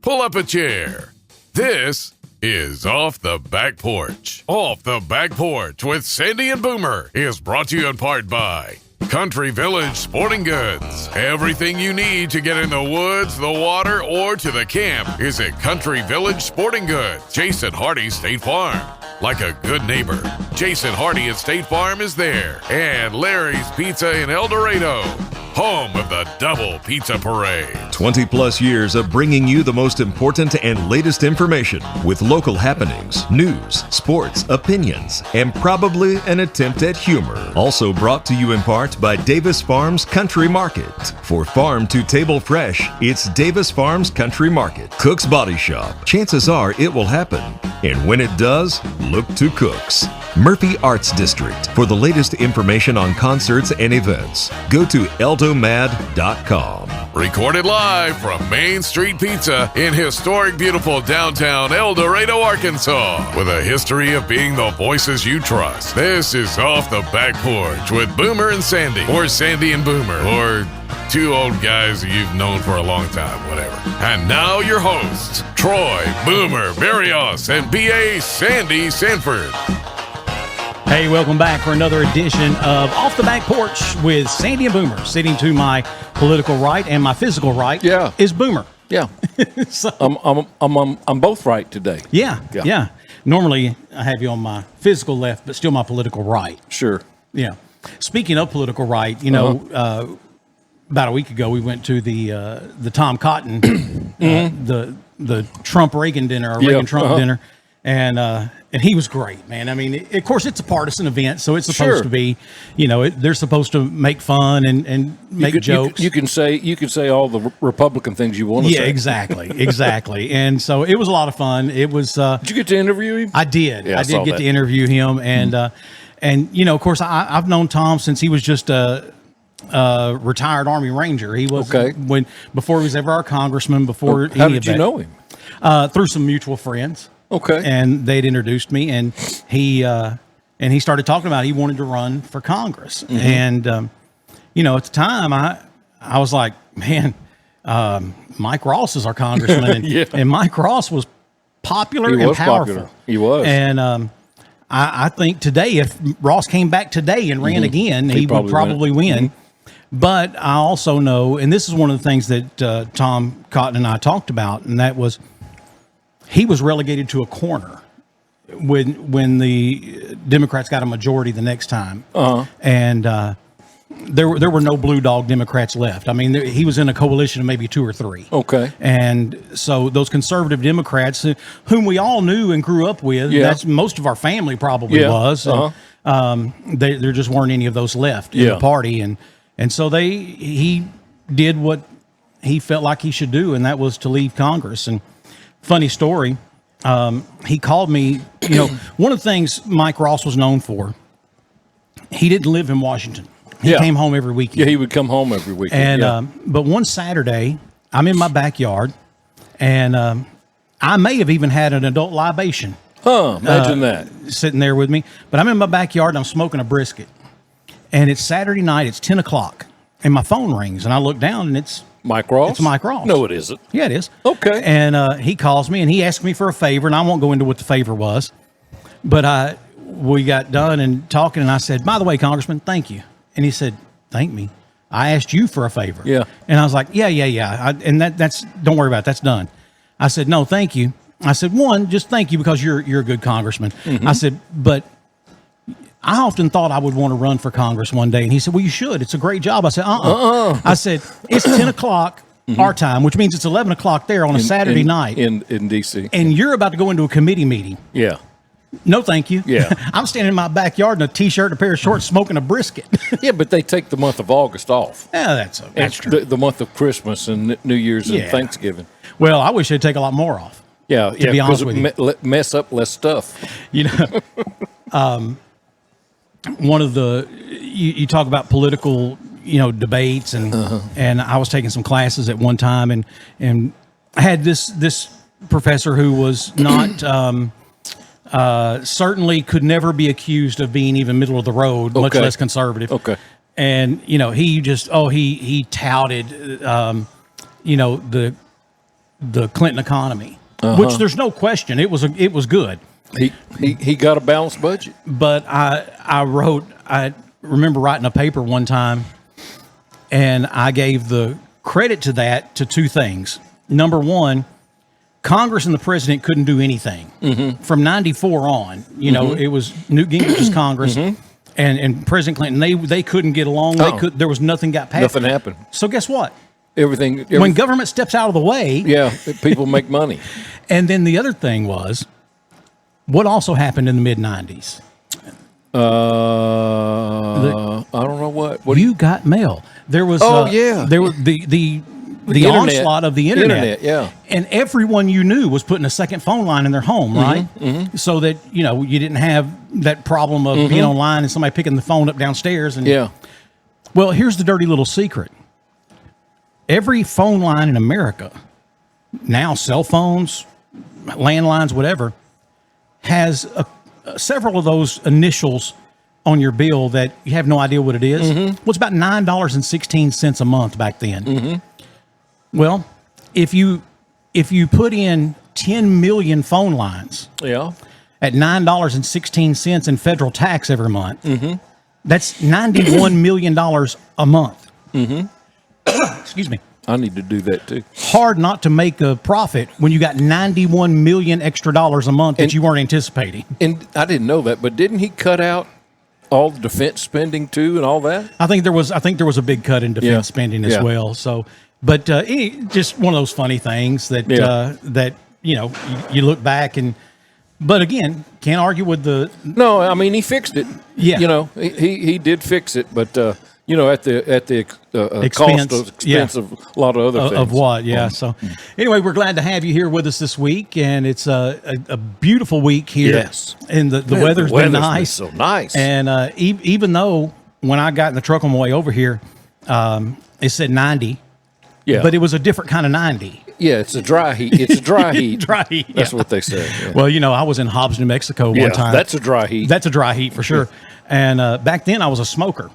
pull up a chair. This is Off the Back Porch. Off the Back Porch with Sandy and Boomer is brought to you in part by Country Village Sporting Goods. Everything you need to get in the woods, the water, or to the camp is at Country Village Sporting Goods. Jason Hardy State Farm. Like a good neighbor, Jason Hardy at State Farm is there. And Larry's Pizza in El Dorado, home of the Double Pizza Parade. 20 plus years of bringing you the most important and latest information with local happenings, news, sports, opinions, and probably an attempt at humor. Also brought to you in part by Davis Farms Country Market. For farm to table fresh, it's Davis Farms Country Market. Cook's Body Shop. Chances are it will happen. And when it does, look to Cook's. Murphy Arts District. For the latest information on concerts and events, go to eldomad.com. Recorded live from Main Street Pizza in historic, beautiful downtown El Dorado, Arkansas. With a history of being the voices you trust. This is Off the Back Porch with Boomer and Sandy. Or Sandy and Boomer. Or two old guys you've known for a long time, whatever. And now your hosts, Troy, Boomer, Barrios, and B.A. Sandy Sanford. Hey, welcome back for another edition of Off the Back Porch with Sandy and Boomer. Sitting to my political right and my physical right is Boomer. Yeah. So, I'm both right today. Yeah. Normally, I have you on my physical left, but still my political right. Sure. Yeah. Speaking of political right, about a week ago, we went to the Tom Cotton, the Trump-Reagan dinner, or Reagan-Trump dinner, and he was great, man. I mean, of course, it's a partisan event, so it's supposed to be, they're supposed to make fun and make jokes. You can say all the Republican things you want to say. Yeah, exactly. And so it was a lot of fun. It was. Did you get to interview him? I did. Yeah, I did get to interview him, and of course, I've known Tom since he was just a retired Army Ranger. He was before he was ever our congressman. Before how did you know him? Through some mutual friends. Okay, and they'd introduced me, and he started talking about he wanted to run for Congress, and at the time I was like, man, Mike Ross is our congressman, and Mike Ross was popular and powerful. He was, and I think today, if Ross came back today and ran again, he would probably win. But I also know, and this is one of the things that Tom Cotton and I talked about, and that was he was relegated to a corner when the Democrats got a majority the next time, and there were no Blue Dog Democrats left. I mean, he was in a coalition of maybe 2 or 3. Okay, and so those conservative Democrats, whom we all knew and grew up with, that's most of our family probably was. There just weren't any of those left in the party, and so he did what he felt like he should do, and that was to leave Congress. And funny story, he called me. One of the things Mike Ross was known for, he didn't live in Washington. He came home every weekend. Yeah, he would come home every weekend. And but one Saturday, I'm in my backyard, and I may have even had an adult libation. Imagine that. Sitting there with me. But I'm in my backyard, and I'm smoking a brisket. And it's Saturday night, it's 10 o'clock, and my phone rings, and I look down, and it's Mike Ross? It's Mike Ross. No, it isn't. Yeah, it is. Okay. And he calls me, and he asked me for a favor, and I won't go into what the favor was. But we got done and talking, and I said, by the way, Congressman, thank you. And he said, thank me. I asked you for a favor. Yeah. And I was like, yeah. And that's don't worry about it. That's done. I said, no, thank you. I said, one, just thank you because you're a good congressman. I said, but I often thought I would want to run for Congress one day. And he said, well, you should. It's a great job. I said, I said, it's 10 o'clock our time, which means it's 11 o'clock there on a Saturday night. In D.C. And you're about to go into a committee meeting. Yeah. No, thank you. Yeah. I'm standing in my backyard in a T-shirt and a pair of shorts smoking a brisket. Yeah, but they take the month of August off. Yeah, that's true. The month of Christmas and New Year's and Thanksgiving. Well, I wish they'd take a lot more off. Yeah, to be honest with you. Mess up less stuff. One of the you talk about political, debates, and I was taking some classes at one time, and I had this professor who was not certainly could never be accused of being even middle of the road, much less conservative. Okay. And he just he touted the the Clinton economy, which there's no question it was good. He got a balanced budget. But I remember writing a paper one time, and I gave the credit to that to two things. Number one, Congress and the president couldn't do anything from 94 on. You know, it was Newt Gingrich's Congress and President Clinton. They couldn't get along. There was nothing got passed. Nothing happened. So guess what? Everything. When government steps out of the way, people make money. And then the other thing was, what also happened in the mid 90s? I don't know what. You got mail. There was. There was the onslaught of the internet. Yeah. And everyone you knew was putting a second phone line in their home, right? So that, you didn't have that problem of being online and somebody picking the phone up downstairs. And well, here's the dirty little secret. Every phone line in America, now cell phones, landlines, whatever, has several of those initials on your bill that you have no idea what it is. Well, it's about $9.16 a month back then. Well, if you put in 10 million phone lines at $9.16 in federal tax every month, that's $91 million a month. Excuse me. I need to do that too. Hard not to make a profit when you got 91 million extra dollars a month that you weren't anticipating. And I didn't know that, but didn't he cut out all the defense spending too and all that? I think there was a big cut in defense spending as well. So, but just one of those funny things that that you look back and. But again, can't argue with the. No, I mean he fixed it. Yeah, he did fix it, but at the expense of a lot of other things. Of what? Yeah. So anyway, we're glad to have you here with us this week, and it's a beautiful week here. Yes. And the weather's been nice. Been so nice. And even though when I got in the truck on my way over here, it said 90. Yeah. But it was a different kind of 90. Yeah, it's a dry heat. It's a dry heat. Dry heat. That's what they say. Yeah. Well, I was in Hobbs, New Mexico one time. That's a dry heat. That's a dry heat for sure. And back then I was a smoker.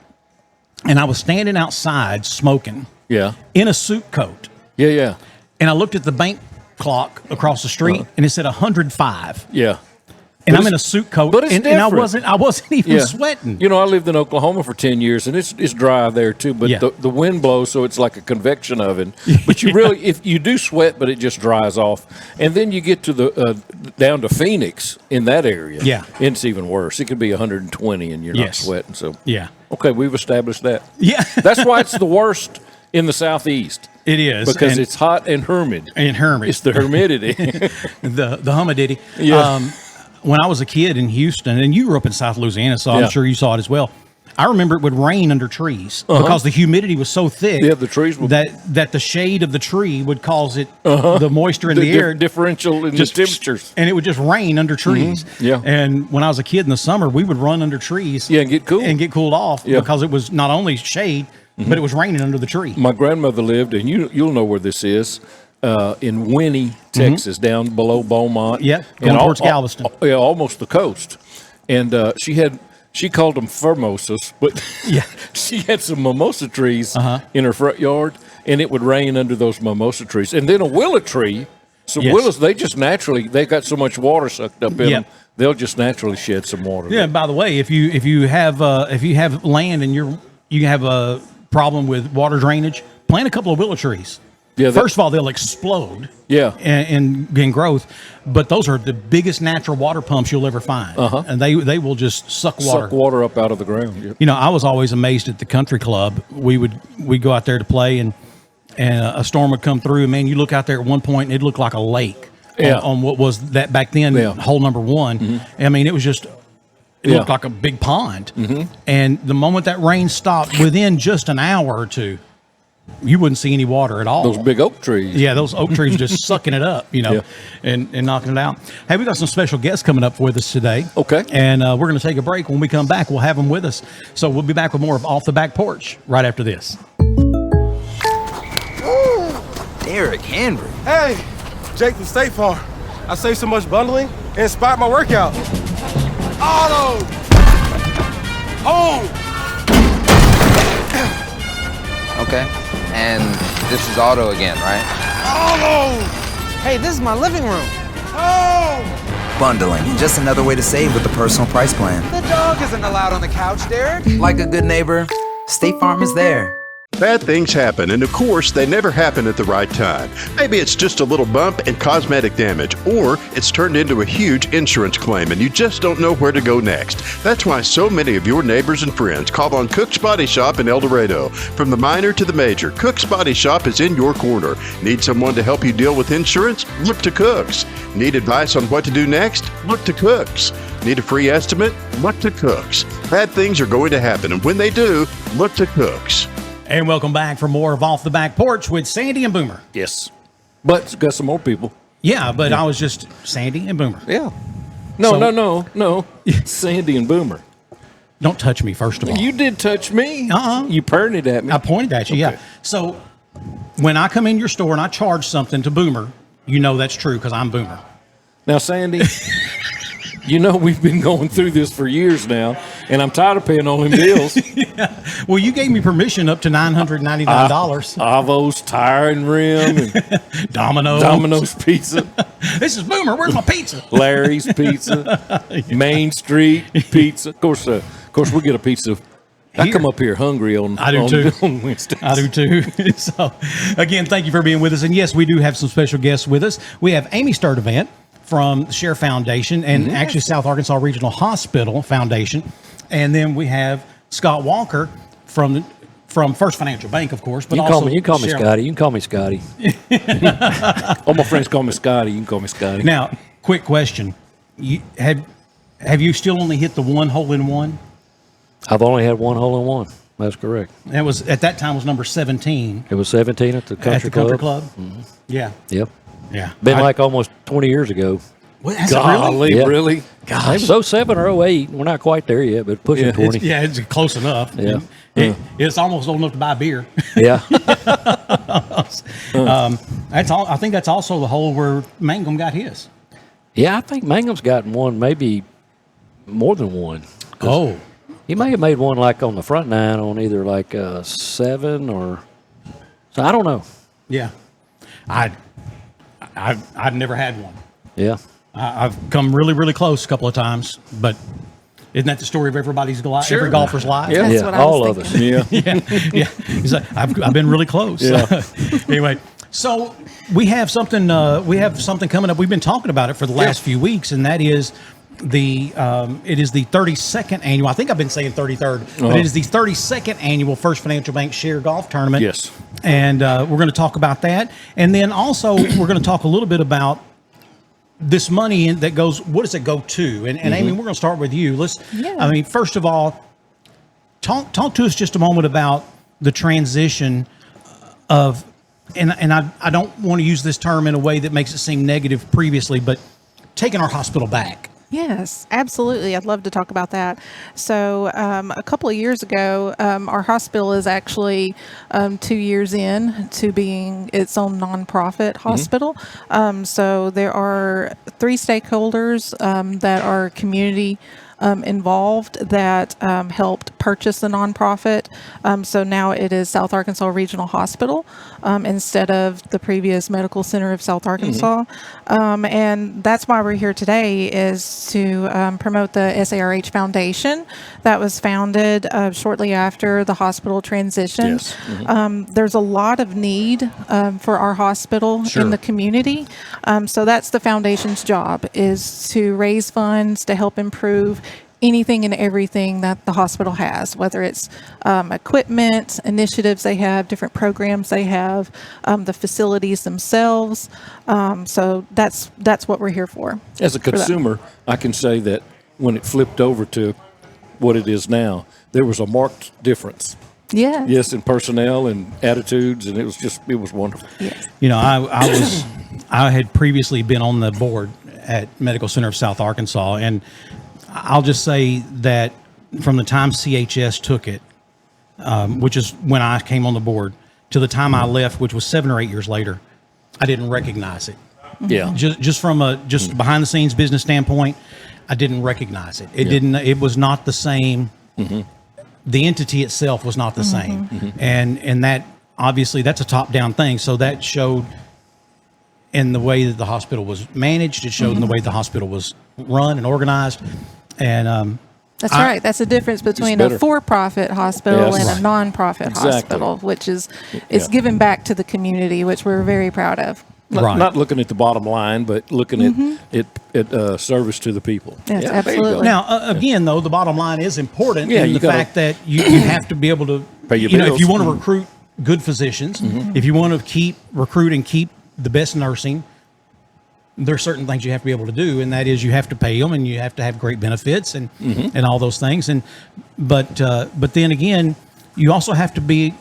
And I was standing outside smoking. Yeah. In a suit coat. Yeah. And I looked at the bank clock across the street and it said 105. Yeah. And I'm in a suit coat, but it's and I wasn't even sweating. I lived in Oklahoma for 10 years, and it's dry there too. But the wind blows, so it's like a convection oven. But you really, if you do sweat, but it just dries off. And then you get to the down to Phoenix in that area. Yeah, and it's even worse. It could be 120, and you're not sweating. So okay, we've established that. Yeah, that's why it's the worst in the Southeast. It is because it's hot and humid. It's the humidity, the humidity. Yeah. When I was a kid in Houston, and you grew up in South Louisiana, so I'm sure you saw it as well. I remember it would rain under trees because the humidity was so thick. Yeah, the trees would that the shade of the tree would cause it the moisture in the air differential in the temperatures, and it would just rain under trees. Yeah, and when I was a kid in the summer, we would run under trees. Yeah, and get cooled off because it was not only shade, but it was raining under the tree. My grandmother lived, and you'll know where this is. In Winnie, Texas, down below Beaumont. Yeah, going towards Galveston. Almost the coast. And she called them formosas, but she had some mimosa trees in her front yard, and it would rain under those mimosa trees. And then a willow tree. So willows, they got so much water sucked up in them, they'll just naturally shed some water. Yeah. By the way, if you have land and you have a problem with water drainage, plant a couple of willow trees. Yeah, first of all, they'll explode. Yeah, and gain growth, but those are the biggest natural water pumps you'll ever find, and they will just suck water up out of the ground. Yep. I was always amazed at the country club. We'd go out there to play, and a storm would come through. And man, you look out there at one point, and it looked like a lake. On what was that back then hole number one. I mean, it was just. It looked like a big pond, and the moment that rain stopped, within just an hour or two. You wouldn't see any water at all. Those big oak trees. Yeah, those oak trees just sucking it up, and knocking it out. Hey, we got some special guests coming up with us today. Okay. And we're going to take a break. When we come back, we'll have them with us. So we'll be back with more of Off the Back Porch right after this. Derek Henry. Hey, Jake from State Farm. I saved so much bundling, it inspired my workout. Auto! Home! Okay. And this is Auto again, right? Auto! Hey, this is my living room. Oh! Bundling, just another way to save with the personal price plan. The dog isn't allowed on the couch, Derek. Like a good neighbor, State Farm is there. Bad things happen, and of course, they never happen at the right time. Maybe it's just a little bump and cosmetic damage, or it's turned into a huge insurance claim and you just don't know where to go next. That's why so many of your neighbors and friends call on Cook's Body Shop in El Dorado. From the minor to the major, Cook's Body Shop is in your corner. Need someone to help you deal with insurance? Look to Cook's. Need advice on what to do next? Look to Cook's. Need a free estimate? Look to Cook's. Bad things are going to happen, and when they do, look to Cook's. And welcome back for more of Off the Back Porch with Sandy and Boomer. Yes. But it's got some more people. Yeah, but I was just Sandy and Boomer. Yeah. No. Sandy and Boomer. Don't touch me, first of all. You did touch me. You pointed at me. I pointed at you, yeah. So when I come in your store and I charge something to Boomer, you know that's true because I'm Boomer. Now, Sandy, you know we've been going through this for years now, and I'm tired of paying all them bills. Yeah. Well, you gave me permission up to $999. Avo's Tire and Rim and Domino's Pizza. This is Boomer. Where's my pizza? Larry's Pizza. Main Street Pizza. Of course, we get a pizza. I come up here hungry on Wednesdays. I do too. So, again, thank you for being with us. And yes, we do have some special guests with us. We have Amy Sturdivant from the Share Foundation and actually South Arkansas Regional Hospital Foundation. And then we have Scott Walker from First Financial Bank, of course. But you can call me Scotty. You can call me Scotty. All my friends call me Scotty. You can call me Scotty. Now, quick question. Have you still only hit the one hole-in-one? I've only had one hole-in-one. That's correct. That was at that time was number 17. It was 17 at the Country Club. Mm-hmm. Yeah. Yep. Yeah. Been like almost 20 years ago. What, has it really? Yeah. Really? Gosh. It was 07 or 08. We're not quite there yet, but pushing 20. It's close enough. Yeah. It's almost old enough to buy beer. Yeah. That's all. I think that's also the hole where Mangum got his. Yeah, I think Mangum's gotten one, maybe more than one. Oh. He may have made one like on the front nine on either like 7 or so. I don't know. Yeah. I've never had one. Yeah. I've come really, really close a couple of times, but isn't that the story of everybody's life? Every golfer's life? Yeah, That's what I all was of us. thinking. Yeah. He's like, I've been really close. Yeah. Anyway, so we have something coming up. We've been talking about it for the last few weeks, and that is it is the 32nd annual. I think I've been saying 33rd, but it is the 32nd annual First Financial Bank Share Golf Tournament. Yes. And we're going to talk about that. And then also we're going to talk a little bit about this money that goes, what does it go to? And Amy, we're going to start with you. I mean, first of all, talk to us just a moment about the transition of, and I don't want to use this term in a way that makes it seem negative previously, but taking our hospital back. Yes, absolutely. I'd love to talk about that. So a couple of years ago, our hospital is actually 2 years in to being its own nonprofit hospital. So there are 3 stakeholders that are community involved that helped purchase the nonprofit. So now it is South Arkansas Regional Hospital instead of the previous Medical Center of South Arkansas. And that's why we're here today, is to promote the SARH Foundation that was founded shortly after the hospital transition. Yes. There's a lot of need for our hospital in the community. So that's the foundation's job, is to raise funds to help improve anything and everything that the hospital has, whether it's equipment, initiatives they have, different programs they have, the facilities themselves. So that's what we're here for. As a consumer, I can say that when it flipped over to what it is now, there was a marked difference. Yes, in personnel and attitudes, and it was wonderful. Yes. You know, I had previously been on the board at Medical Center of South Arkansas, and I'll just say that from the time CHS took it, which is when I came on the board, to the time I left, which was 7 or 8 years later, I didn't recognize it. Yeah. Just from a behind the scenes business standpoint, I didn't recognize it. It was not the same. The entity itself was not the same. And that, obviously, that's a top down thing. So that showed in the way that the hospital was managed. It showed in the way the hospital was run and organized. And that's right. That's the difference between a for-profit hospital and a non-profit hospital, which is it's giving back to the community, which we're very proud of. Not looking at the bottom line, but looking at service to the people. Yes, absolutely. Now, again, though, the bottom line is important in the fact that you have to be able to pay your bills. If you want to recruit good physicians, if you want to recruit and keep the best nursing, there are certain things you have to be able to do, and that is you have to pay them, and you have to have great benefits, and all those things. But then again, you also have to be.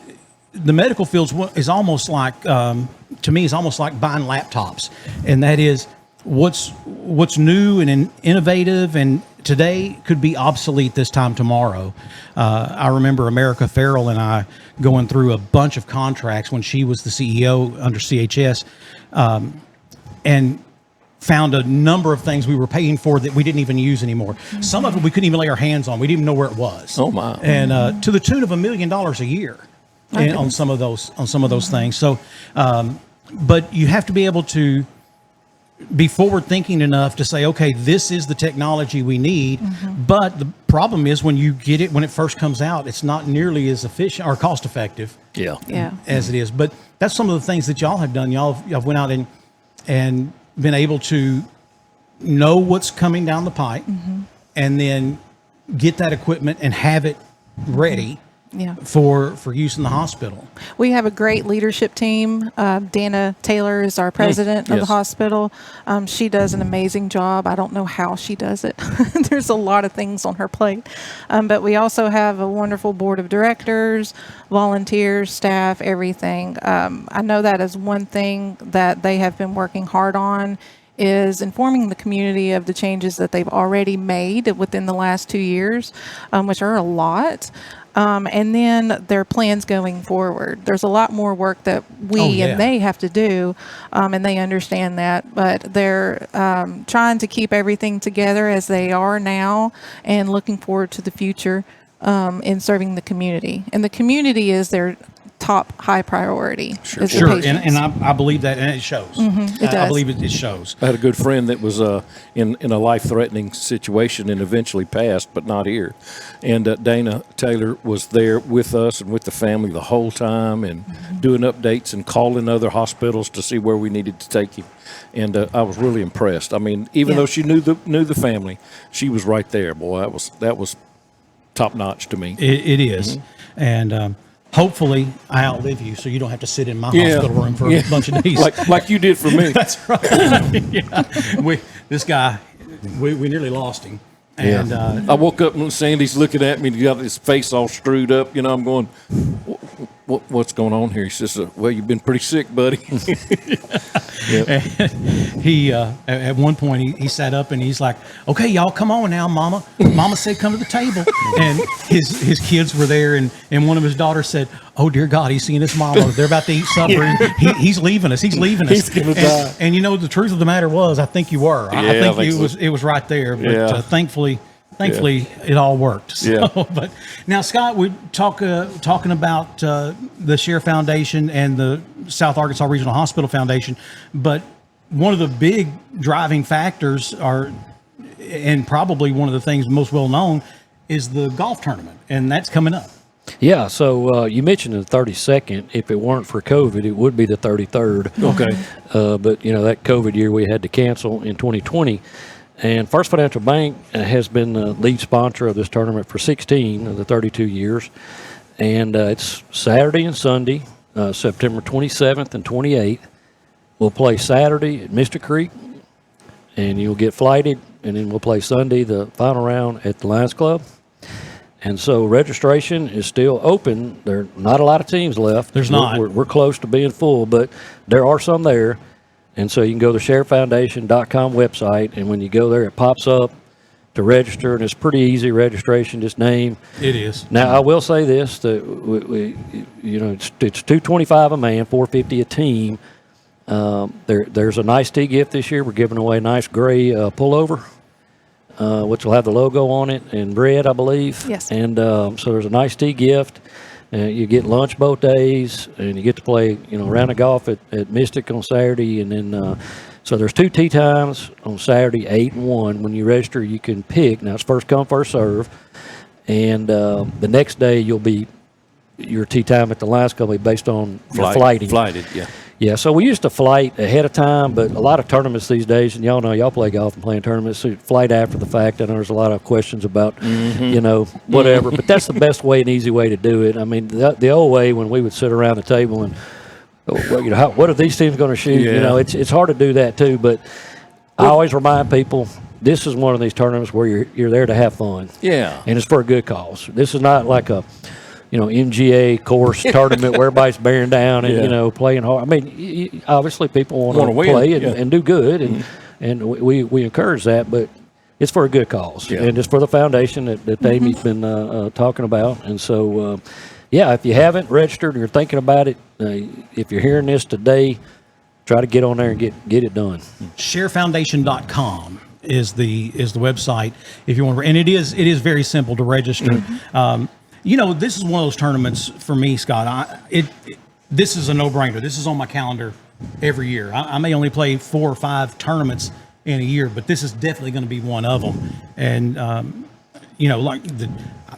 The medical field is almost like, to me, is almost like buying laptops, and that is what's new and innovative, and today could be obsolete this time tomorrow. I remember America Farrell and I going through a bunch of contracts when she was the CEO under CHS, and found a number of things we were paying for that we didn't even use anymore. Some of it we couldn't even lay our hands on. We didn't even know where it was. Oh my! And to the tune of $1 million a year. On some of those things. So, but you have to be able to be forward thinking enough to say, okay, this is the technology we need. But the problem is when you get it, when it first comes out, it's not nearly as efficient or cost effective. As it is. But that's some of the things that y'all have done. Y'all went out and been able to know what's coming down the pipe, and then get that equipment and have it ready. For use in the hospital. We have a great leadership team. Dana Taylor is our president of the hospital. She does an amazing job. I don't know how she does it. There's a lot of things on her plate. But we also have a wonderful board of directors, volunteers, staff, everything. I know that is one thing that they have been working hard on, is informing the community of the changes that they've already made within the last 2 years, which are a lot. And then their plans going forward. There's a lot more work that we and they have to do, and they understand that. But they're trying to keep everything together as they are now, and looking forward to the future in serving the community. And the community is their top high priority. Sure. And I believe that, and it shows. It does. I believe it shows. I had a good friend that was in a life-threatening situation and eventually passed, but not here. And Dana Taylor was there with us and with the family the whole time, and doing updates and calling other hospitals to see where we needed to take him. And I was really impressed. I mean, even though she knew the family, she was right there. Boy, that was top-notch to me. It is. And hopefully I outlive you, so you don't have to sit in my hospital room for a bunch of days. like you did for me. That's right. This guy, we nearly lost him. And I woke up and Sandy's looking at me, and he got his face all screwed up. You know, I'm going, what's going on here? He says, well, you've been pretty sick, buddy. He at one point he sat up and he's like, okay, y'all come on now, mama said come to the table. And his kids were there, and one of his daughters said, oh dear God, he's seeing his mama, they're about to eat supper, and he's leaving us. He's gonna die. And you know, the truth of the matter was, I think you were. I think it was right there. But thankfully it all worked. So, but now, Scott, we're talking about the Share Foundation and the South Arkansas Regional Hospital Foundation, but one of the big driving factors and probably one of the things most well known, is the golf tournament, and that's coming up. Yeah, so you mentioned the 32nd. If it weren't for COVID, it would be the 33rd. Okay. But, that COVID year we had to cancel in 2020. And First Financial Bank has been the lead sponsor of this tournament for 16 of the 32 years. And it's Saturday and Sunday, September 27th and 28th. We'll play Saturday at Mystic Creek, and you'll get flighted. And then we'll play Sunday, the final round, at the Lions Club. And so registration is still open. There are not a lot of teams left. There's not. We're close to being full, but there are some there. And so you can go to the sharefoundation.com website, and when you go there, it pops up to register, and it's pretty easy registration, just name. It is. Now, I will say this, that it's $225 a man, $450 a team. There's a nice tee gift this year. We're giving away a nice gray pullover, which will have the logo on it and red, I believe. Yes. And so there's a nice tee gift. You get lunch both days, and you get to play, a round of golf at Mystic on Saturday, and then so there's 2 tee times on Saturday, 8 and 1. When you register, you can pick. Now it's first come, first serve, and the next day your tee time at the last will be based on flighting. Flighted, yeah. Yeah, so we used to flight ahead of time, but a lot of tournaments these days, and y'all know y'all play golf and playing tournaments, so flight after the fact. I know there's a lot of questions about, whatever, but that's the best way and easy way to do it. I mean, the old way when we would sit around the table and, what are these teams going to shoot? Yeah. It's hard to do that too, but I always remind people, this is one of these tournaments where you're there to have fun. Yeah. And it's for a good cause. This is not like a MGA course tournament where everybody's bearing down and, playing hard. I mean, obviously people want to play and do good, and we encourage that, but it's for a good cause. Yeah. And it's for the foundation that Amy's been talking about. And so, if you haven't registered or you're thinking about it, if you're hearing this today, try to get on there and get it done. Sharefoundation.com is the website if you want to, and it is very simple to register. This is one of those tournaments for me, Scott. This is a no-brainer. This is on my calendar every year. I may only play 4 or 5 tournaments in a year, but this is definitely going to be one of them. And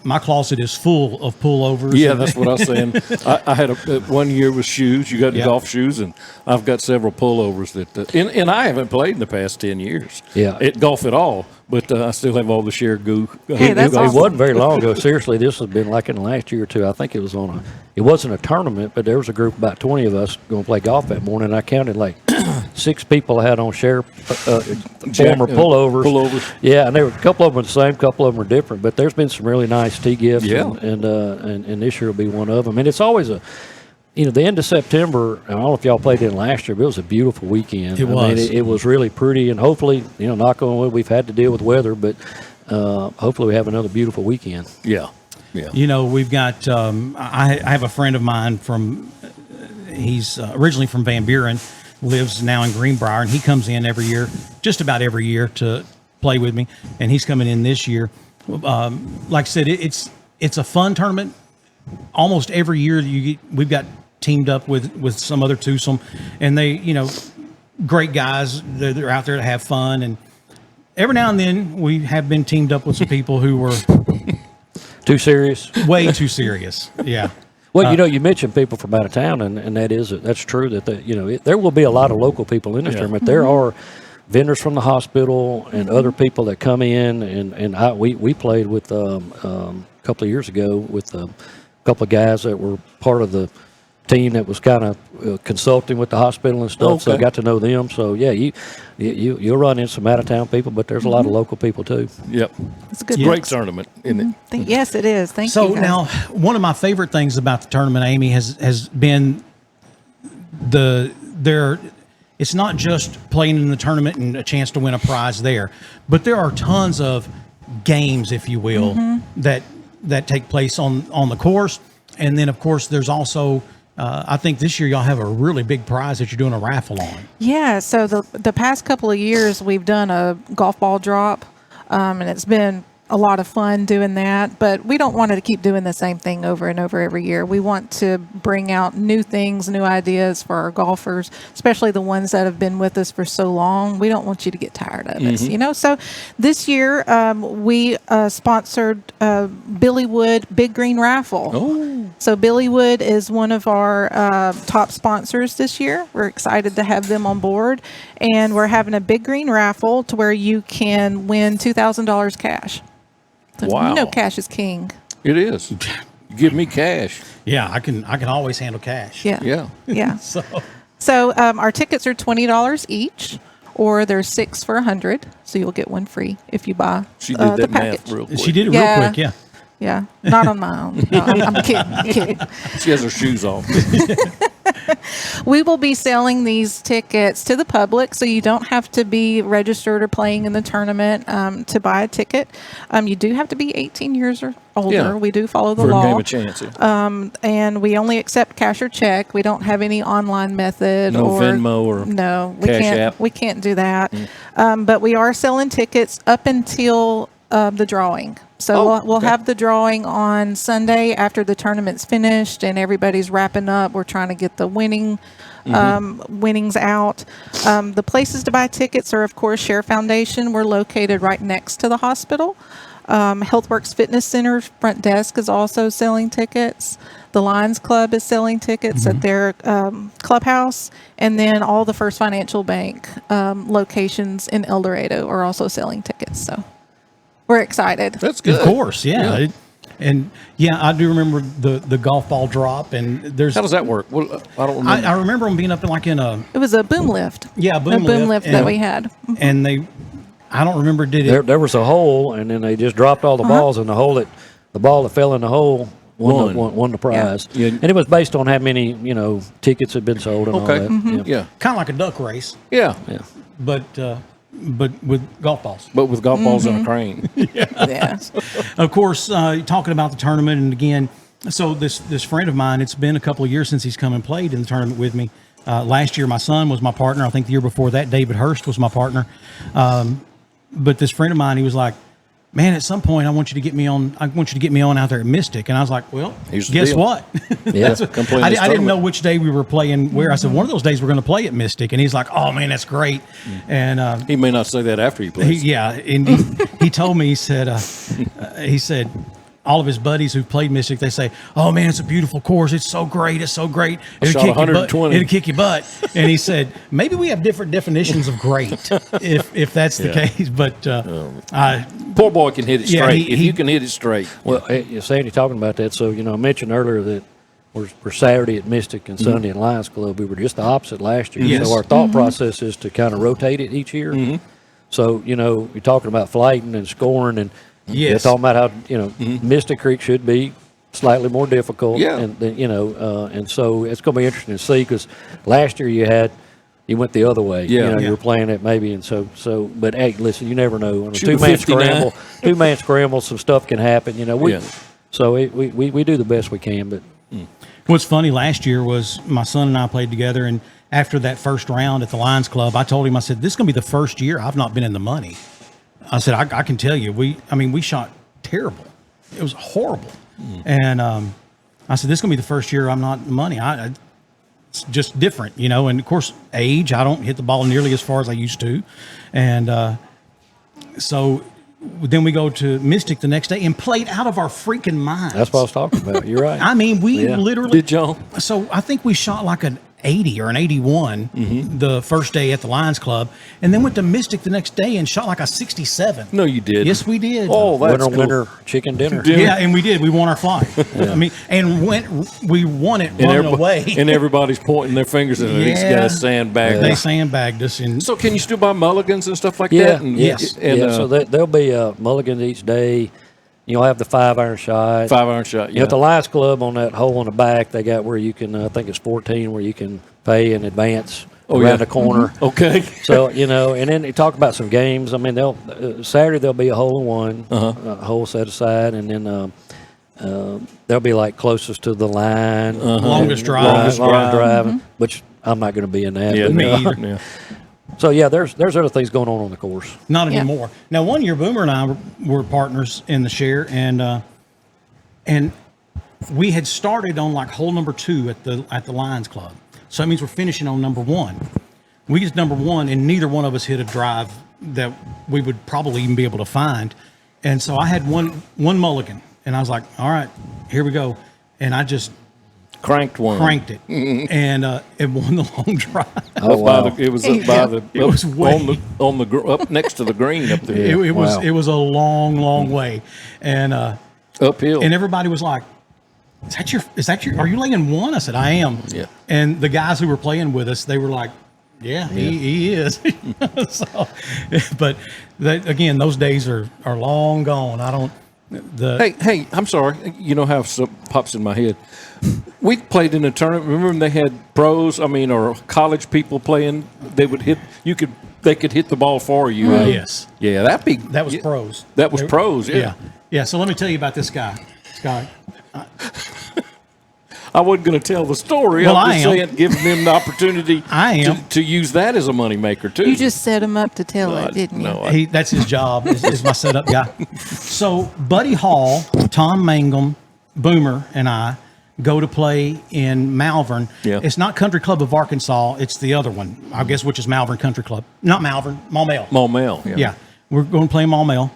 my closet is full of pullovers. Yeah, that's what I was saying. I had one year with shoes. You got the golf shoes, and I've got several pullovers and I haven't played in the past 10 years. Yeah, at golf at all. But I still have all the share goo. Hey, that's awesome. It wasn't very long ago. Seriously, this has been like in the last year or two. I think it was it wasn't a tournament, but there was a group, about 20 of us, going to play golf that morning. And I counted like 6 people I had on share former pullovers. Yeah, and there were a couple of them were the same, a couple of them were different. But there's been some really nice tee gifts, and this year will be one of them. And it's always the end of September, I don't know if y'all played in last year, but it was a beautiful weekend. It was. It was really pretty, and hopefully, knock on wood, we've had to deal with weather, but hopefully we have another beautiful weekend. Yeah. We've got, I have a friend of mine he's originally from Van Buren, lives now in Greenbrier, and he comes in just about every year to play with me, and he's coming in this year. Like I said, it's a fun tournament. Almost every year we've got teamed up with some other twosome, and they, great guys. They're out there to have fun, and every now and then we have been teamed up with some people who were too serious, way too serious. Yeah. Well, you mentioned people from out of town, and that's true. There will be a lot of local people in this tournament. There are vendors from the hospital and other people that come in, and we played with a couple of years ago with a couple of guys that were part of the team that was kind of consulting with the hospital and stuff. So I got to know them. So you'll run into some out of town people, but there's a lot of local people too. Yep, it's a good great tournament, isn't it? Yes, it is. Thank you. So now, one of my favorite things about the tournament, Amy, has been it's not just playing in the tournament and a chance to win a prize there, but there are tons of games, if you will, that take place on the course. And then, of course, there's also, I think this year y'all have a really big prize that you're doing a raffle on. Yeah, so the past couple of years we've done a golf ball drop, and it's been a lot of fun doing that, but we don't want to keep doing the same thing over and over every year. We want to bring out new things, new ideas for our golfers, especially the ones that have been with us for so long. We don't want you to get tired of us, So this year we sponsored Billy Wood Big Green Raffle. Oh. So Billy Wood is one of our top sponsors this year. We're excited to have them on board, and we're having a Big Green Raffle to where you can win $2,000 cash. Wow. Cash is king. It is. Give me cash. Yeah, I can always handle cash. Yeah. So our tickets are $20 each, or they're $6 for $100. So you'll get one free if you buy. She did that package. math real quick. She did it real quick. Yeah. Yeah, not on my own. No, I'm kidding. She has her shoes off. We will be selling these tickets to the public, so you don't have to be registered or playing in the tournament to buy a ticket. You do have to be 18 years or older. Yeah. We do follow the For law. a game of chance. And we only accept cash or check. We don't have any online method. No or Venmo or no, we Cash can't. App. We can't do that. But we are selling tickets up until the drawing. So we'll have the drawing on Sunday after the tournament's finished and everybody's wrapping up. We're trying to get the winnings out. The places to buy tickets are, of course, Share Foundation. We're located right next to the hospital. HealthWorks Fitness Center front desk is also selling tickets. The Lions Club is selling tickets at their clubhouse. And then all the First Financial Bank locations in El Dorado are also selling tickets. So we're excited. That's good. Of course, yeah. And I do remember the golf ball drop. And there's how does that work? Well, I don't remember. I remember them being up in It was a boom lift. Yeah, a boom lift that we had. And I don't remember. There was a hole, and then they just dropped all the balls in the hole. The ball that fell in the hole won the prize. Yeah. And it was based on how many tickets had been sold and all that. Yeah. Kind of like a duck race. Yeah. But with golf balls. But with golf balls on a crane. Yeah. Of course, talking about the tournament, and again, so this friend of mine, it's been a couple of years since he's come and played in the tournament with me. Last year, my son was my partner. I think the year before that, David Hurst was my partner. But this friend of mine, he was like, "Man, at some point, I want you to get me on out there at Mystic." And I was like, "Well, guess what?" Yeah, I didn't know which day we were playing where. I said, "One of those days we're going to play at Mystic." And he's like, "Oh man, that's great." And he may not say that after he plays. And he told me, he said. All of his buddies who've played Mystic, they say, "Oh man, it's a beautiful course. It's so great. It's so great. It'll kick your butt." And he said, "Maybe we have different definitions of great, if that's the case." But poor boy can hit it straight. If you can hit it straight. Well, Sandy talking about that. So I mentioned earlier that we're Saturday at Mystic and Sunday at Lions Club. We were just the opposite last year. Yes. So our thought process is to kind of rotate it each year. So you're talking about flighting and scoring and. Yes. They're talking about how Mystic Creek should be slightly more difficult. Yeah. And so it's going to be interesting to see because last year you went the other way. Yeah. You were playing it maybe, and so. But hey, listen, you never know. On a Shoot two-man scramble, some stuff can happen. So we do the best we can. But what's funny last year was my son and I played together, and after that first round at the Lions Club, I told him, I said, "This is going to be the first year I've not been in the money." I said, I can tell you, we shot terrible. It was horrible. And I said, this is going to be the first year I'm not in the money. It's just different, and of course, age, I don't hit the ball nearly as far as I used to. And so then we go to Mystic the next day and played out of our freaking minds. that's what I was talking about. You're right. We literally. Did y'all? So I think we shot like an 80 or an 81 the first day at the Lions Club, and then went to Mystic the next day and shot like a 67. No, you did. Yes, we did. Oh, that's cool. Winter chicken dinner. Yeah, and we did. We won our flight. We won it running away. And everybody's pointing their fingers at these guys sandbagged. They sandbagged us. And so can you still buy mulligans and stuff like that? And, yes. So there'll be mulligans each day. You'll have the 5-iron shot. 5-iron shot, At the Lions Club on that hole in the back, they got where you can, I think it's 14, where you can pay in advance around the corner. Okay. So, and then they talk about some games. I mean, Saturday there'll be a hole-in-one, a hole set aside, and then they'll be like closest to the line. Longest drive. Which I'm not going to be in that. Yeah, but, me either. Yeah. So, there's other things going on the course. Not anymore. Now, one year, Boomer and I were partners in the share, and we had started on like hole number 2 at the Lions Club. So that means we're finishing on number 1. We get number 1, and neither one of us hit a drive that we would probably even be able to find. And so I had one mulligan, and I was like, all right, here we go. And I just cranked it, and it won the long drive. Oh, wow. It was up by the. It was way up next to the green up there. It was a long way, and uphill. And everybody was like, "Is that your? Are you laying 1?" I said, "I am." Yeah. And the guys who were playing with us, they were like, "Yeah, he is." So, but again, those days are long gone. I don't. Hey, I'm sorry. You know how something pops in my head. We played in a tournament. Remember when they had pros? or college people playing. They would hit. They could hit the ball for you. Yes. Yeah, that was pros. That was pros. Yeah. Yeah. So let me tell you about this guy. I wasn't going to tell the story. Well, I'm just saying, giving them the opportunity to use that as a moneymaker, too. You just set him up to tell it, didn't you? No, That's his job, is my setup guy. So Buddy Hall, Tom Mangum, Boomer, and I go to play in Malvern. Yeah. It's not Country Club of Arkansas. It's the other one, I guess, which is Malvern Country Club. Not Malvern, Maumelle. Maumelle, Yeah. We're going to play Maumelle.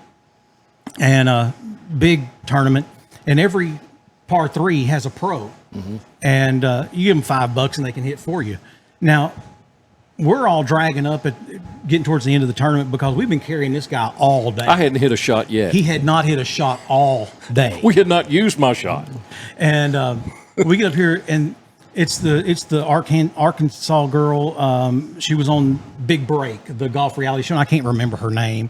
And a big tournament. And every par 3 has a pro. Mm-hmm. And you give them $5 and they can hit for you. Now, we're all dragging up at getting towards the end of the tournament because we've been carrying this guy all day. I hadn't hit a shot yet. He had not hit a shot all day. We had not used my shot. And we get up here, and it's the Arkansas girl. She was on Big Break, the golf reality show. I can't remember her name.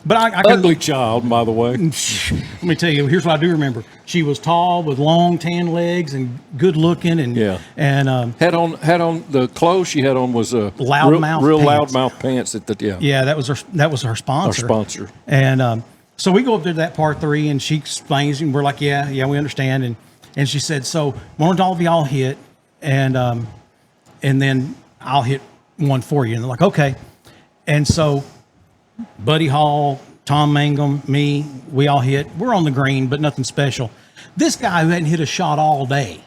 But I ugly child, by the way. Let me tell you, here's what I do remember. She was tall with long tan legs and good looking, and had on the clothes she had on was a loudmouth real pants. loudmouth pants at the yeah, that was her sponsor. Our sponsor. And so we go up to that par 3, and she explains, and we're like, yeah, we understand. And she said, so why don't all of y'all hit, and then I'll hit one for you. And they're like, okay. And so Buddy Hall, Tom Mangum, me, we all hit. We're on the green, but nothing special. This guy who hadn't hit a shot all day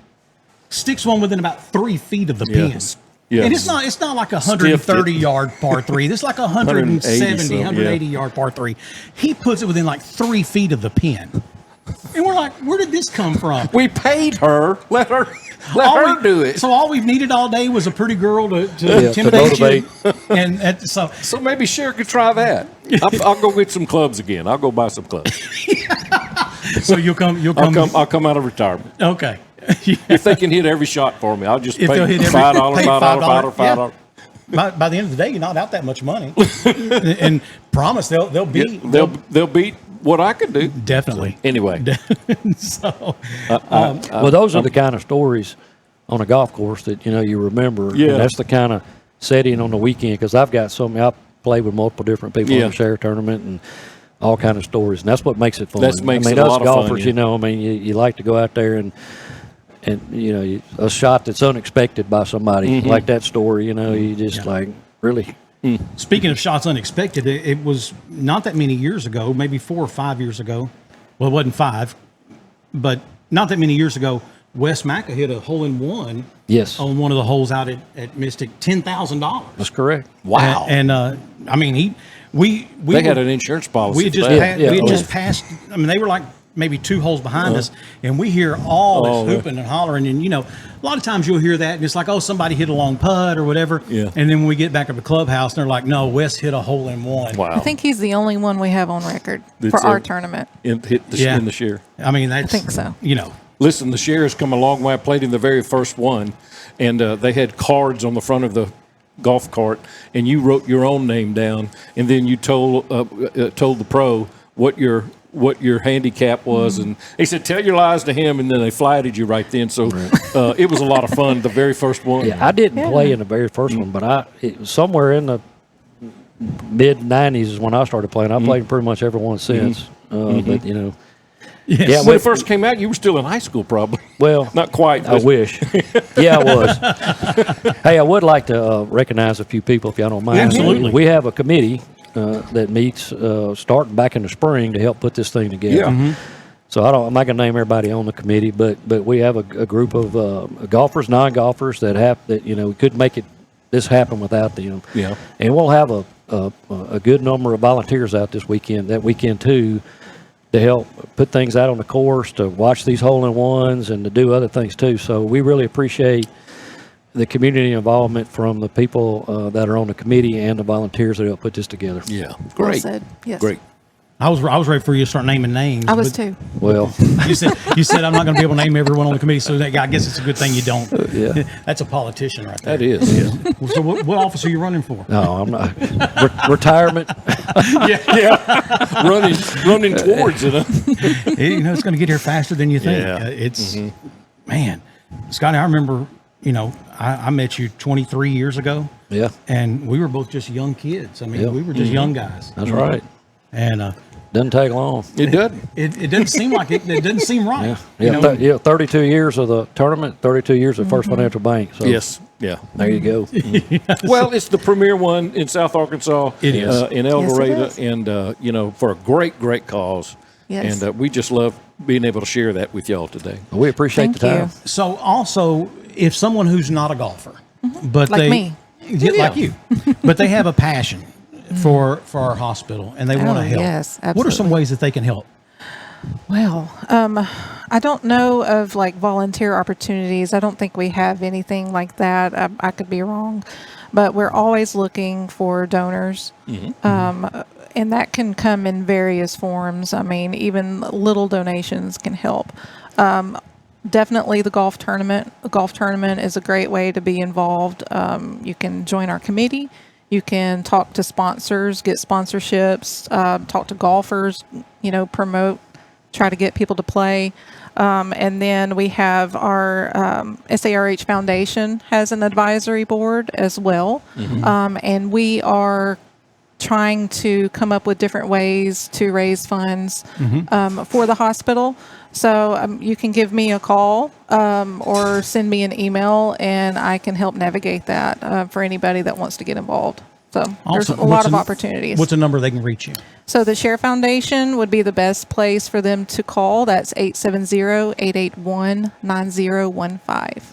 sticks one within about 3 feet of the pin. Yes. And it's not like a 130-yard par 3. This is like a 170, 180-yard par 3. He puts it within like 3 feet of the pin. And we're like, where did this come from? We paid her. Let her do it. So all we've needed all day was a pretty girl to intimidate you. And so maybe Cher could try that. I'll go get some clubs again. I'll go buy some clubs. So you'll come. I'll come out of retirement. Okay. If they can hit every shot for me, I'll just pay $5, $5. By the end of the day, you're not out that much money. And promise they'll beat. They'll beat what I can do. Definitely. Anyway. So, well, those are the kind of stories on a golf course that you remember. Yeah. And that's the kind of setting on the weekend, because I've got so many. I play with multiple different people in the share tournament and all kind of stories, and that's what makes it fun. That makes it a lot of fun. Us golfers, you like to go out there and a shot that's unexpected by somebody, like that story. You just like really. Speaking of shots unexpected, it was not that many years ago, maybe 4 or 5 years ago. Well, it wasn't 5, but not that many years ago, Wes Macca hit a hole-in-one on one of the holes out at Mystic, $10,000. That's correct. Wow. And I mean, they had an insurance policy. We had just passed. I mean, they were like maybe 2 holes behind us, and we hear all this hooping and hollering. And a lot of times you'll hear that, and it's like, oh, somebody hit a long putt or whatever. Yeah. And then when we get back at the clubhouse, they're like, no, Wes hit a hole-in-one. Wow. I think he's the only one we have on record for our tournament. In the share. I mean, I think so. Listen, the share has come a long way. I played in the very first one, and they had cards on the front of the golf cart, and you wrote your own name down, and then you told the pro what your handicap was, and he said, tell your lies to him, and then they flighted you right then. So it was a lot of fun, the very first one. Yeah, I didn't play in the very first one, but it was somewhere in the mid-'90s is when I started playing. I played pretty much every one since. But, Yes. Yeah, when it first came out, you were still in high school, probably. Well, not quite. I wish. Yeah, I was. Hey, I would like to recognize a few people, if y'all don't mind. Absolutely. We have a committee that meets starting back in the spring to help put this thing together. Yeah. So I'm not going to name everybody on the committee, but we have a group of golfers, non-golfers that we couldn't make this happen without them. Yeah. And we'll have a good number of volunteers out that weekend too, to help put things out on the course, to watch these hole-in-ones, and to do other things too. So we really appreciate the community involvement from the people that are on the committee and the volunteers that help put this together. Yeah, Well great. said. Yes. Great. I was ready for you to start naming names. I was but too. Well, You said I'm not going to be able to name everyone on the committee, so I guess it's a good thing you don't. Yeah. That's a politician right there. That is. Yeah. So what office are you running for? no, I'm not. Retirement. Running towards it. Huh? It's going to get here faster than you think. Yeah. It's man, Scotty. I remember. I met you 23 years ago. Yeah. And we were both just young kids. I mean, we were just young guys. That's right. And Doesn't take long. It doesn't. It doesn't seem like it. It doesn't seem right. Yeah. 32 years of the tournament, 32 years of First Financial Bank. So Yes. Yeah. there you go. Well, it's the premier one in South Arkansas. It is. In El Yes, it Dorado, is. and for a great cause. Yes. And we just love being able to share that with y'all today. We appreciate Thank the time. you. So also, if someone who's not a golfer, but Like they, me. Yeah, like you, but they have a passion for our hospital and they want to help. yes, What are some absolutely. ways that they can help? Well, I don't know of like volunteer opportunities. I don't think we have anything like that. I could be wrong, but we're always looking for donors. And that can come in various forms. I mean, even little donations can help. Definitely the golf tournament. A golf tournament is a great way to be involved. You can join our committee. You can talk to sponsors, get sponsorships, talk to golfers, promote, try to get people to play. And then we have our SARH Foundation has an advisory board as well. And we are trying to come up with different ways to raise funds for the hospital. So you can give me a call or send me an email, and I can help navigate that for anybody that wants to get involved. So there's Awesome. a lot of opportunities. What's a number they can reach you? So the Share Foundation would be the best place for them to call. That's 870-881-9015.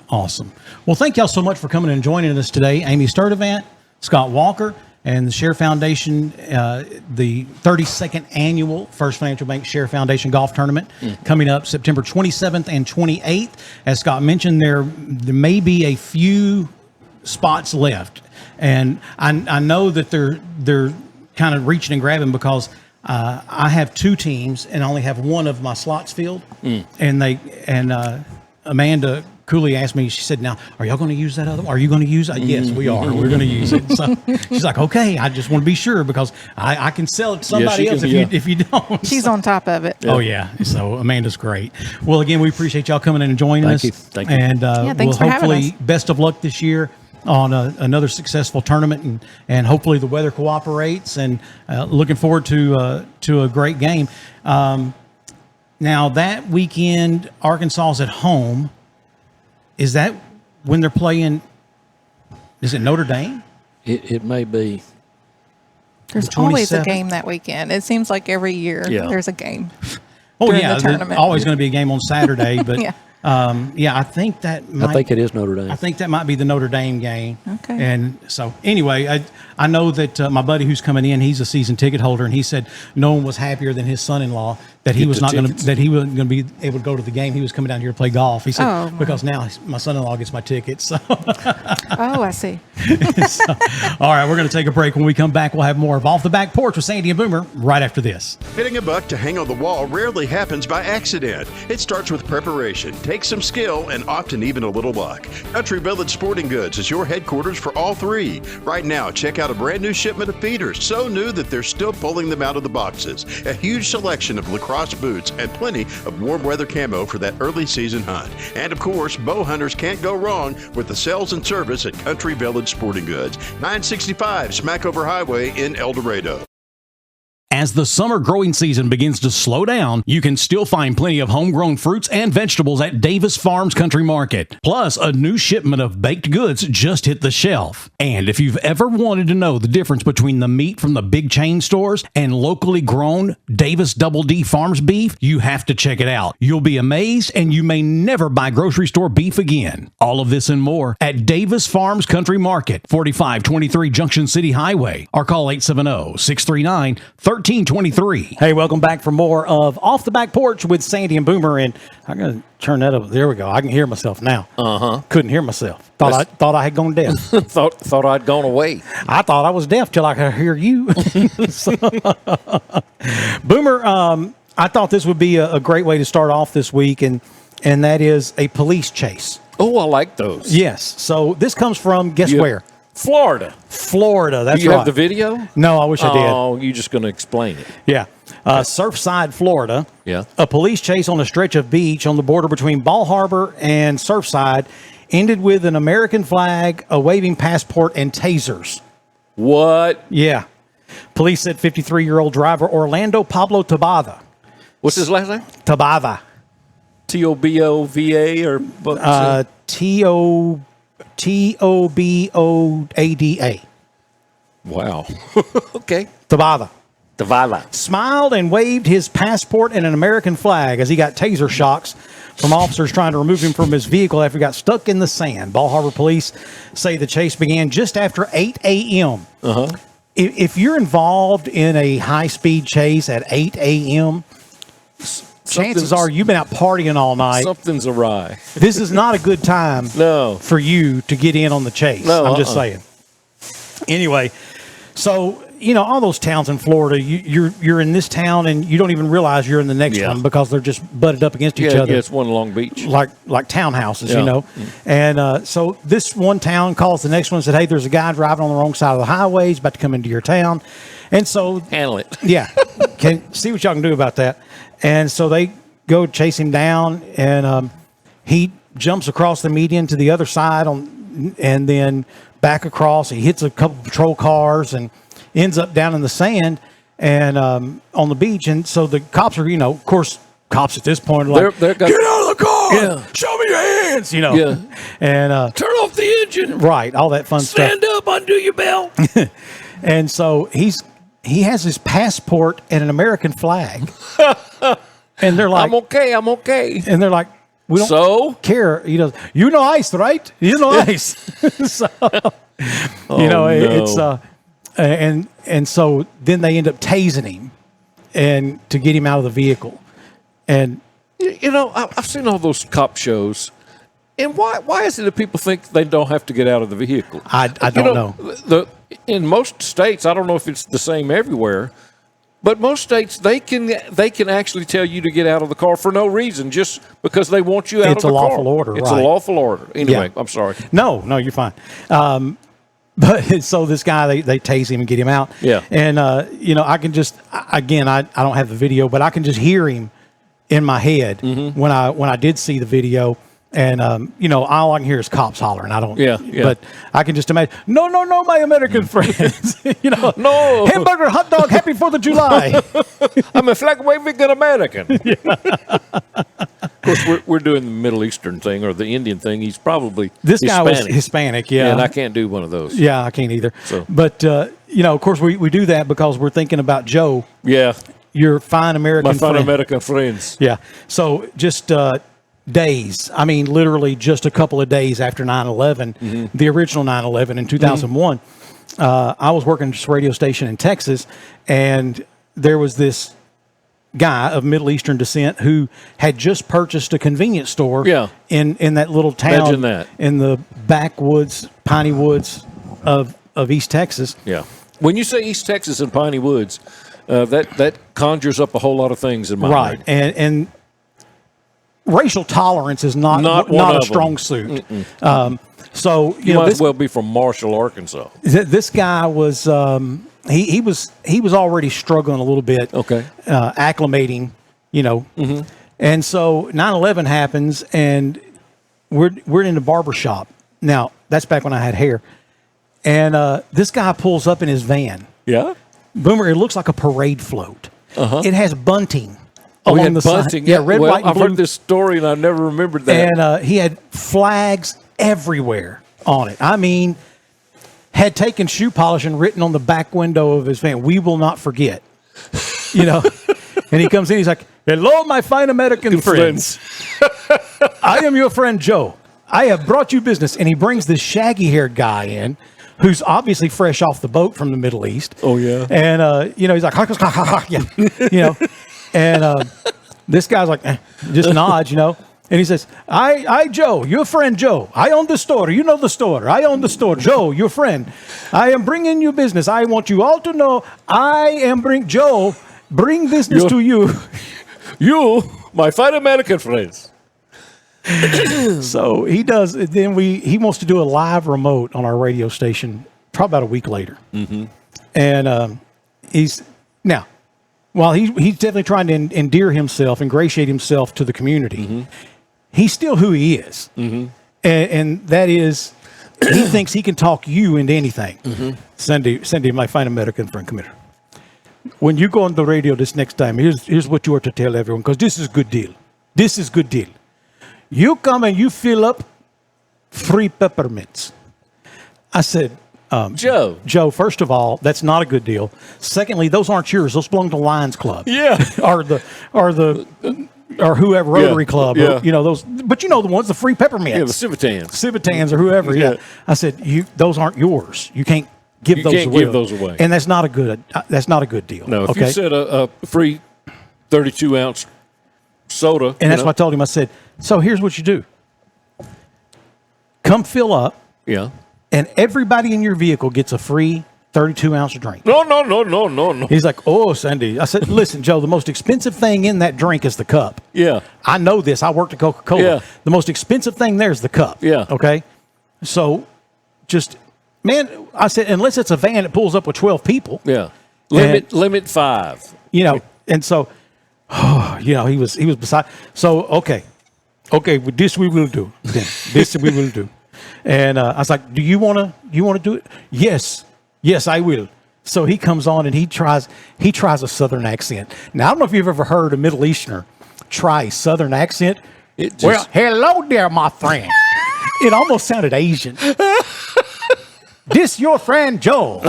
Awesome. Well, thank y'all so much for coming and joining us today. Amy Sturdivant, Scott Walker, and the Share Foundation, the 32nd annual First Financial Bank Share Foundation Golf Tournament coming up September 27th and 28th. As Scott mentioned, there may be a few spots left. And I know that they're kind of reaching and grabbing because I have two teams and I only have one of my slots filled. And Amanda Cooley asked me, she said, now, are y'all going to use that other one? Are you going to use it? Yes, we are. We're going to use it. So she's like, okay, I just want to be sure because I can sell it to somebody else if you don't. She's on top of it. Oh, yeah. So Amanda's great. Well, again, we appreciate y'all coming in and joining us. Thank you. And thanks we'll for having hopefully, us. best of luck this year on another successful tournament. And hopefully the weather cooperates and looking forward to a great game. Now, that weekend, Arkansas's at home. Is that when they're playing? Is it Notre Dame? It may be. There's The always a 27th? game that weekend. It seems like every year there's a game. Oh, during yeah. the There's tournament. always going to be a game on Saturday. But Yeah. I think that might, I think it is Notre Dame. I think that might be the Notre Dame game. Okay. And so anyway, I know that my buddy who's coming in, he's a season ticket holder, and he said no one was happier than his son-in-law that he Get was the not going to tickets. that he wasn't going to be able to go to the game. He was coming down here to play golf. He said Oh, my. because now my son-in-law gets my tickets. So. Oh, I see. All right, we're going to take a break. When we come back, we'll have more of Off the Back Porch with Sandy and Boomer right after this. Hitting a buck to hang on the wall rarely happens by accident. It starts with preparation, takes some skill, and often even a little luck. Country Village Sporting Goods is your headquarters for all three. Right now, check out a brand new shipment of feeders, so new that they're still pulling them out of the boxes. A huge selection of lacrosse boots and plenty of warm weather camo for that early season hunt. And of course, bow hunters can't go wrong with the sales and service at Country Village Sporting Goods, 965 Smackover Highway in El Dorado. As the summer growing season begins to slow down, you can still find plenty of homegrown fruits and vegetables at Davis Farms Country Market. Plus, a new shipment of baked goods just hit the shelf. And if you've ever wanted to know the difference between the meat from the big chain stores and locally grown Davis Double D Farms beef, you have to check it out. You'll be amazed, and you may never buy grocery store beef again. All of this and more at Davis Farms Country Market, 4523 Junction City Highway, or call 870-639-1323. Hey, welcome back for more of Off the Back Porch with Sandy and Boomer. And I'm going to turn that up. There we go. I can hear myself now. Couldn't hear myself. Thought I had gone deaf. thought I'd gone away. I thought I was deaf till I could hear you. Boomer, I thought this would be a great way to start off this week, and that is a police chase. Oh, I like those. Yes. So this comes from, guess where? Florida. Florida. That's Do you right. have the video? No, I wish I did. Oh, you're just going to explain it. Yeah. Surfside, Florida. Yeah. A police chase on a stretch of beach on the border between Ball Harbor and Surfside ended with an American flag, a waving passport, and tasers. What? Yeah. Police said 53-year-old driver Orlando Pablo Tabada. What's his last name? Tabada. Tobova or Toboada. Wow. Okay. Tabada. Tavala. Smiled and waved his passport and an American flag as he got taser shocks from officers trying to remove him from his vehicle after he got stuck in the sand. Ball Harbor police say the chase began just after 8 a.m. If you're involved in a high-speed chase at 8 a.m., chances are you've been out partying all night. Something's awry. This is not a good time for you to get in on the chase. No, I'm just saying. Anyway, so, you know, all those towns in Florida, you're in this town and you don't even realize you're in the next one because they're just butted up against each other. Yeah, it's one Long Beach. Like townhouses, you know. And so this one town calls the next one and said, hey, there's a guy driving on the wrong side of the highway. He's about to come into your town. And so... handle it. Yeah. See what y'all can do about that. And so they go chase him down, and he jumps across the median to the other side and then back across. He hits a couple patrol cars and ends up down in the sand and on the beach. And so the cops are, you know, of course, cops at this point are like, get out of the car! Yeah. Show me your hands! You know. Yeah. And turn off the engine! Right, all that fun stuff. Stand up, undo your belt! And so he has his passport and an American flag. And they're like, I'm okay. And they're like, we don't care. He does. You know ice, right? You know ice. So, it's and so then they end up tasing him and to get him out of the vehicle. And you know, I've seen all those cop shows. And why is it that people think they don't have to get out of the vehicle? I don't know. In most states, I don't know if it's the same everywhere, but most states they can actually tell you to get out of the car for no reason, just because they want you out of the car. It's a lawful order. It's a lawful order. Anyway, I'm sorry. No, you're fine. But so this guy, they tase him and get him out. Yeah. And you know, I can just I don't have the video, but I can just hear him in my head when I did see the video. And, you know, all I can hear is cops hollering. I don't. Yeah. But I can just imagine, no, my American friends. You know, no. Hamburger, hot dog, happy 4th of July. I'm a flag-waving American. Of course, we're doing the Middle Eastern thing or the Indian thing. He's probably this Hispanic. Guy was Hispanic, yeah. And I can't do one of those. Yeah, I can't either. So. But, you know, of course, we do that because we're thinking about Joe. Yeah. Your fine American friend. My fine American friends. Yeah. So just... days. I mean, literally just a couple of days after 9/11, the original 9/11 in 2001. I was working at this radio station in Texas, and there was this guy of Middle Eastern descent who had just purchased a convenience store in that little town. Imagine that. In the backwoods, piney woods of East Texas. Yeah. When you say East Texas and piney woods, that conjures up a whole lot of things in my mind. Right. And racial tolerance is not a strong suit. So you might as well be from Marshall, Arkansas. This guy was he was already struggling a little bit. Okay, acclimating, you know. And so 9/11 happens, and we're in the barber shop. Now that's back when I had hair, and this guy pulls up in his van. Yeah, Boomer. It looks like a parade float. It has bunting. Oh, along the bunting. Side. Yeah, red, white, and I've blue. heard this story, and I never remembered that. And he had flags everywhere on it. I mean, had taken shoe polish and written on the back window of his van, "We will not forget." You know, and he comes in, he's like, "Hello, my fine American friends. I am your friend Joe. I have brought you business." And he brings this shaggy-haired guy in, who's obviously fresh off the boat from the Middle East. Oh yeah. And you know, he's like, yeah, you know. And this guy's like, just nods, you know. And he says, I, Joe, your friend Joe. I own the store. You know the store. I own the store. Joe, your friend. I am bringing you business. I want you all to know Joe, bring business to you. You, my fine American friends. So he does. Then he wants to do a live remote on our radio station probably about a week later. And he's now. While he's definitely trying to endear himself, ingratiate himself to the community, he's still who he is. And that is, he thinks he can talk you into anything. Cindy, my fine American friend, come here. when you go on the radio this next time, here's what you are to tell everyone, because this is good deal. This is good deal. You come and you fill up free peppermints. I said, Joe, first of all, that's not a good deal. Secondly, those aren't yours. Those belong to Lions Club. Yeah. or whoever, Rotary Club. Yeah. Or, those, but the ones, the free peppermints. Yeah, the Civitans or whoever. Yeah. I said, those aren't yours. You can't give those away. And that's not a good deal. No, if you said a free 32-ounce soda. And that's what I told him. I said, so here's what you do. Come fill up. Yeah. And everybody in your vehicle gets a free 32-ounce drink. No. He's like, oh, Sandy. I said, listen, Joe, the most expensive thing in that drink is the cup. Yeah. I know this. I worked at Coca-Cola. Yeah. The most expensive thing there is the cup. Yeah. Okay? So man, I said, unless it's a van that pulls up with 12 people. Yeah. Limit 5. And so, he was beside. So, okay, this we will do. This we will do. And I was like, do you want to do it? Yes, I will. So he comes on and he tries a Southern accent. Now, I don't know if you've ever heard a Middle Easterner try a Southern accent. Well, hello there, my friend. It almost sounded Asian. This your friend Joe.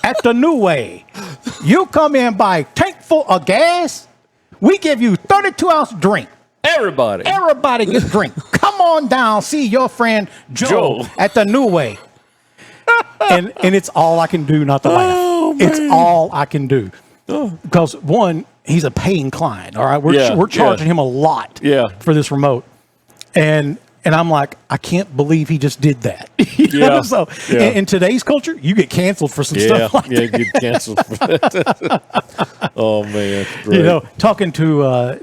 At the New Way. You come in by tank full of gas. We give you 32-ounce drink. Everybody gets drink. Come on down, see your friend Joe. At the New Way. and it's all I can do not to laugh. It's all I can do. Because one, he's a paying client. All right, we're charging him a lot for this remote. And I'm like, I can't believe he just did that. So in today's culture, you get canceled for some stuff like that. Yeah, you get canceled for that. Oh man, great. Talking to a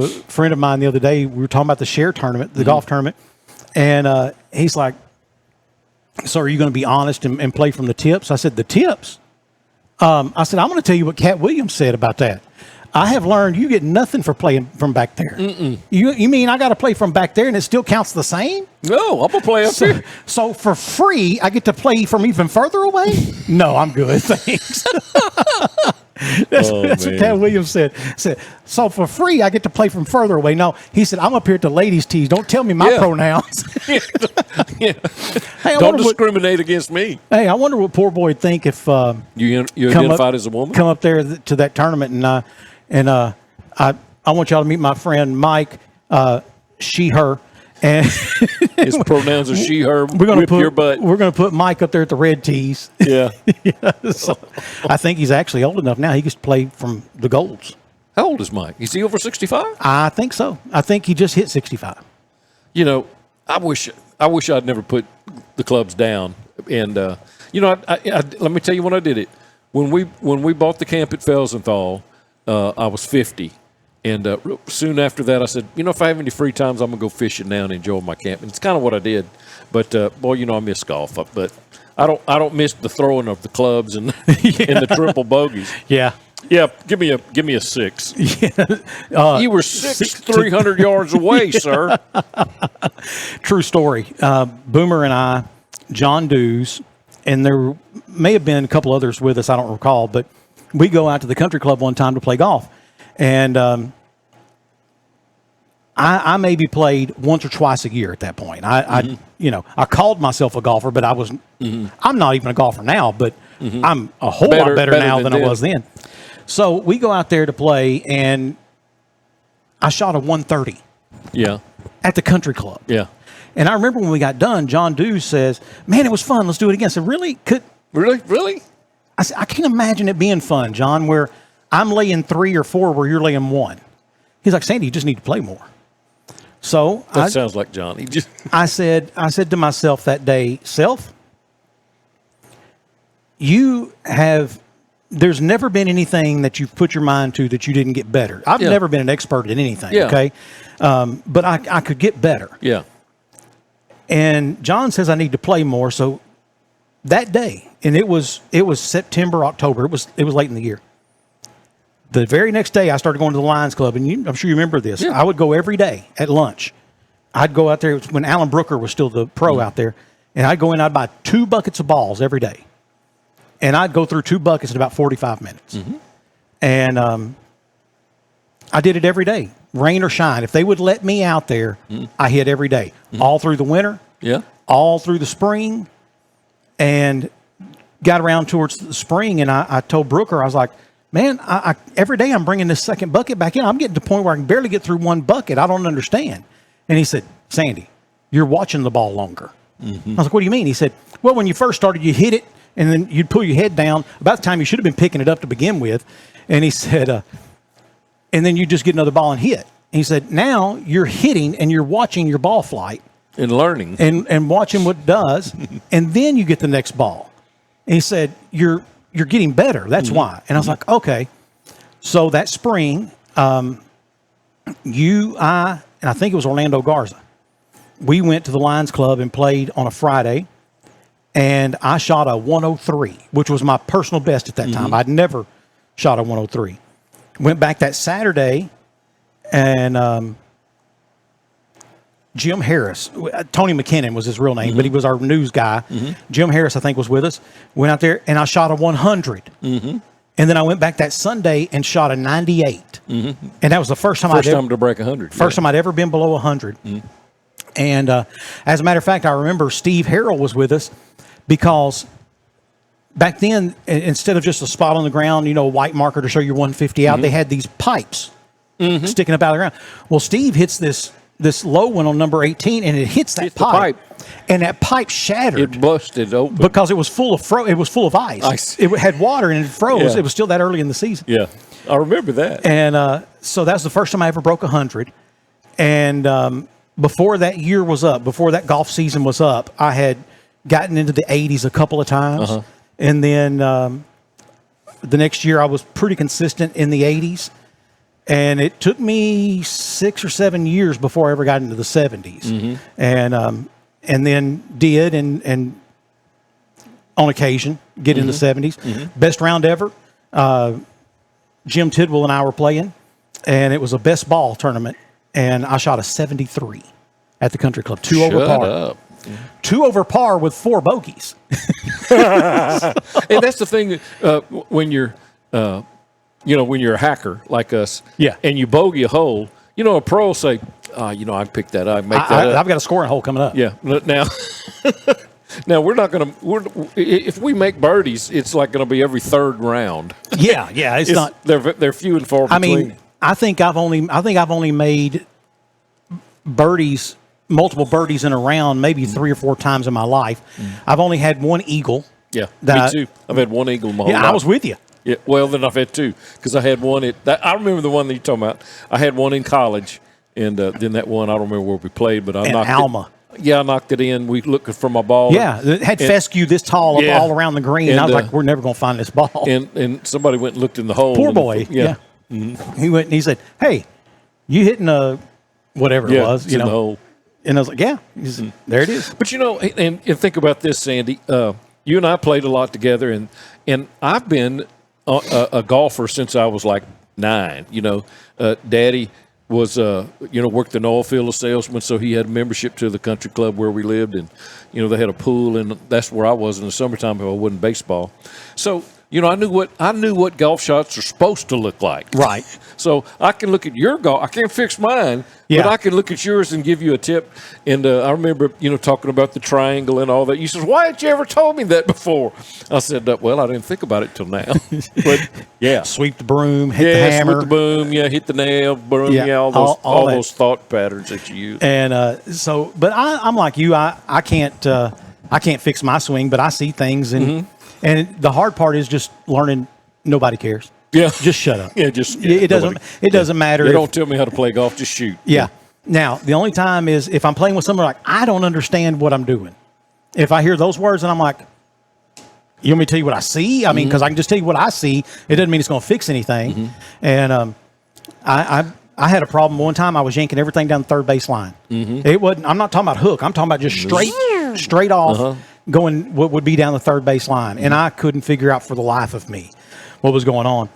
friend of mine the other day, we were talking about the share tournament, the golf tournament, and he's like, so are you going to be honest and play from the tips? I said, the tips? I said, I'm going to tell you what Cat Williams said about that. I have learned you get nothing for playing from back there. You mean I got to play from back there and it still counts the same? No, I'm going to play up here. So for free, I get to play from even further away? No, I'm good. Thanks. That's what Cat Williams said. So for free, I get to play from further away. No, he said, I'm up here at the ladies' tees. Don't tell me my pronouns. Hey, don't discriminate against me. Hey, I wonder what poor boy would think if you identified as a woman. Come up there to that tournament and I want y'all to meet my friend Mike, she, her. And his pronouns are she, her. We're going to put Mike up there at the red tees. Yeah. So I think he's actually old enough now. He gets to play from the golds. How old is Mike? Is he over 65? I think so. I think he just hit 65. I wish I'd never put the clubs down. And let me tell you when I did it. When we bought the camp at Felsenthal, I was 50. And soon after that, I said, if I have any free times, I'm going to go fishing now and enjoy my camp. And it's kind of what I did. But, I miss golf. But I don't miss the throwing of the clubs and, and the triple bogeys. Yeah. Yeah, give me a 6. Yeah. You were 300 yards away, sir. True story. Boomer and I, John Dews, and there may have been a couple others with us, I don't recall, but we go out to the country club one time to play golf. And I maybe played once or twice a year at that point. I called myself a golfer, but I was I'm not even a golfer now, but I'm a whole lot better now than I was then. So we go out there to play, and I shot a 130. Yeah. At the country club. Yeah. And I remember when we got done, John Dews says, "Man, it was fun. Let's do it again." I said, "Really? Really?" I said, "I can't imagine it being fun, John, where I'm laying 3 or 4 where you're laying 1. He's like, "Sandy, you just need to play more." So that sounds like John. I said to myself that day, there's never been anything that you've put your mind to that you didn't get better. I've never been an expert in anything, okay? But I could get better. Yeah. And John says I need to play more. So that day, and it was September, October. It was late in the year. The very next day, I started going to the Lions Club, and I'm sure you remember this. Yeah. I would go every day at lunch. I'd go out there when Alan Brooker was still the pro out there, and I'd go in. I'd buy 2 buckets of balls every day. and I'd go through 2 buckets in about 45 minutes. And I did it every day, rain or shine. If they would let me out there, I hit every day, all through the winter, all through the spring, and got around towards the spring, and I told Brooker, I was like, man, I every day I'm bringing this second bucket back in. I'm getting to the point where I can barely get through 1 bucket. I don't understand. And he said, Sandy, you're watching the ball longer. I was like, what do you mean? He said, well, when you first started, you hit it, and then you'd pull your head down. About the time you should have been picking it up to begin with. And he said, and then you just get another ball and hit. And he said, now you're hitting and you're watching your ball flight. And learning. And watching what it does. And then you get the next ball. And he said, you're getting better. That's why. And I was like, okay. So that spring, you, I, and I think it was Orlando Garza, we went to the Lions Club and played on a Friday. And I shot a 103, which was my personal best at that time. I'd never shot a 103. Went back that Saturday, and Jim Harris, Tony McKinnon was his real name, but he was our news guy. Jim Harris, I think, was with us. Went out there, and I shot a 100. And then I went back that Sunday and shot a 98. And that was the first time to break 100. First time I'd ever been below 100. And as a matter of fact, I remember Steve Harrell was with us, because back then, instead of just a spot on the ground, a white marker to show your 150 out, they had these pipes sticking up out of the ground. Well, Steve hits this low one on number 18, and it hits that pipe. And that pipe shattered. It busted open. Because it was full of ice. It had water and it froze. Yeah. It was still that early in the season. Yeah, I remember that. And so that was the first time I ever broke 100. And before that year was up, before that golf season was up, I had gotten into the 80s a couple of times. And then the next year I was pretty consistent in the 80s. And it took me 6 or 7 years before I ever got into the 70s. And then did, and on occasion, get in the 70s. Best round ever. Jim Tidwell and I were playing, and it was a best ball tournament. And I shot a 73 at the country club. 2 over par. Up. 2 over par with 4 bogeys. And that's the thing when you're, when you're a hacker like us, and you bogey a hole, a pro will say, I can pick that up, make that up. I've got a scoring hole coming up. Yeah. Now we're not going to. If we make birdies, it's like going to be every third round. Yeah. It's not. They're few and far between. I mean, I think I've only made birdies. Multiple birdies in a round, maybe 3 or 4 times in my life. I've only had 1 eagle. Yeah, me too. I've had 1 eagle in my whole life. I was with you. Yeah, well, then I've had 2, because I had one I remember the one that you're talking about. I had one in college, and then that one, I don't remember where we played, but I knocked Alma. I knocked it in. We looked for my ball. Yeah, it had fescue this tall all around the green. And I was like, we're never going to find this ball. And somebody went and looked in the hole. Poor boy. Yeah. He went and he said, hey, you hitting a whatever it was. In the hole. And I was like, yeah, there it is. But, and think about this, Sandy. You and I played a lot together, and I've been a golfer since I was like 9. Daddy was, worked an oil field as salesman, so he had a membership to the country club where we lived, and, they had a pool, and that's where I was in the summertime if I wasn't baseball. So, I knew what golf shots are supposed to look like. Right. So I can look at your golf. I can't fix mine, but I can look at yours and give you a tip. And I remember, talking about the triangle and all that. You said, "Why hadn't you ever told me that before?" I said, "Well, I didn't think about it till now." But yeah, sweep the broom, hit the hammer, sweep the boom, hit the nail, broom, all those thought patterns that you use. And but I'm like you. I can't fix my swing, but I see things and. And the hard part is just learning nobody cares. Yeah. Just shut up. It doesn't matter. They don't tell me how to play golf, just shoot. Yeah. Now, the only time is if I'm playing with someone like, I don't understand what I'm doing. If I hear those words and I'm like, you want me to tell you what I see? I mean, because I can just tell you what I see. It doesn't mean it's going to fix anything. And I had a problem one time. I was yanking everything down the third base line. It wasn't. I'm not talking about hook. I'm talking about just straight off. Going what would be down the third base line. And I couldn't figure out for the life of me what was going on.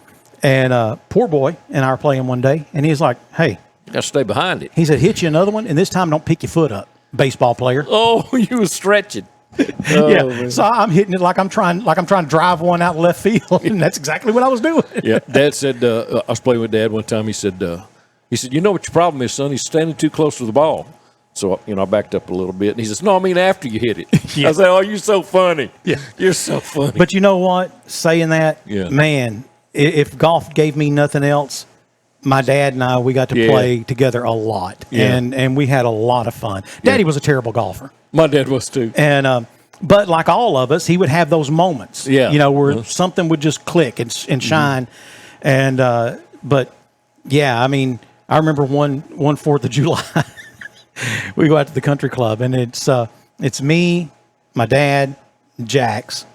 And poor boy and I were playing one day, and he's like, hey. You got to stay behind it. He said, hit you another one, and this time don't pick your foot up, baseball player. Oh, you was stretching. Yeah. Man. So I'm hitting it like I'm trying to drive one out left field, and that's exactly what I was doing. Yeah. Dad said, I was playing with Dad one time. He said, you know what your problem is, son? He's standing too close to the ball. So, I backed up a little bit. And he says, no, I mean after you hit it. Yeah. I said, oh, you're so funny. Yeah. You're so funny. But you know what? Saying that, man, if golf gave me nothing else, my dad and I, we got to play together a lot. Yeah. And we had a lot of fun. Daddy was a terrible golfer. My dad was too. And but like all of us, he would have those moments, where something would just click and shine. And but yeah, I mean, I remember one 4th of July, we go out to the country club, and it's me, my dad, Jax,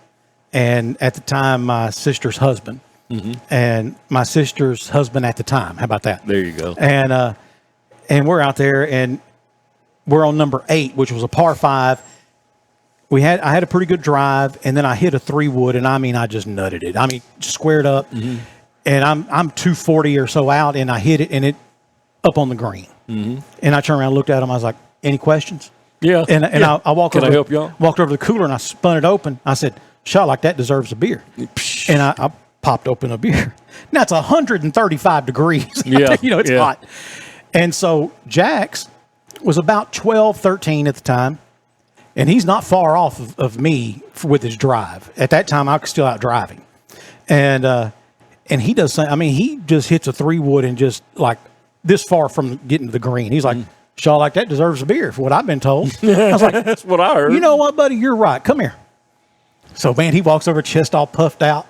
and at the time my sister's husband, and my sister's husband at the time. How about that? There you go. And we're out there, and we're on number 8, which was a par 5. I had a pretty good drive, and then I hit a 3-wood, and I just nutted it. I mean, just squared up, and I'm 240 or so out, and I hit it, and it up on the green. And I turned around and looked at him. I was like, any questions? Yeah. And I walked over. Can I help y'all? Walked over to the cooler, and I spun it open. I said, shot like that deserves a beer. And I popped open a beer. Now it's 135 degrees. Yeah. It's hot. And so Jax was about 12, 13 at the time. And he's not far off of me with his drive. At that time, I was still out driving. And he does something. I mean, he just hits a 3-wood and just like this far from getting to the green. He's like, shot like that deserves a beer, for what I've been told. I was like, that's what I heard. You know what, buddy? You're right. Come here. So, man, he walks over, chest all puffed out.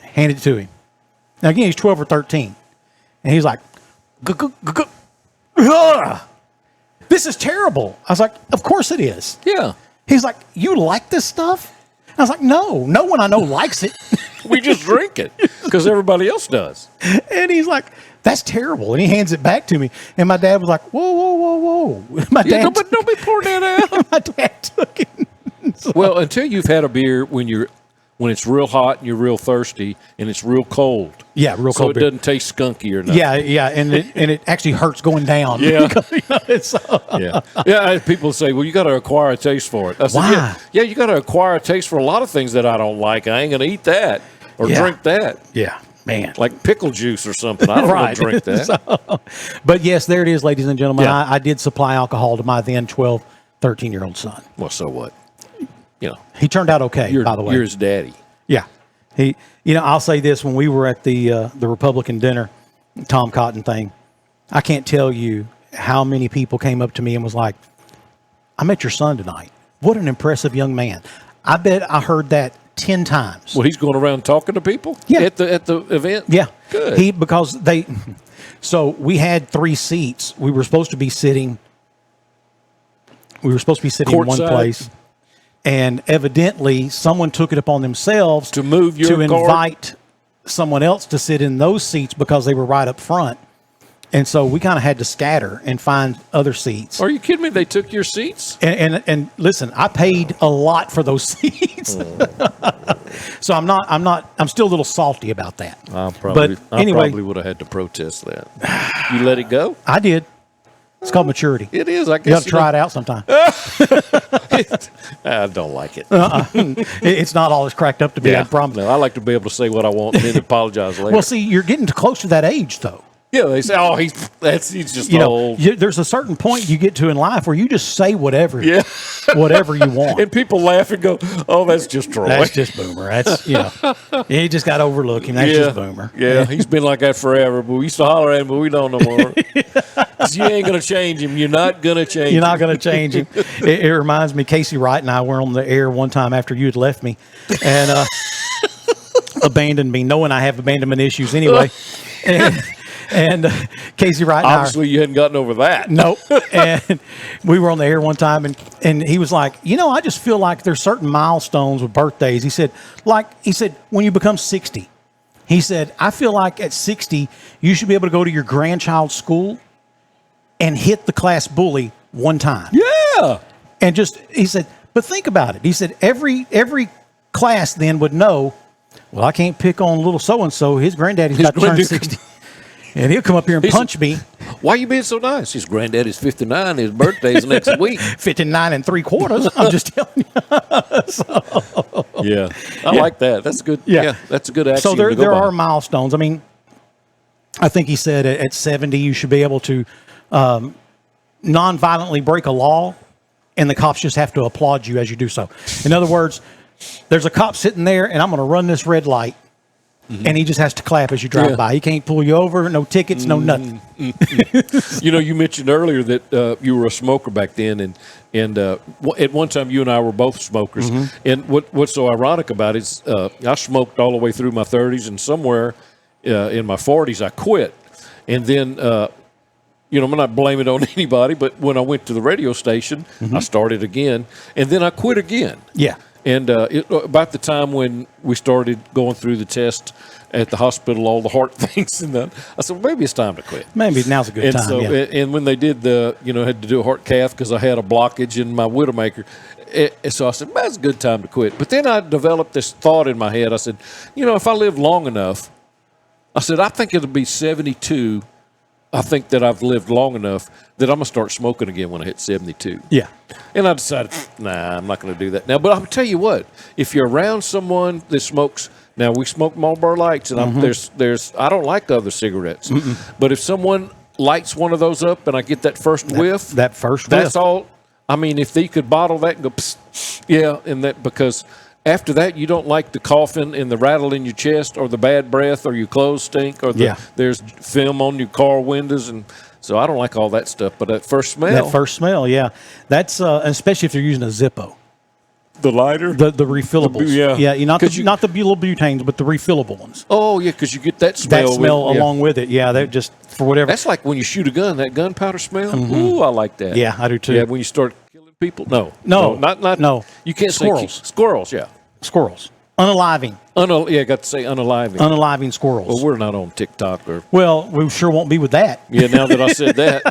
Handed it to him. Now, again, he's 12 or 13. And he's like, this is terrible. I was like, of course it is. Yeah. He's like, you like this stuff? I was like, no one I know likes it. We just drink it because everybody else does. And he's like, that's terrible. And he hands it back to me. And my dad was like, whoa. My dad don't be pouring that out. My dad took it. So, well, until you've had a beer when it's real hot and you're real thirsty and it's real cold. Yeah, real cold. So it doesn't taste skunky or nothing. Yeah, and it actually hurts going down. Yeah. Because, Yeah. People say, well, you got to acquire a taste for it. I said, why? Yeah, you got to acquire a taste for a lot of things that I don't like. I ain't going to eat that or drink that. Yeah, man. Like pickle juice or something. I don't want to drink that. But yes, there it is, ladies and gentlemen. Yeah. I did supply alcohol to my then 12, 13-year-old son. Well, so what? He turned out okay, by the way. You're his daddy. Yeah. I'll say this, when we were at the Republican dinner, Tom Cotton thing, I can't tell you how many people came up to me and was like, I met your son tonight. What an impressive young man. I bet I heard that 10 times. Well, he's going around talking to people? Yeah. At the event? Yeah. Good. So we had 3 seats. We were supposed to be sitting in one place. And evidently, someone took it upon themselves to move your invite someone else to sit in those seats because they were right up front. And so we kind of had to scatter and find other seats. Are you kidding me? They took your seats? And listen, I paid a lot for those seats. So I'm still a little salty about that. I probably would have had to protest that. You let it go? I did. It's called maturity. It is. I guess you have to try it out sometime. I don't like it. It's not all it's cracked up to be. I promise. No, I like to be able to say what I want and then apologize later. Well, see, you're getting close to that age, though. Yeah, they say, "Oh, he's just old." There's a certain point you get to in life where you just say whatever, whatever you want, and people laugh and go, "Oh, that's just Troy. That's just Boomer. That's you just got to overlook him. That's just Boomer." Yeah, he's been like that forever. But we used to holler at him, but we don't no more. You ain't gonna change him. You're not gonna change. You're not gonna change him. It reminds me, Casey Wright and I were on the air one time after you had left me, and abandoned me, knowing I have abandonment issues anyway. And Casey Wright and obviously you hadn't gotten over that. Nope. And we were on the air one time, and he was like, I just feel like there's certain milestones with birthdays. He said, when you become 60, he said, I feel like at 60, you should be able to go to your grandchild's school and hit the class bully one time. Yeah. And he said, but think about it. He said, every class then would know, well, I can't pick on little so-and-so. His granddaddy's about to turn 60. And he'll come up here and punch me. Why you being so nice? His granddaddy's 59. His birthday's next week. 59 3/4. I'm just telling you. Yeah, I like that. That's good. Yeah, that's a good axiom. So there to go by. are milestones. I mean, I think he said at 70 you should be able to non-violently break a law, and the cops just have to applaud you as you do so. In other words, there's a cop sitting there, and I'm going to run this red light. And he just has to clap as you drive by. He can't pull you over, no tickets, no nothing. You know, you mentioned earlier that you were a smoker back then, and at one time you and I were both smokers. And what's so ironic about it is I smoked all the way through my 30s, and somewhere in my 40s I quit. And then, I'm not blaming it on anybody, but when I went to the radio station, I started again, and then I quit again. Yeah. And about the time when we started going through the test at the hospital, all the heart things, and I said, well, maybe it's time to quit. Maybe now's a good time. So, and when they did had to do a heart cath because I had a blockage in my widowmaker. So I said, that's a good time to quit. But then I developed this thought in my head. I said, if I live long enough, I think it'll be 72. I think that I've lived long enough that I'm going to start smoking again when I hit 72. Yeah. And I decided, I'm not going to do that now. But I'll tell you what, if you're around someone that smokes, now we smoke Marlboro Lights, and I don't like other cigarettes. But if someone lights one of those up and I get that first whiff. That's all. I mean, if they could bottle that and go, psst, yeah, and that, because after that, you don't like the coughing and the rattle in your chest or the bad breath or your clothes stink or there's film on your car windows. And so I don't like all that stuff. But that first smell. Yeah. That's especially if you're using a Zippo. The lighter? The refillables. Yeah, not the butanes, but the refillable ones. Oh, yeah, because you get that smell. Along with it. Yeah, they're just, for whatever. That's like when you shoot a gun, that gunpowder smell. Ooh, I like that. Yeah, I do too. Yeah, when you start killing people. No. You can't squirrels. Say squirrels, yeah. Squirrels. Unaliving. I got to say unaliving. Unaliving squirrels. Well, we're not on TikTok or. Well, we sure won't be with that. Yeah, now that I said that.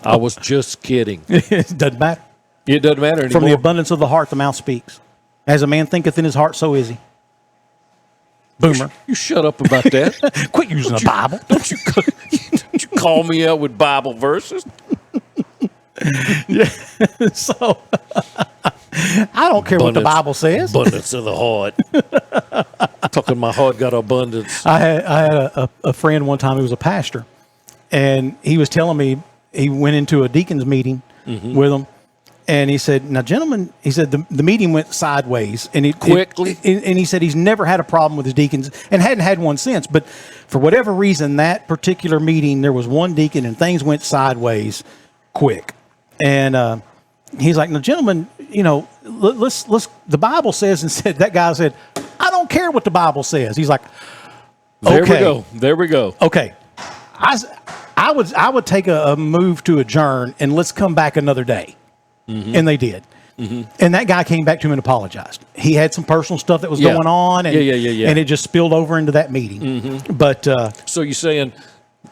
I was just kidding. It doesn't matter. It doesn't matter anymore. From the abundance of the heart, the mouth speaks. As a man thinketh in his heart, so is he. Boomer. You shut up about that. Quit using the Bible. Don't you call me out with Bible verses. Yeah. So I don't care what the Bible says. Abundance of the heart. Talking my heart got abundance. I had a friend one time who was a pastor, and he was telling me he went into a deacon's meeting with them, and he said, "Now, gentlemen," he said, the meeting went sideways, and quickly. And he said he's never had a problem with his deacons and hadn't had one since, but for whatever reason, that particular meeting, there was one deacon, and things went sideways quick. And he's like, "Now, gentlemen, let's. The Bible says," and said that guy said, "I don't care what the Bible says." He's like, "Okay, there we go. Okay, I would take a move to adjourn and let's come back another day." And they did. And that guy came back to him and apologized. He had some personal stuff that was going on, and and it just spilled over into that meeting. But so you're saying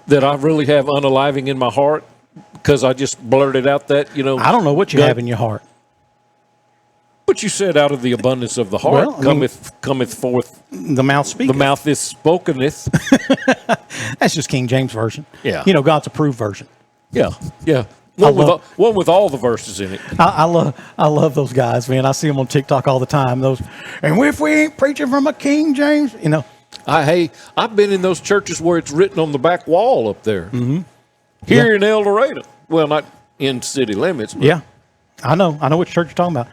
that I really have unaliving in my heart? Because I just blurted out that, I don't know what you have in your heart. But you said out of the abundance of the heart cometh forth. The mouth speaketh. The mouth is spokeneth. That's just King James Version. Yeah. God's approved version. Yeah. One with all the verses in it. I love those guys, man. I see them on TikTok all the time. And if we ain't preaching from a King James, I've been in those churches where it's written on the back wall up there. Here in El Dorado. Well, not in city limits. But. Yeah, I know what church you're talking about.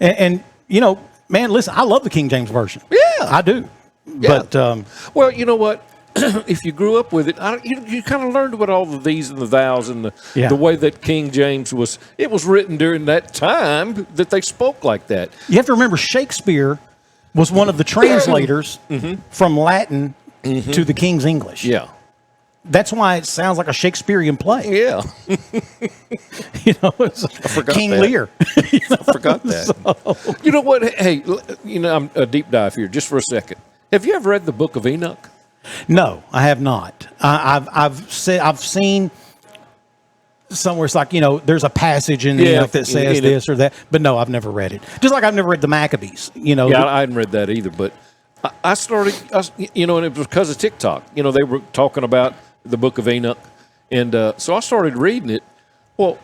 And man, listen, I love the King James Version. Yeah. I do. Yeah. But, well, you know what? If you grew up with it, you kind of learned what all the these and the thous and the way that King James was. It was written during that time that they spoke like that. You have to remember Shakespeare was one of the translators from Latin to the King's English. Yeah. That's why it sounds like a Shakespearean play. Yeah. I forgot King Lear. I forgot that. So. You know what? Hey, I'm a deep dive here just for a second. Have you ever read the Book of Enoch? No, I have not. I've seen somewhere it's like, there's a passage in Enoch that says this or that, but no, I've never read it. Just like I've never read the Maccabees. Yeah, I hadn't read that either, but I started, and it was because of TikTok. They were talking about the book of Enoch. And so I started reading it. Well,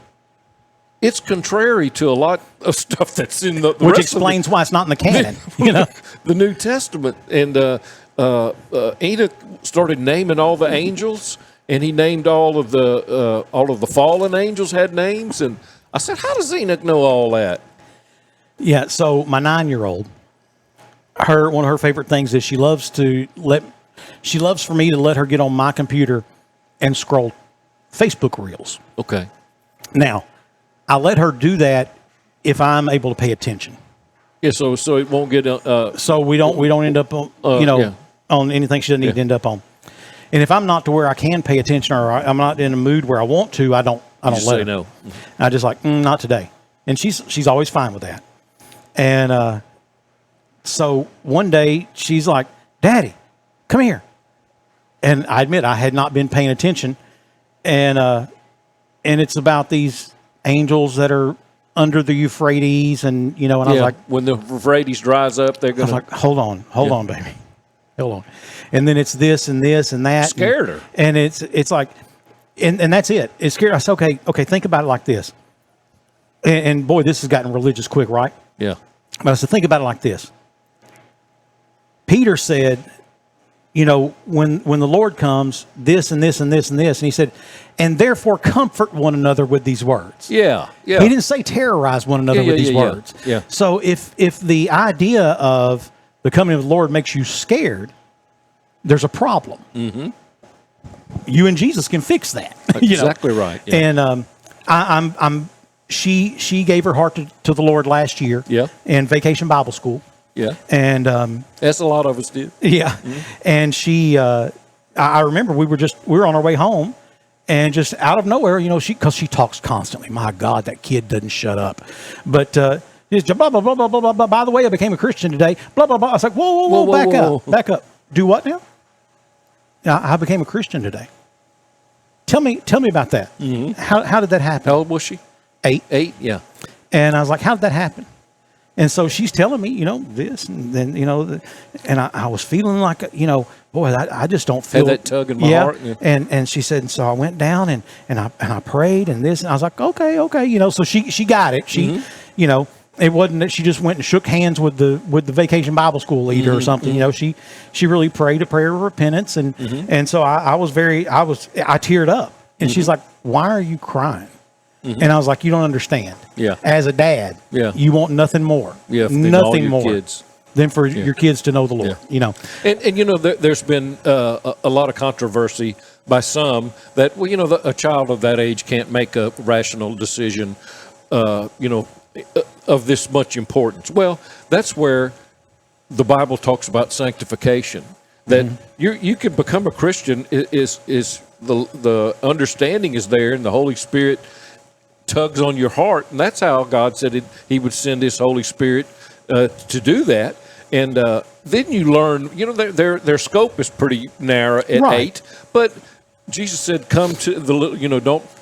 it's contrary to a lot of stuff that's in the which explains why it's not in the canon. The New Testament. And Enoch started naming all the angels, and he named all of the fallen angels had names. And I said, how does Enoch know all that? Yeah. So my 9-year-old, one of her favorite things is she loves for me to let her get on my computer and scroll Facebook Reels. Okay. Now, I let her do that if I'm able to pay attention. Yeah, so it won't get so we don't end up on on anything she doesn't need to end up on. And if I'm not to where I can pay attention, or I'm not in a mood where I want to, I don't let her. No. I just like not today, and she's always fine with that. And so one day she's like, "Daddy, come here," and I admit I had not been paying attention, and it's about these angels that are under the Euphrates, and and I was like, when the Euphrates dries up, they're gonna. I was like, hold on, baby, hold on, and then it's this and this and that. Scared her, and it's like, and that's it. It's scared. I said, okay, think about it like this, and boy, this has gotten religious quick, right? Yeah. But I said, think about it like this. Peter said, when the Lord comes, this and this and this and this, and he said, and therefore comfort one another with these words. Yeah. He didn't say terrorize one another with these words. Yeah. So if the idea of the coming of the Lord makes you scared, there's a problem. Mm-hmm. You and Jesus can fix that. Exactly right. Yeah. And she gave her heart to the Lord last year. Yeah. In Vacation Bible School. Yeah. And that's a lot of us did. Yeah. Mm-hmm. And she, I remember we were on our way home, and just out of nowhere, because she talks constantly. My God, that kid doesn't shut up. But it's blah blah blah blah blah blah. By the way, I became a Christian today. Blah blah blah. I was like, whoa, back up. Do what now? I became a Christian today. Tell me about that. Mm-hmm. How did that happen? How old was she? 8. 8. Yeah. And I was like, how did that happen? And so she's telling me, this, and then, and I was feeling like, boy, I just don't feel had that tug in my heart. Yeah. And she said, and so I went down and I prayed and this, and I was like, okay. So she got it. She, it wasn't that she just went and shook hands with the Vacation Bible School leader or something. Mm-hmm. She really prayed a prayer of repentance. And so I teared up, and she's like, why are you crying? And I was like, you don't understand. Yeah. As a dad, you want nothing more. Yeah. Nothing more kids. than for your kids to know the Lord. Yeah. And there's been a lot of controversy by some that a child of that age can't make a rational decision. Of this much importance. Well, that's where the Bible talks about sanctification. That you can become a Christian is the understanding is there, and the Holy Spirit tugs on your heart, and that's how God said He would send His Holy Spirit to do that. And then you learn. Their scope is pretty narrow at 8, but Jesus said, "Come to the little."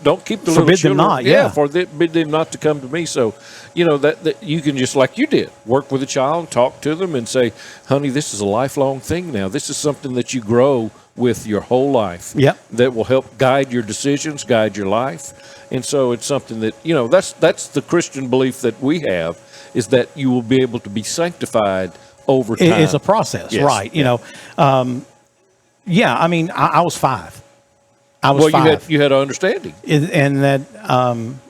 Don't keep the little children. Forbid them not. Yeah, forbid them not to come to me. So, that you can just like you did, work with a child, talk to them, and say, "Honey, this is a lifelong thing. Now, this is something that you grow with your whole life. Yep. That will help guide your decisions, guide your life." And so, it's something that that's the Christian belief that we have, is that you will be able to be sanctified over time. It's a process, yes. Right? I mean, I was 5. I was 5. You had an understanding, and that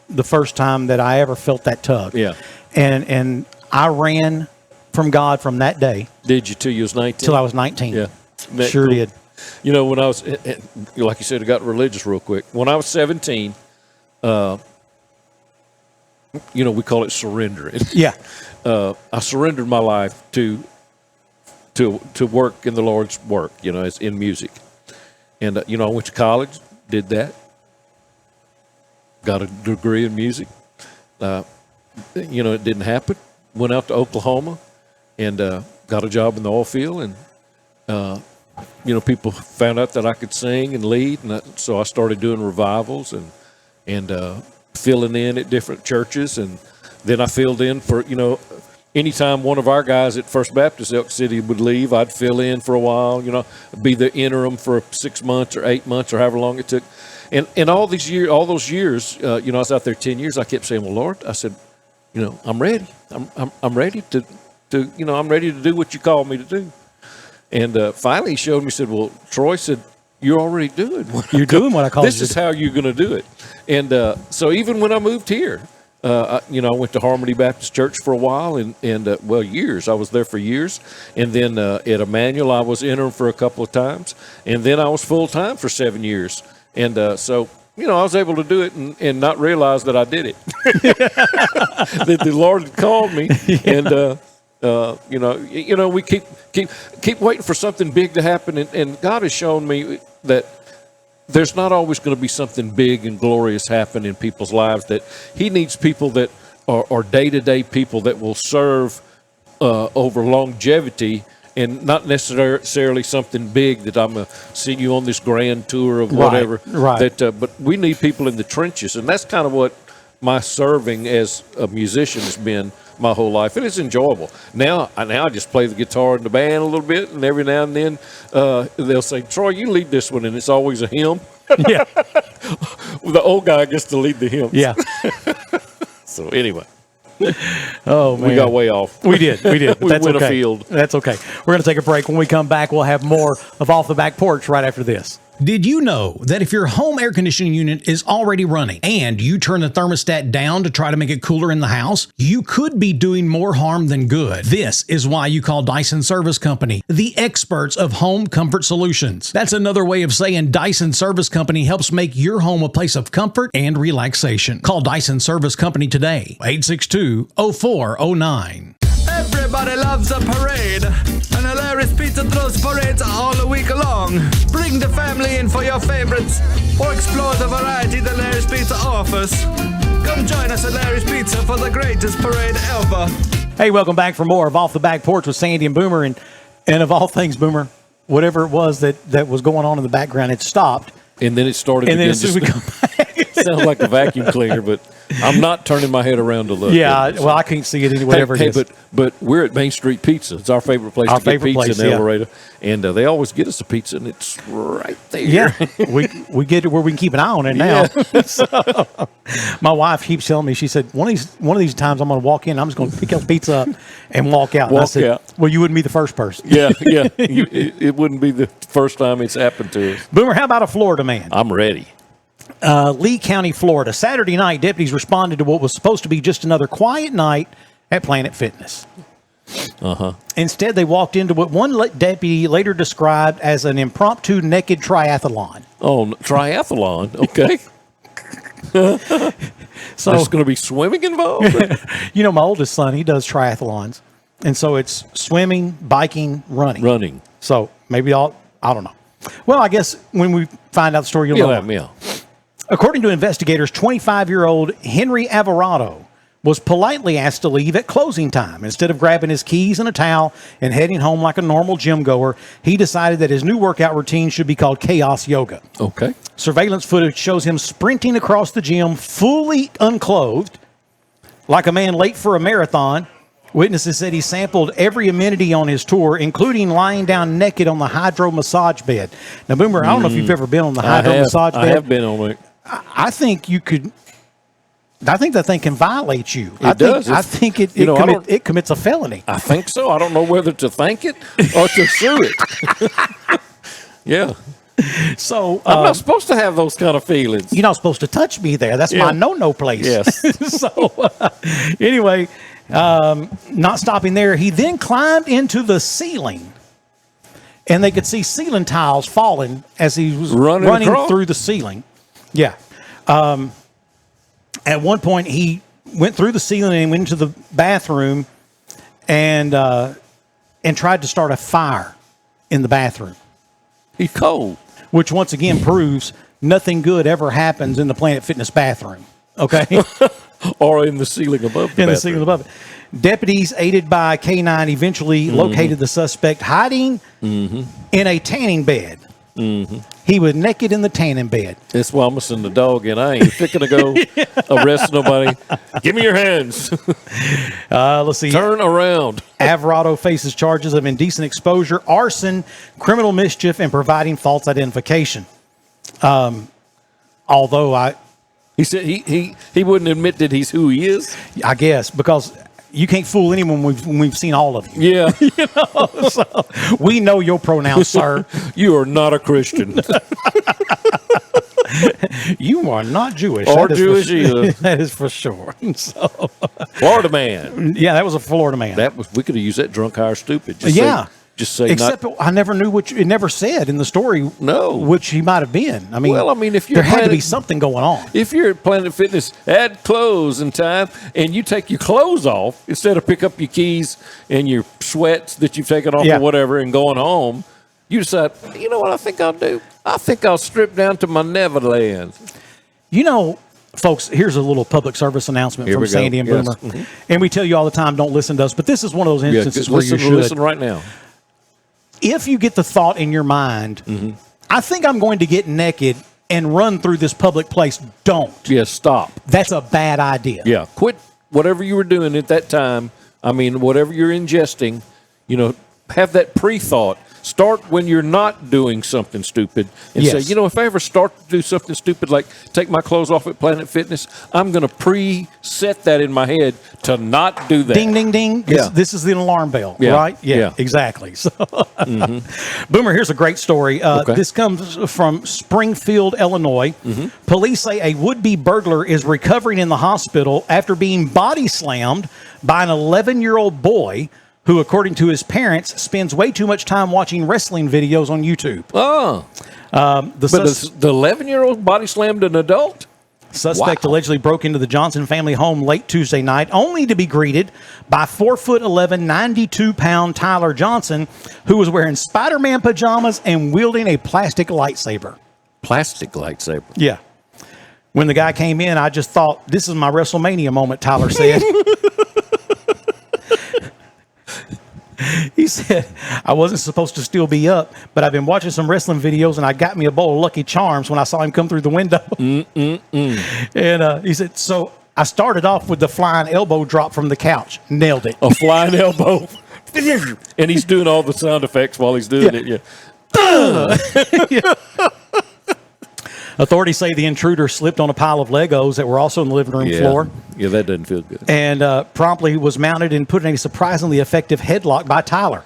the first time that I ever felt that tug. Yeah, and I ran from God from that day. Did you till you was 19? Till I was 19. Yeah, sure did. When I was, like you said, I got religious real quick. When I was 17, we call it surrendering. Yeah, I surrendered my life to work in the Lord's work. As in music. And, I went to college, did that, got a degree in music. It didn't happen. Went out to Oklahoma and got a job in the oil field. And, people found out that I could sing and lead. And so I started doing revivals and filling in at different churches. And then I filled in for, anytime one of our guys at First Baptist Elk City would leave, I'd fill in for a while, be the interim for 6 months or 8 months or however long it took. And all those years, I was out there 10 years. I kept saying, well, Lord, I said, I'm ready. I'm ready to I'm ready to do what you called me to do. And finally he showed me, said, well, Troy said, you're already doing what you're doing what I called you to do. This is how you're going to do it. And so even when I moved here, I went to Harmony Baptist Church for a while and years. I was there for years. And then at Emmanuel, I was interim for a couple of times. And then I was full-time for 7 years. And so I was able to do it and not realize that I did it. That the Lord had called me. And, we keep waiting for something big to happen. And God has shown me that there's not always going to be something big and glorious happen in people's lives, that he needs people that are day-to-day people that will serve over longevity, and not necessarily something big that I'm going to see you on this grand tour of whatever. Right. But we need people in the trenches, and that's kind of what my serving as a musician has been my whole life, and it's enjoyable. Now I just play the guitar in the band a little bit, and every now and then they'll say, Troy, you lead this one, and it's always a hymn. Yeah. Well, the old guy gets to lead the hymns. Yeah. So anyway. Oh, man. We got way off. We did. We That's went okay. afield. That's okay. We're going to take a break. When we come back, we'll have more of Off the Back Porch right after this. Did you know that if your home air conditioning unit is already running and you turn the thermostat down to try to make it cooler in the house, you could be doing more harm than good? This is why you call Dyson Service Company the experts of home comfort solutions. That's another way of saying Dyson Service Company helps make your home a place of comfort and relaxation. Call Dyson Service Company today, 862-0409. Everybody loves a parade, and Hilarious Pizza throws parades all week long. Bring the family in for your favorites, or explore the variety that Hilarious Pizza offers. Come join us at Hilarious Pizza for the greatest parade ever. Hey, welcome back for more of Off the Back Porch with Sandy and Boomer. And of all things, Boomer, whatever it was that was going on in the background, it stopped. And then it started and again. And then as soon as we come back. It sounds like a vacuum cleaner, but I'm not turning my head around to look. Yeah, well, I can't see it anyway. Whatever it is. But we're at Main Street Pizza. It's our favorite place to get pizza in El Dorado. And they always get us a pizza, and it's right there. Yeah, we get it where we can keep an eye on it now. Yeah. So, my wife keeps telling me, she said, one of these times I'm going to walk in, I'm just going to pick up pizza up and walk out. I said, well, you wouldn't be the first person. Yeah. It wouldn't be the first time it's happened to us. Boomer, how about a Florida man? I'm ready. Lee County, Florida. Saturday night, deputies responded to what was supposed to be just another quiet night at Planet Fitness. Instead, they walked into what one deputy later described as an impromptu naked triathlon. Oh, triathlon. Okay. So there's going to be swimming involved? My oldest son, he does triathlons. And so it's swimming, biking, running. So maybe I don't know. Well, I guess when we find out the story, you'll know. Yeah. According to investigators, 25-year-old Henry Alvarado was politely asked to leave at closing time. Instead of grabbing his keys and a towel and heading home like a normal gym goer, he decided that his new workout routine should be called Chaos Yoga. Okay. Surveillance footage shows him sprinting across the gym, fully unclothed, like a man late for a marathon. Witnesses said he sampled every amenity on his tour, including lying down naked on the hydro massage bed. Now, Boomer, I don't know if you've ever been on the hydro massage bed. I have been on it. I think you could. I think that thing can violate you. It does. I think it commits a felony. I think so. I don't know whether to thank it or to sue it. Yeah. So I'm not supposed to have those kind of feelings. You're not supposed to touch me there. That's my no place. Yes. So anyway, not stopping there, he then climbed into the ceiling. And they could see ceiling tiles falling as he was running through the ceiling. Yeah. At one point, he went through the ceiling and went into the bathroom and tried to start a fire in the bathroom. He's cold. Which, once again, proves nothing good ever happens in the Planet Fitness bathroom. Okay? Or in the ceiling above the bathroom. The ceiling above it. Deputies, aided by K-9, eventually located the suspect hiding in a tanning bed. He He was naked in the tanning bed. That's why I'm gonna send the dog in. I ain't fixing to go arrest nobody. Give me your hands. Let's see. Turn around. Alvarado faces charges of indecent exposure, arson, criminal mischief, and providing false identification. Although he said he wouldn't admit that he's who he is. I guess because you can't fool anyone when we've seen all of you. Yeah, So we know your pronouns, sir. You are not a Christian. You are not Jewish. Or Jewish either. That is for sure. So, Florida man. Yeah, that was a Florida man. We could have used that drunk, hire, stupid. Just say except I never knew it never said in the story. No, which he might have been. I mean, if there had to be something going on. If you're at Planet Fitness, add clothes in time, and you take your clothes off instead of pick up your keys and your sweats that you've taken off or whatever and going home, you decide, you know what I think I'll do? I think I'll strip down to my Neverland. You know, folks, here's a little public service announcement from Sandy and Boomer. Mm-hmm. And we tell you all the time, don't listen to us, but this is one of those instances where you should. Listen right now. If you get the thought in your mind, I think I'm going to get naked and run through this public place, don't. Yeah, stop. That's a bad idea. Yeah, quit whatever you were doing at that time. I mean, whatever you're ingesting, have that pre-thought. Start when you're not doing something stupid and say, if I ever start to do something stupid, like take my clothes off at Planet Fitness, I'm going to pre-set that in my head to not do that. Ding, ding, ding. This is the alarm bell, right? Yeah, exactly. So, Boomer, here's a great story. This comes from Springfield, Illinois. Police say a would-be burglar is recovering in the hospital after being body slammed by an 11-year-old boy who, according to his parents, spends way too much time watching wrestling videos on YouTube. Oh. The 11-year-old body slammed an adult? Suspect allegedly broke into the Johnson family home late Tuesday night, only to be greeted by 4'11", 92-pound Tyler Johnson, who was wearing Spider-Man pajamas and wielding a plastic lightsaber. Plastic lightsaber? Yeah. When the guy came in, I just thought, this is my WrestleMania moment, Tyler said. He said, I wasn't supposed to still be up, but I've been watching some wrestling videos, and I got me a bowl of Lucky Charms when I saw him come through the window. And he said, so I started off with the flying elbow drop from the couch. Nailed it. A flying elbow. And he's doing all the sound effects while he's doing it. Yeah. Authorities say the intruder slipped on a pile of Legos that were also on the living room floor. Yeah, that doesn't feel good. And promptly was mounted and put in a surprisingly effective headlock by Tyler.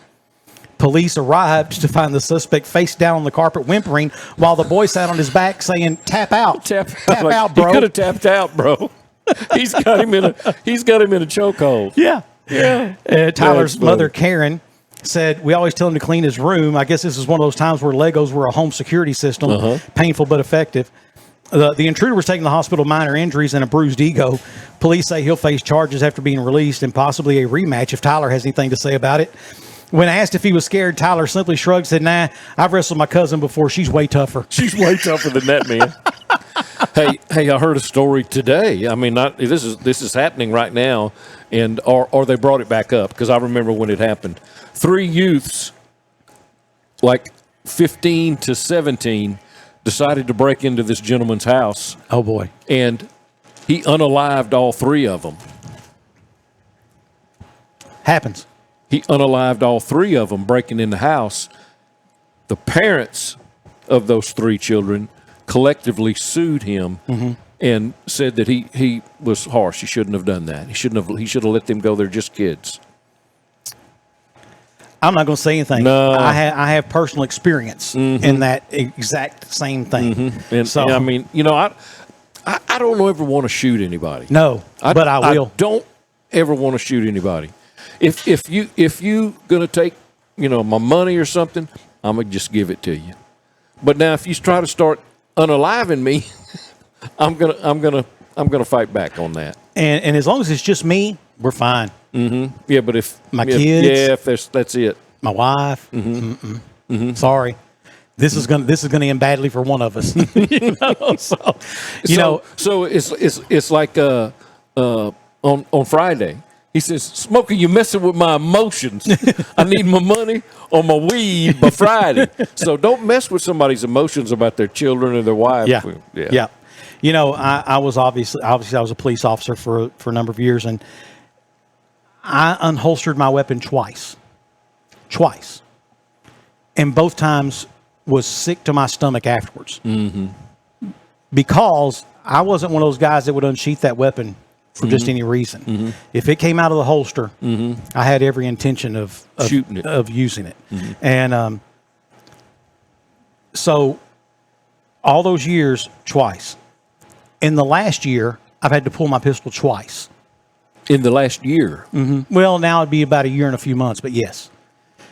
Police arrived to find the suspect face down on the carpet whimpering while the boy sat on his back saying, tap out. Tap out, bro. He could have tapped out, bro. He's got him in a chokehold. Yeah. Tyler's mother, Karen, said, we always tell him to clean his room. I guess this is one of those times where Legos were a home security system, painful but effective. The intruder was taken to the hospital with minor injuries and a bruised ego. Police say he'll face charges after being released and possibly a rematch if Tyler has anything to say about it. When asked if he was scared, Tyler simply shrugged, said, nah, I've wrestled my cousin before. She's way tougher. She's way tougher than that, man. Hey, I heard a story today. I mean, this is happening right now, and or they brought it back up because I remember when it happened. 3 youths, like 15 to 17, decided to break into this gentleman's house. Oh, boy. And he unalived all 3 of them. Happens. He unalived all 3 of them breaking in the house. The parents of those 3 children collectively sued him and said that he was harsh. He shouldn't have done that. He should have let them go. They're just kids. I'm not going to say anything. No. I have personal experience in that exact same thing. And I mean, I don't ever want to shoot anybody. No, but I will. I don't ever want to shoot anybody. If you gonna take my money or something, I'm gonna just give it to you. But now if you try to start unaliving me, I'm gonna fight back on that. And as long as it's just me, we're fine. Yeah, but if my kids, if that's it. My wife. Sorry, this is gonna end badly for one of us. So it's like on Friday. He says, Smokey, you're messing with my emotions. I need my money or my weed by Friday. So don't mess with somebody's emotions about their children or their wife. Yeah. You know, I was obviously I was a police officer for a number of years, and I unholstered my weapon twice, and both times was sick to my stomach afterwards, because I wasn't one of those guys that would unsheath that weapon for just any reason. If it came out of the holster, I had every intention of shooting it, of using it, and so all those years twice. In the last year, I've had to pull my pistol twice. In the last year? Well, now it'd be about a year and a few months, but yes.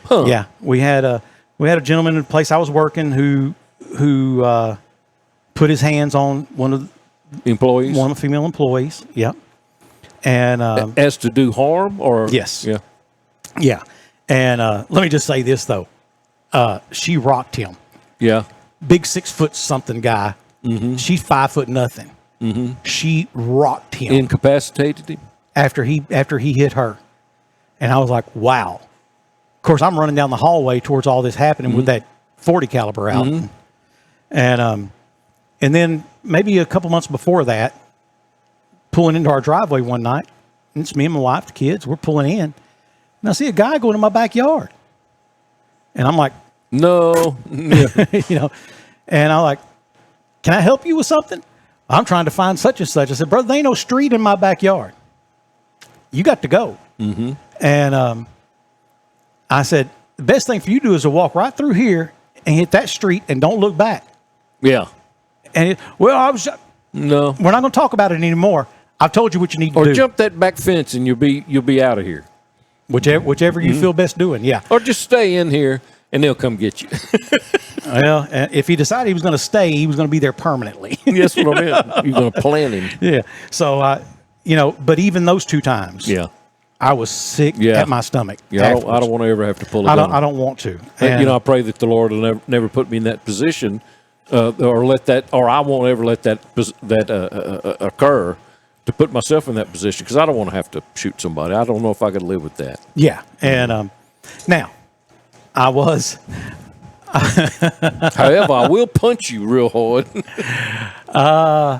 Yeah, we had a gentleman in the place I was working who put his hands on one of the female employees. Yep. And as to do harm, or yes, yeah. And let me just say this though, she rocked him. Yeah, big 6 foot something guy. She's 5 foot nothing. She rocked him, incapacitated him after he hit her, and I was like, wow. Of course, I'm running down the hallway towards all this happening with that 40 caliber out, and then maybe a couple months before that, pulling into our driveway one night, and it's me and my wife, the kids. We're pulling in, and I see a guy going in my backyard, and I'm like, no, you know, and I'm like, can I help you with something? I'm trying to find such and such. I said, brother, there ain't no street in my backyard. You got to go. And I said, the best thing for you to do is to walk right through here and hit that street and don't look back. Yeah. And we're not going to talk about it anymore. I've told you what you need to do. Or jump that back fence and you'll be out of here. Whichever you feel best doing. Yeah. Or just stay in here and they'll come get you. Well, if he decided he was going to stay, he was going to be there permanently. That's what I meant. You're going to plant him. Yeah. So, but even those two times, I was sick at my stomach. Yeah, I don't want to ever have to pull it I don't want to. And, I pray that the Lord will never put me in that position, or I won't ever let that occur, to put myself in that position, because I don't want to have to shoot somebody. I don't know if I could live with that. Yeah, and now I was. However, I will punch you real hard. I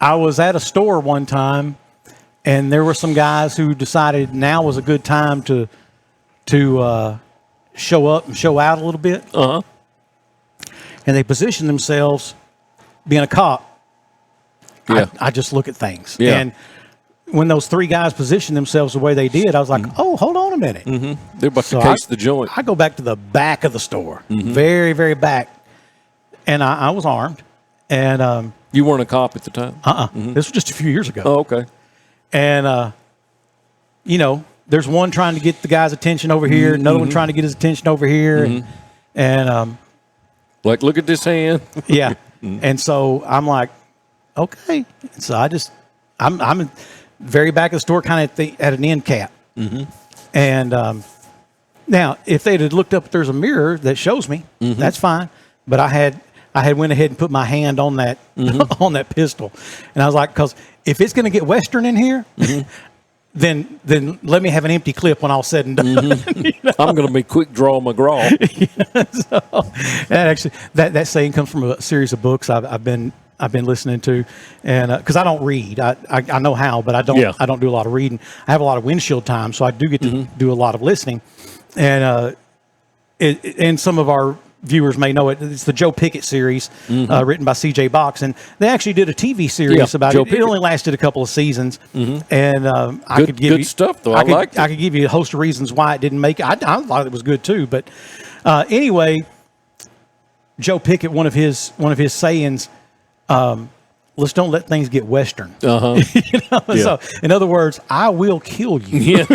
was at a store one time, and there were some guys who decided now was a good time to show up and show out a little bit. And they positioned themselves, being a cop. Yeah. I just look at things. Yeah. And when those three guys positioned themselves the way they did, I was like, oh, hold on a minute. They're about to case the joint. I go back to the back of the store, very, very back. And I was armed. And you weren't a cop at the time? This was just a few years ago. Oh, okay. And, there's one trying to get the guy's attention over here, another one trying to get his attention over here. And like, look at this hand. Yeah. And so I'm like, okay. So I'm very back of the store, kind of at an end cap. And now, if they'd have looked up, there's a mirror that shows me. That's fine. But I had went ahead and put my hand on that on that pistol, and I was like, because if it's going to get Western in here, then let me have an empty clip when all said and done. I'm going to be quick draw McGraw. So, that saying comes from a series of books I've been listening to, and because I don't read, I know how, but I don't do a lot of reading. I have a lot of windshield time, so I do get to do a lot of listening, and and some of our viewers may know it. It's the Joe Pickett series, written by C.J. Box, and they actually did a TV series about Joe it. Pickett. It only lasted a couple of seasons, and I could give good you stuff though. I could give you a host of reasons why it didn't make it. I thought it was good too, but anyway, Joe Pickett, one of his sayings. Let's don't let things get Western. So, in other words, I will kill you.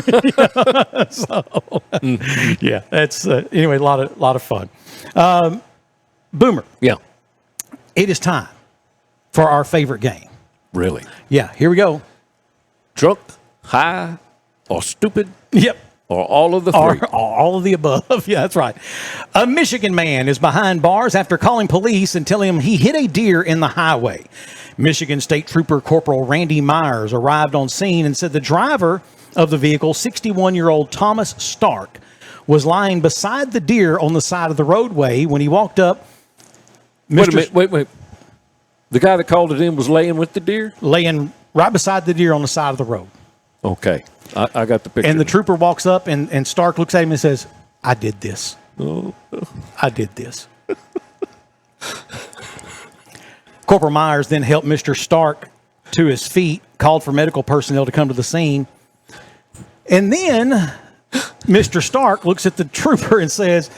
That's anyway. A lot of fun. Boomer. Yeah. It is time for our favorite game. Really? Yeah. Here we go. Drunk, high, or stupid? Yep. Or all of the three? Or all of the above. Yeah, that's right. A Michigan man is behind bars after calling police and telling him he hit a deer in the highway. Michigan State Trooper Corporal Randy Myers arrived on scene and said the driver of the vehicle, 61-year-old Thomas Stark was lying beside the deer on the side of the roadway when he walked up. Wait a minute. Wait. The guy that called it in was laying with the deer? Laying right beside the deer on the side of the road. Okay. I got the picture. And the trooper walks up, and Stark looks at him and says, I did this. Oh. I did this. Corporal Myers then helped Mr. Stark to his feet, called for medical personnel to come to the scene. And then Mr. Stark looks at the trooper and says,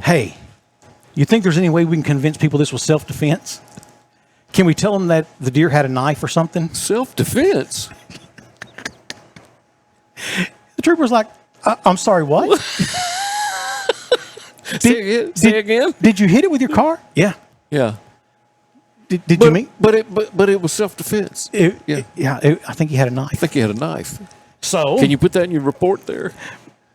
hey, you think there's any way we can convince people this was self-defense? Can we tell them that the deer had a knife or something? Self-defense? The trooper's like, I'm sorry, what? Say again? Did you hit it with your car? Yeah. Yeah. Did you mean? But it was self-defense. I think he had a knife. I think he had a knife. So can you put that in your report there?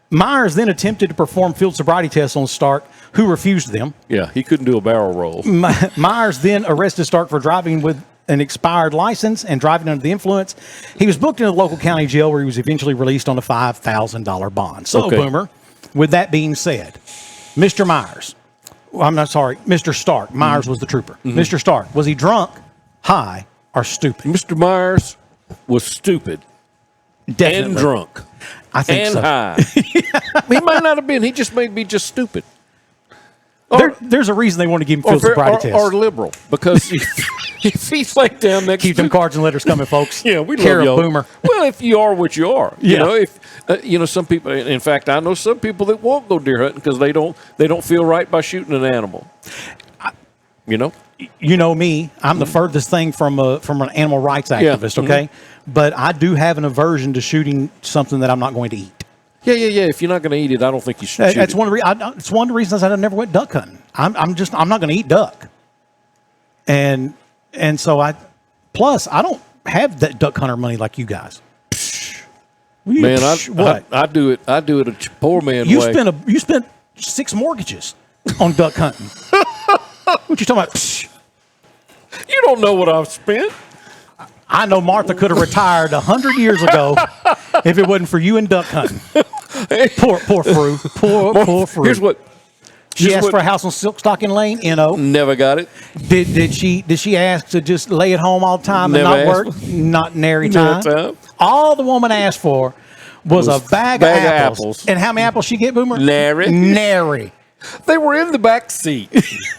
Myers then attempted to perform field sobriety tests on Stark, who refused them. Yeah, he couldn't do a barrel roll. Myers then arrested Stark for driving with an expired license and driving under the influence. He was booked into the local county jail where he was eventually released on a $5,000 bond. So, okay. Boomer, with that being said, Mr. Stark. Myers was the trooper. Mm-hmm. Mr. Stark, was he drunk, high, or stupid? Mr. Myers was stupid. Definitely. And drunk. I think and so. high. He might not have been. He just may be just stupid. There's a reason they want to give him field sobriety tests. Or liberal, because if he's laid down next keep to them cards and letters coming, folks. Yeah, we Care love y'all. Boomer. Well, if you are what you are, yeah. You know, some people. In fact, I know some people that won't go deer hunting because they don't feel right by shooting an animal. You know. You know me. I'm the furthest thing from an animal rights activist. Okay, but I do have an aversion to shooting something that I'm not going to eat. Yeah. If you're not going to eat it, I don't think you should. That's one. It's one of the reasons I never went duck hunting. I'm not going to eat duck. And so I don't have that duck hunter money like you guys. Man, I do it a poor man way. You spent 6 mortgages on duck hunting. What you talking about? You don't know what I've spent. I know Martha could have retired 100 years ago if it wasn't for you and duck hunting. Poor Fru. Poor Fru. Here's what. She asked for a house on Silkstocking Lane, Never got it. Did she ask to just lay at home all the time and not work? Not nary time. All the woman asked for was a bag of apples. And how many apples she get, Boomer? Nary. They were in the back seat.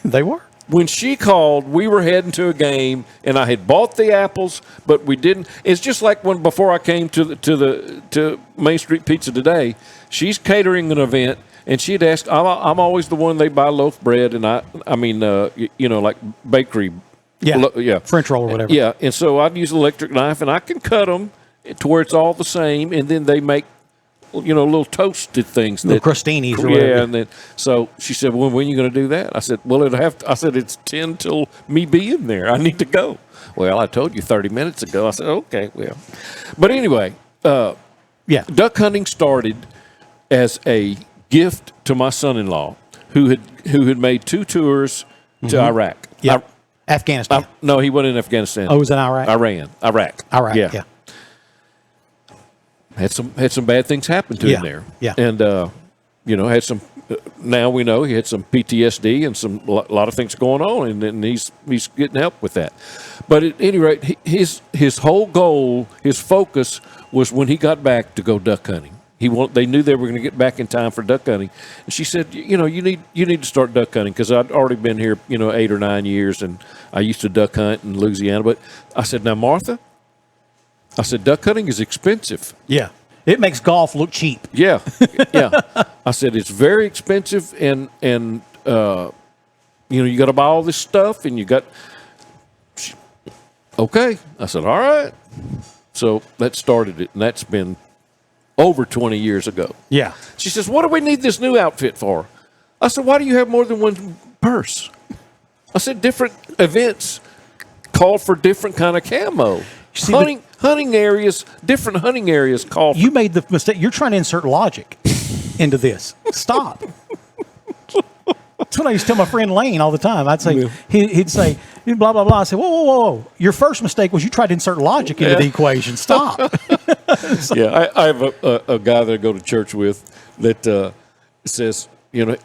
They were. When she called, we were heading to a game, and I had bought the apples, but we didn't. It's just like before I came to Main Street Pizza today. She's catering an event, and she'd ask. I'm always the one they buy loaf bread, and like bakery, French roll or whatever. Yeah, and so I'd use an electric knife, and I can cut them to where it's all the same, and then they make little toasted things, little crostinis or whatever. Yeah, and then so she said, "Well, when are you going to do that?" I said, "Well, I said it's 10 till me be in there. I need to go." Well, I told you 30 minutes ago. I said, "Okay, well," but anyway, duck hunting started as a gift to my son-in-law, who had made 2 tours to Iraq. Yeah, Afghanistan. No, he wasn't in Afghanistan. Oh, he was in Iraq. Iraq. Yeah. Had some bad things happen to him there. Yeah. And, had some, now we know he had some PTSD and a lot of things going on, and he's getting help with that. But at any rate, his whole goal, his focus was when he got back to go duck hunting. They knew they were going to get back in time for duck hunting. And she said, you need to start duck hunting, because I'd already been here, 8 or 9 years, and I used to duck hunt in Louisiana. But I said, now, Martha, duck hunting is expensive. Yeah. It makes golf look cheap. Yeah. Yeah. I said, it's very expensive, and you got to buy all this stuff, and you got. Okay. I said, all right. So that started it, and that's been over 20 years ago. Yeah. She says, what do we need this new outfit for? I said, why do you have more than one purse? I said, different events call for different kind of camo. Hunting areas, different hunting areas call for. You made the mistake. You're trying to insert logic into this. Stop. That's what I used to tell my friend Lane all the time. I'd say, he'd say, blah, blah, blah. I said, whoa. Your first mistake was you tried to insert logic into the equation. Stop. Yeah, I have a guy that I go to church with that says,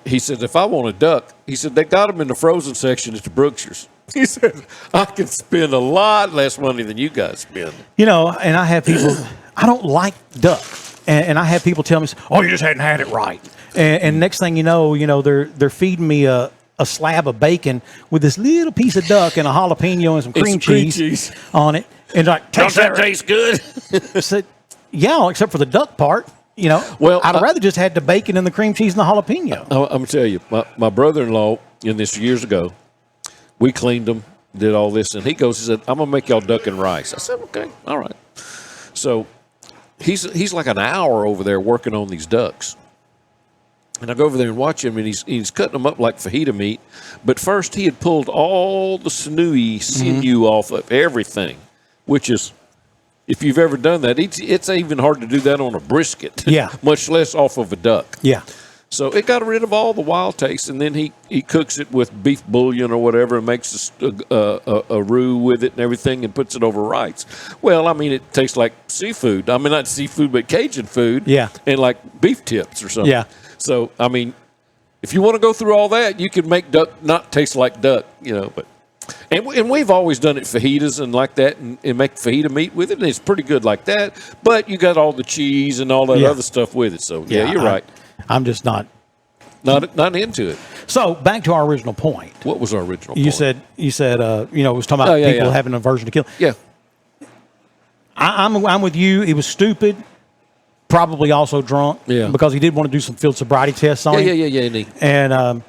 he said, if I want a duck, he said, they got them in the frozen section at the Brookshire's. He said, I can spend a lot less money than you guys spend. And I have people, I don't like duck. And I have people tell me, you just hadn't had it right. And next thing you know, they're feeding me a slab of bacon with this little piece of duck and a jalapeno and some cream cheese on it. And like, does that taste good? I said, yeah, except for the duck part. Well, I'd rather just had the bacon and the cream cheese and the jalapeno. I'm going to tell you, my brother-in-law, in this years ago, we cleaned them, did all this, and he said, I'm going to make y'all duck and rice. I said, okay, all right. So he's like an hour over there working on these ducks. And I go over there and watch him, and he's cutting them up like fajita meat. But first, he had pulled all the sinew off of everything, which is, if you've ever done that, it's even hard to do that on a brisket. Yeah. Much less off of a duck. Yeah. So it got rid of all the wild taste, and then he cooks it with beef bouillon or whatever and makes a roux with it and everything and puts it over rice. Well, I mean, it tastes like seafood. I mean, not seafood, but Cajun food. Yeah. And like beef tips or something. Yeah. So, I mean, if you want to go through all that, you can make duck not taste like duck, but. And we've always done it fajitas and like that and make fajita meat with it, and it's pretty good like that. But you got all the cheese and all that other stuff with it. So, yeah, you're right. I'm just not into it. So back to our original point. What was our original point? You said it was talking about people having an aversion to kill. Yeah. I'm with you. It was stupid. Probably also drunk. Yeah. Because he did want to do some field sobriety tests on him. Yeah. And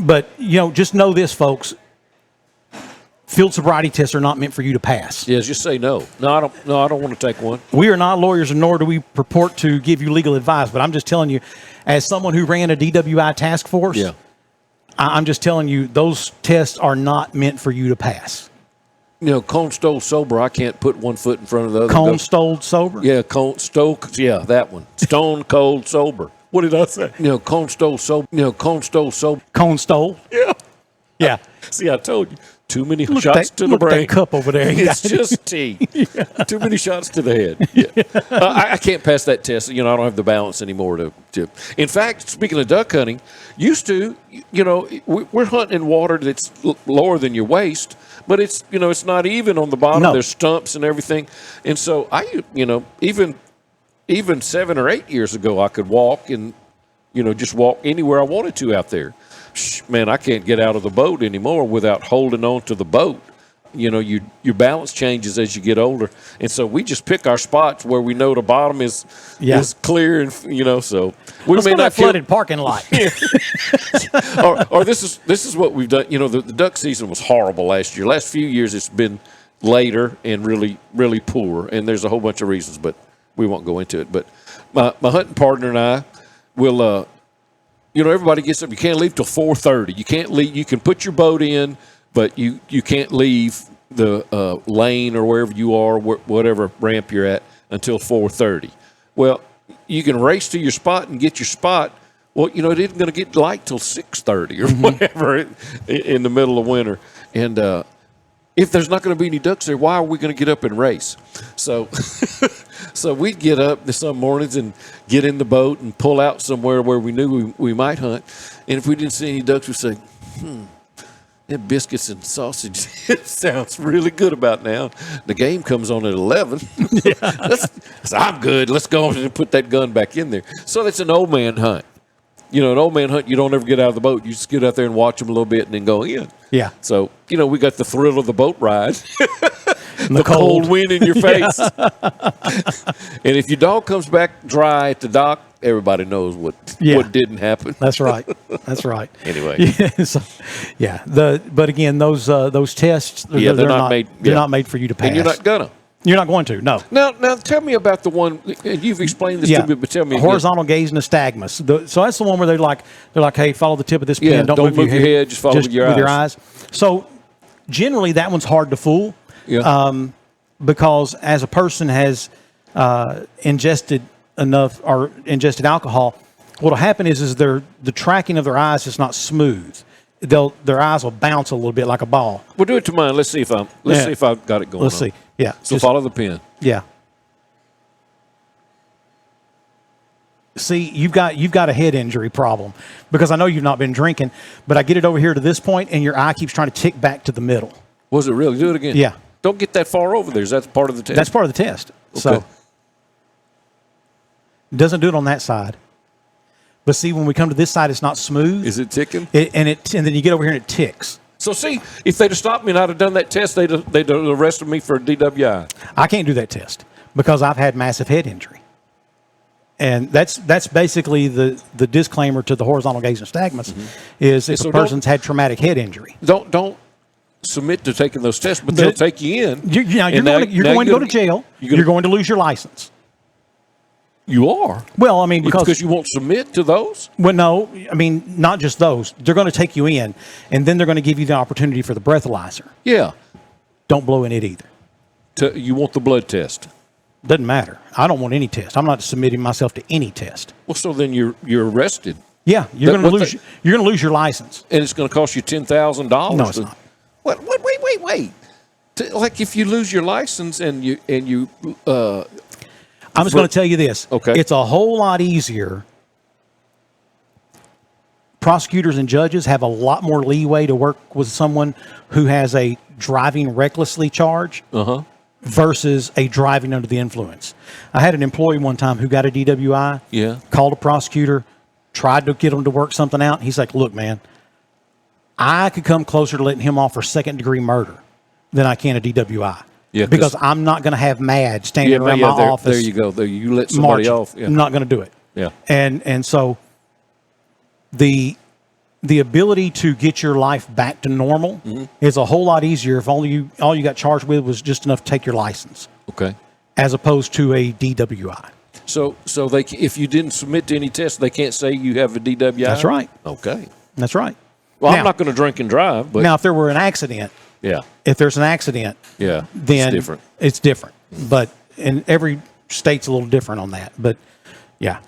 but just know this, folks. Field sobriety tests are not meant for you to pass. Yeah, just say no. No, I don't want to take one. We are not lawyers, and nor do we purport to give you legal advice. But I'm just telling you, as someone who ran a DWI task force, I'm just telling you, those tests are not meant for you to pass. Cone stole sober, I can't put one foot in front of the other. Cone stole sober? Yeah, that one. Stone cold sober. What did I say? Cone stole sober. Cone stole sober. Cone stole? Yeah. Yeah. See, I told you. Too many shots to the brain. Look at that cup over there. It's just tea. Yeah. Too many shots to the head. Yeah. I can't pass that test. I don't have the balance anymore to. In fact, speaking of duck hunting, used to, we're hunting in water that's lower than your waist, but it's, it's not even on the bottom. No. There's stumps and everything. And so even 7 or 8 years ago, I could walk and, just walk anywhere I wanted to out there. Man, I can't get out of the boat anymore without holding on to the boat. Your balance changes as you get older. And so we just pick our spots where we know the bottom is clear and, so. We may not flooded parking lot. or this is what we've done. The duck season was horrible last year. Last few years it's been later and really, really poor. And there's a whole bunch of reasons, but we won't go into it. But my hunting partner and I will everybody gets up. You can't leave till 4:30. You can't leave. You can put your boat in, but you can't leave the lane or wherever you are, whatever ramp you're at, until 4:30. Well, you can race to your spot and get your spot. Well, it isn't going to get light till 6:30 or whatever in the middle of winter. And if there's not going to be any ducks there, why are we going to get up and race? So so we'd get up some mornings and get in the boat and pull out somewhere where we knew we might hunt. And if we didn't see any ducks, we'd say, that biscuits and sausage, it sounds really good about now. The game comes on at 11. I'm good. Let's go and put that gun back in there. So that's an old man hunt. An old man hunt, you don't ever get out of the boat. You just get out there and watch them a little bit and then go in. Yeah. So, we got the thrill of the boat ride. the cold wind in your face. And if your dog comes back dry at the dock, everybody knows what didn't happen. That's right. That's right. Anyway. But again, those tests, they're not made. They're not made for you to pass. And you're not gonna. You're not going to, no. Now tell me about the one, you've explained this to me, but tell me horizontal gaze nystagmus. So that's the one where they're like, hey, follow the tip of this pen. Don't move your head, just follow with your eyes. So generally that one's hard to fool because as a person has ingested enough or ingested alcohol, what will happen is the tracking of their eyes is not smooth. their eyes will bounce a little bit like a ball. Well, do it to mine. Let's see if I've got it going. Let's see. Yeah. So follow the pen. Yeah. See, you've got a head injury problem because I know you've not been drinking, but I get it over here to this point, and your eye keeps trying to tick back to the middle. Was it really? Do it again. Yeah. Don't get that far over there. That's part of the test. That's part of the test. Okay. So it doesn't do it on that side. But see, when we come to this side, it's not smooth. Is it ticking? And then you get over here and it ticks. So see, if they'd have stopped me and I'd have done that test, they'd have arrested me for a DWI. I can't do that test because I've had massive head injury. And that's basically the disclaimer to the horizontal gaze nystagmus is if a person's had traumatic head injury. Don't submit to taking those tests, but they'll take you in. You're going to go to jail. You're going to lose your license. You are? Well, I mean, because you won't submit to those? Well, no. I mean, not just those. They're going to take you in, and then they're going to give you the opportunity for the breathalyzer. Yeah. Don't blow in it either. You want the blood test? Doesn't matter. I don't want any test. I'm not submitting myself to any test. Well, so then you're arrested. Yeah, you're going to lose your license, and it's going to cost you $10,000. No, it's not. What? Wait. Like if you lose your license and you I'm just going to tell you this. Okay. It's a whole lot easier. Prosecutors and judges have a lot more leeway to work with someone who has a driving recklessly charge versus a driving under the influence. I had an employee one time who got a DWI, called a prosecutor, tried to get him to work something out. He's like, look, man, I could come closer to letting him off for second-degree murder than I can a DWI. Yeah, because I'm not going to have mad standing around my office. There you go. You let somebody marching. off. Yeah. I'm not going to do it. Yeah. And so the ability to get your life back to normal is a whole lot easier if all you got charged with was just enough to take your license. Okay. As opposed to a DWI. So they, if you didn't submit to any tests, they can't say you have a DWI? That's right. Okay. That's right. Well, now, I'm not going to drink and drive. But now, if there were an accident, if there's an accident, then it's different. But in every state's a little different on that. But yeah,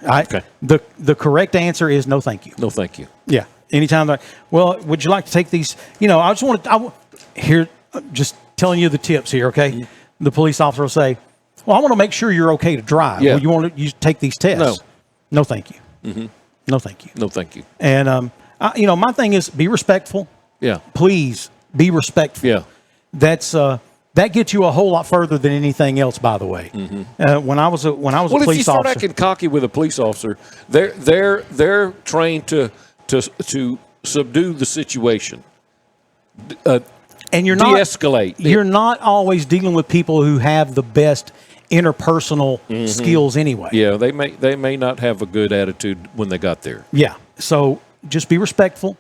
the correct answer is no, thank you. No, thank you. Yeah. Anytime well, would you like to take these? I just want to just telling you the tips here. Okay, the police officer will say, "Well, I want to make sure you're okay to drive. Yeah. Well, you take these tests." No, thank you. No, thank you. No, thank you. And my thing is be respectful. Yeah. Please be respectful. Yeah. That gets you a whole lot further than anything else. By the way, when I was a police officer, if you start acting cocky with a police officer, they're trained to subdue the situation, and you're de-escalate. You're not always dealing with people who have the best interpersonal skills anyway. Yeah, they may not have a good attitude when they got there. Yeah, so just be respectful.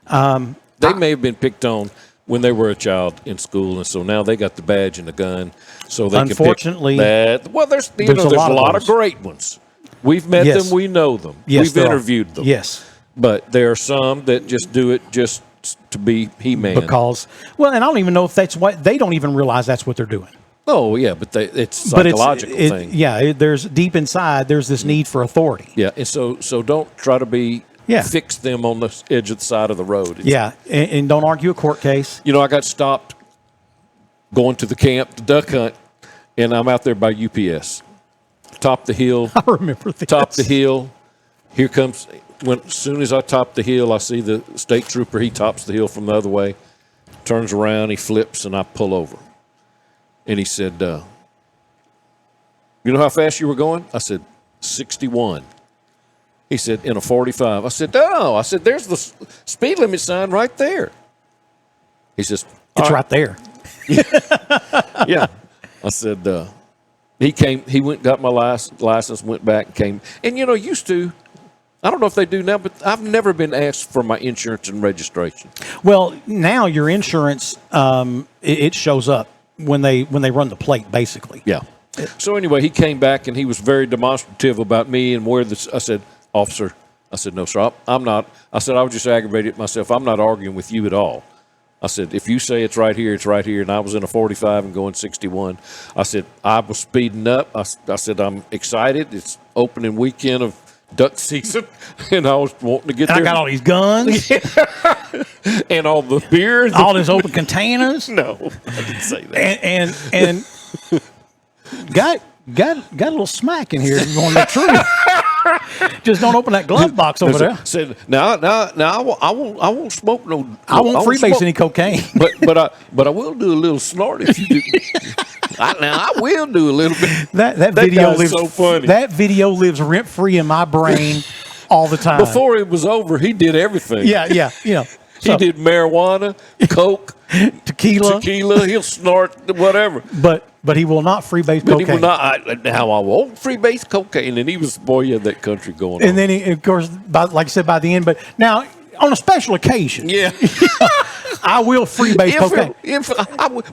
They may have been picked on when they were a child in school, and so now they got the badge and the gun, so they unfortunately, can pick bad. Well, there's a lot of great ones. We've met them, we know them, we've interviewed them. Yes, but there are some that just do it just to be He-Man. And I don't even know if that's what they don't even realize that's what they're doing. Oh yeah, but it's a psychological thing. Yeah, there's deep inside. There's this need for authority. Yeah, and so don't try to fix them on the edge of the side of the road. And don't argue a court case. I got stopped going to the camp to duck hunt, and I'm out there by UPS. Top the hill. I remember this. Top the hill. Here comes. As soon as I top the hill, I see the state trooper. He tops the hill from the other way, turns around, he flips, and I pull over. And he said, "You know how fast you were going?" I said, 61. He said, "In a 45. I said, "No." I said, "There's the speed limit sign right there." He says, "It's right there." Yeah. I said, he went, got my license, went back, and came. And, used to, I don't know if they do now, but I've never been asked for my insurance and registration. Well, now your insurance, it shows up when they run the plate, basically. Yeah. So anyway, he came back, and he was very demonstrative about me and where I said, "Officer," I said, "No, sir, I'm not." I said, "I was just aggravated myself. I'm not arguing with you at all." I said, "If you say it's right here, it's right here." And I was in a 45 and going 61. I said, "I was speeding up." I said, "I'm excited. It's opening weekend of duck season, and I was wanting to get there. I got all these guns. And all the beer. All these open containers. No, I didn't say that. And got a little smack in here on the tree. Just don't open that glove box over there. Said now I won't smoke no. I won't freebase any cocaine. But I will do a little snort if you do. I will do a little bit. That video lives so funny. That video lives rent free in my brain all the time. Before it was over, he did everything. Yeah. You know, he did marijuana, coke, tequila. He'll snort whatever. But he will not freebase cocaine. But he will not. Now I won't freebase cocaine, and he was boy, he had that country going on. And then he, of course, like I said, by the end. But now on a special occasion, yeah, I will freebase cocaine.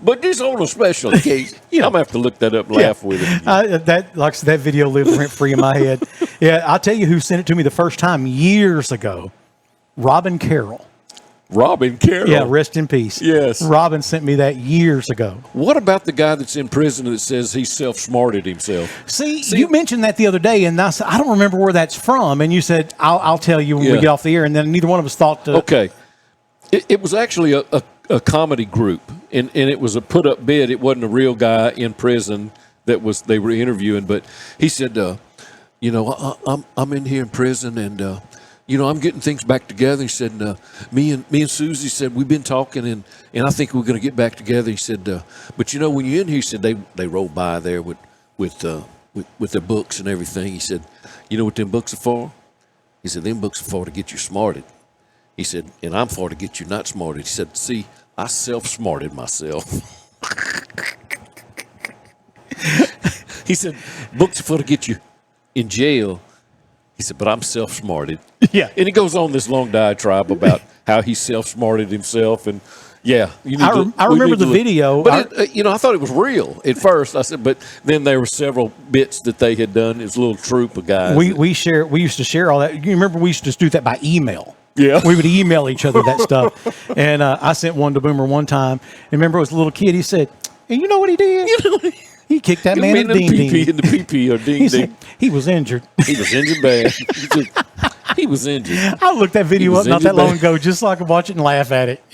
But just on a special occasion, I'm gonna have to look that up and laugh with it. That video lives rent free in my head. Yeah, I'll tell you who sent it to me the first time years ago. Robin Carroll. Robin Carroll. Yeah, rest in peace. Yes. Robin sent me that years ago. What about the guy that's in prison that says he self-smarted himself? See, you mentioned that the other day, and I said, I don't remember where that's from. And you said, I'll tell you when we get off the air. And then neither one of us thought to. Okay. It was actually a comedy group, and it was a put-up bid. It wasn't a real guy in prison that they were interviewing. But he said, I'm in here in prison, and I'm getting things back together. He said, me and Susie said, we've been talking, and I think we're going to get back together. He said, but when you're in here, he said, they roll by there with their books and everything. He said, you know what them books are for? He said, them books are for to get you smarted. He said, and I'm for to get you not smarted. He said, see, I self-smarted myself. He said, books are for to get you in jail. He said, but I'm self-smarted. Yeah. And he goes on this long diatribe about how he self-smarted himself. And, yeah. I remember the video. But, I thought it was real at first. I said, but then there were several bits that they had done. It was a little troop of guys. We used to share all that. You remember we used to do that by email. Yeah. We would email each other that stuff. And I sent one to Boomer one time. And remember, it was a little kid. He said, and you know what he did? He kicked that man in the ding-ding. In the pee-pee or ding-ding. He was injured. He was injured bad. He was injured. I looked that video up not that long ago just so I could watch it and laugh at it.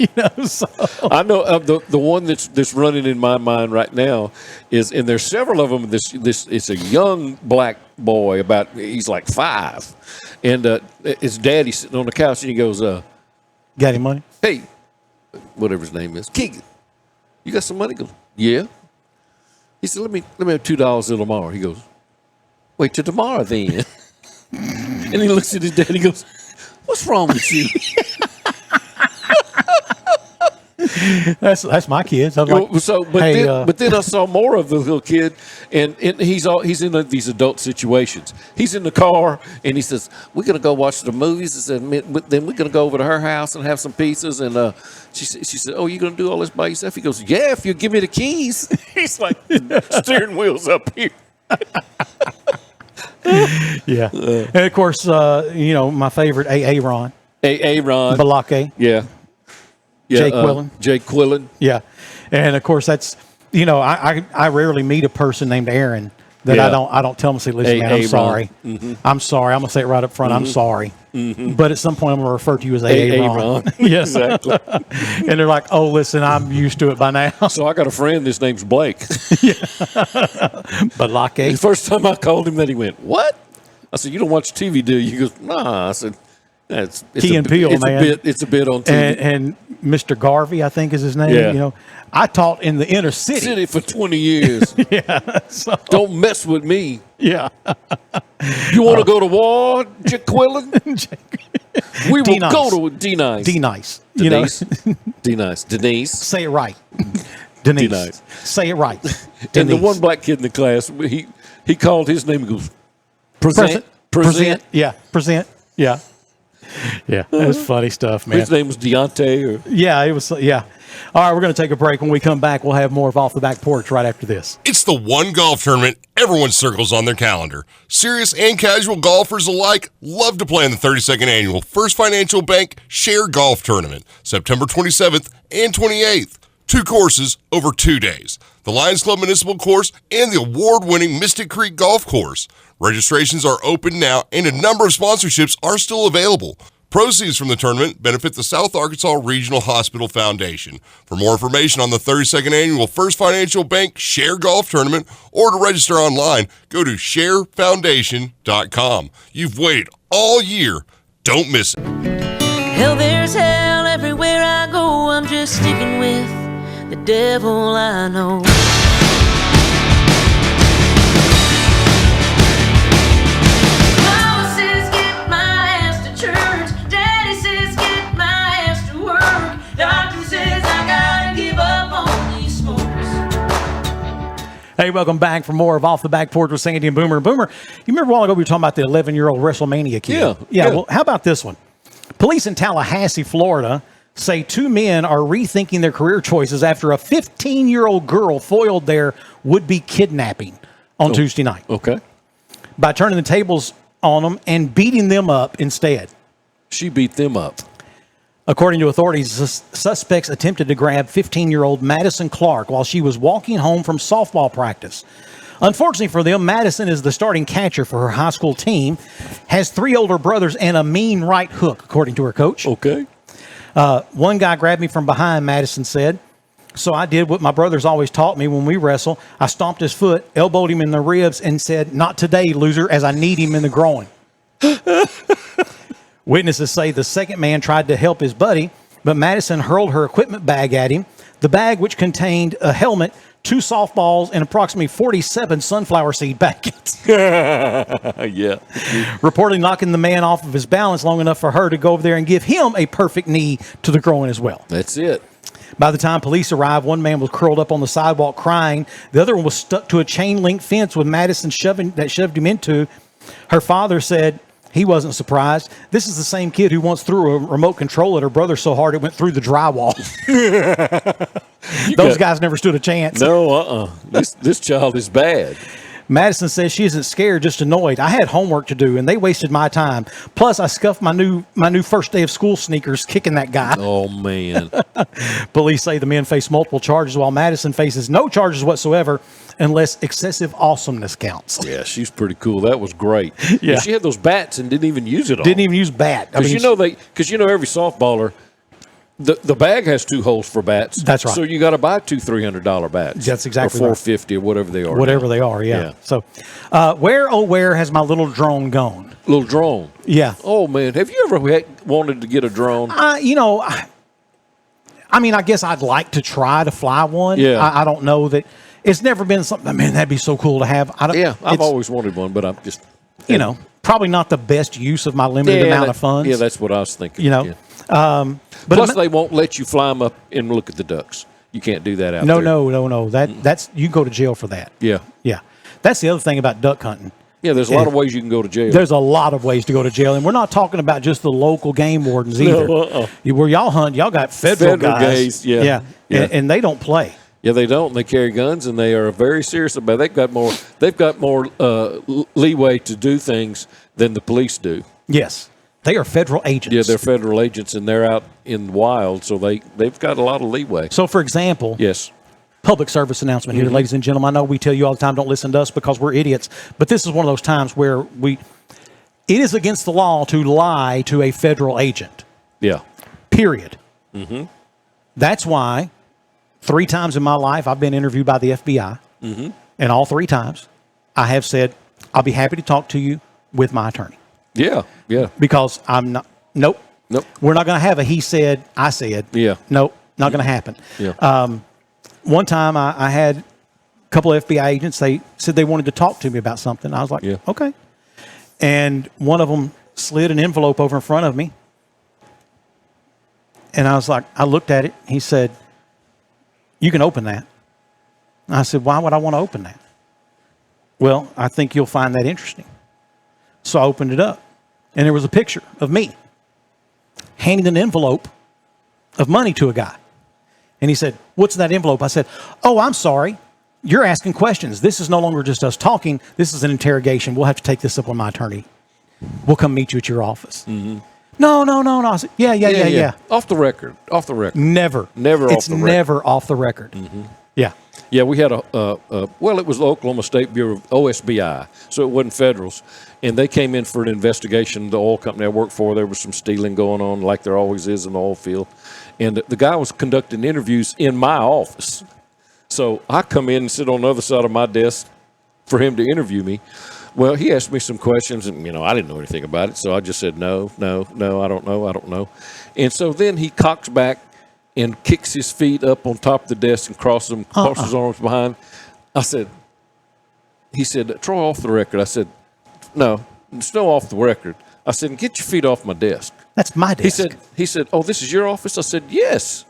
So. I know the one that's running in my mind right now is, and there's several of them. This it's a young black boy, he's like 5, and his daddy's sitting on the couch, and he goes, "Got any money? Hey, whatever his name is, Keegan, you got some money?" He goes, "Yeah." He said, let me have $2 till tomorrow. He goes, wait till tomorrow then. And he looks at his dad and he goes, what's wrong with you? That's my kids. I'm like, but then I saw more of the little kid, and he's in these adult situations. He's in the car, and he says, we're going to go watch the movies. And then we're going to go over to her house and have some pizzas. And she said, oh, you're going to do all this by yourself? He goes, yeah, if you give me the keys. He's like, steering wheel's up here. Yeah. And, of course, my favorite, Ron. Ron. Balake. Yeah. Jake Quillen. Jake Quillen. Yeah. And of course that's I rarely meet a person named Aaron that I don't tell them, say, listen, man, I'm sorry. Mm-hmm. I'm sorry. I'm gonna say it right up front. Mm-hmm. I'm sorry. Mm-hmm. But at some point I'm gonna refer to you as Ron. Yes. Exactly. And they're like, oh, listen, I'm used to it by now. So I got a friend, his name's Blake. Balake. The first time I called him that, he went, what? I said, you don't watch TV, do you? He goes, nah. I said, it's Key and Peele, man. It's a bit on TV. And Mr. Garvey, I think is his name. Yeah. I taught in the inner city for 20 years. Yeah. So. Don't mess with me. Yeah. You want to go to war, Jake Quillen? We will go to D-Nice. D-Nice. D-Nice. Denise. Say it right. Denise. D-Nice. Say it right. Denise. And the one black kid in the class, he called his name and goes, Present. Yeah. Present. Yeah. Yeah, that's funny stuff, man. His name was Deontay. Yeah, it was. Yeah. All right, we're going to take a break. When we come back, we'll have more of Off the Back Porch right after this. It's the one golf tournament everyone circles on their calendar. Serious and casual golfers alike love to play in the 32nd Annual First Financial Bank Share Golf Tournament, September 27th and 28th. 2 courses over 2 days. The Lions Club Municipal Course and the award-winning Mystic Creek Golf Course. Registrations are open now, and a number of sponsorships are still available. Proceeds from the tournament benefit the South Arkansas Regional Hospital Foundation. For more information on the 32nd Annual First Financial Bank Share Golf Tournament or to register online, go to sharefoundation.com. You've waited all year. Don't miss it. Hell, there's hell everywhere I go. I'm just sticking with the devil I know. Mama says get my ass to church. Daddy says get my ass to work. Doctor says I gotta give up on these smokes. Hey, welcome back for more of Off the Back Porch with Sandy and Boomer. Boomer, you remember a while ago we were talking about the 11-year-old WrestleMania kid? Yeah. Well, how about this one? Police in Tallahassee, Florida, say 2 men are rethinking their career choices after a 15-year-old girl foiled their would-be kidnapping on Tuesday night. Okay. By turning the tables on them and beating them up instead. She beat them up. According to authorities, suspects attempted to grab 15-year-old Madison Clark while she was walking home from softball practice. Unfortunately for them, Madison is the starting catcher for her high school team, has 3 older brothers, and a mean right hook, according to her coach. Okay. One guy grabbed me from behind, Madison said. So I did what my brothers always taught me when we wrestle. I stomped his foot, elbowed him in the ribs, and said, "Not today, loser," as I kneed him in the groin. Witnesses say the second man tried to help his buddy, but Madison hurled her equipment bag at him. The bag, which contained a helmet, 2 softballs, and approximately 47 sunflower seed packets. Yeah. Reportedly knocking the man off of his balance long enough for her to go over there and give him a perfect knee to the groin as well. That's it. By the time police arrived, one man was curled up on the sidewalk crying. The other one was stuck to a chain-link fence with Madison shoved him into. Her father said he wasn't surprised. This is the same kid who once threw a remote control at her brother so hard it went through the drywall. Those guys never stood a chance. No, This child is bad. Madison says she isn't scared, just annoyed. I had homework to do, and they wasted my time. Plus, I scuffed my new first day of school sneakers kicking that guy. Oh, man. Police say the men face multiple charges, while Madison faces no charges whatsoever unless excessive awesomeness counts. Yeah, she's pretty cool. That was great. Yeah. And she had those bats and didn't even use it all. Didn't even use bat. Because every softballer, the bag has 2 holes for bats. That's right. So you got to buy 2 $300 bats. That's exactly or $450 or whatever they are. Whatever they are, yeah. So, where has my little drone gone? Little drone. Yeah. Oh man, have you ever wanted to get a drone? I guess I'd like to try to fly one. Yeah. I don't know that it's never been something. Man, that'd be so cool to have. I've always wanted one, but I'm just probably not the best use of my limited amount of funds. Yeah, that's what I was thinking. Yeah. Plus, they won't let you fly them up and look at the ducks. You can't do that out there. No. That's you go to jail for that. Yeah. That's the other thing about duck hunting. Yeah, there's a lot of ways you can go to jail. There's a lot of ways to go to jail, and we're not talking about just the local game wardens either. No, where y'all hunt, y'all got federal guys. Yeah. And they don't play. Yeah, they don't. They carry guns, and they are very serious about it. They've got more leeway to do things than the police do. Yes. They are federal agents. Yeah, they're federal agents, and they're out in the wild, so they've got a lot of leeway. So, for example, yes, public service announcement here, ladies and gentlemen. I know we tell you all the time, don't listen to us because we're idiots, but this is one of those times where it is against the law to lie to a federal agent. Yeah. Period. Mm-hmm. That's why 3 times in my life I've been interviewed by the FBI, and all 3 times I have said, I'll be happy to talk to you with my attorney. Yeah. Because I'm not. Nope. We're not going to have a he said, I said. Yeah. Nope. Not going to happen. Yeah. One time I had a couple of FBI agents. They said they wanted to talk to me about something. I was like, okay. And one of them slid an envelope over in front of me. And I was like, I looked at it. He said, "You can open that." I said, "Why would I want to open that?" "Well, I think you'll find that interesting." So I opened it up, and there was a picture of me handing an envelope of money to a guy. And he said, "What's in that envelope?" I said, "Oh, I'm sorry. You're asking questions. This is no longer just us talking. This is an interrogation. We'll have to take this up with my attorney. We'll come meet you at your office." Mm-hmm. No. I said, yeah. Off the record. Never. Never it's off the record. never off the record. Mm-hmm. Yeah. Yeah, we had well, it was the Oklahoma State Bureau of OSBI, so it wasn't federals. And they came in for an investigation. The oil company I worked for, there was some stealing going on like there always is in the oil field. And the guy was conducting interviews in my office. So I come in and sit on the other side of my desk for him to interview me. Well, he asked me some questions, and, I didn't know anything about it. So I just said, no, I don't know. And so then he cocks back and kicks his feet up on top of the desk and crosses his arms behind. He said, Troy, off the record. I said, no, it's no off the record. I said, get your feet off my desk. That's my desk. He said, oh, this is your office? I said, yes,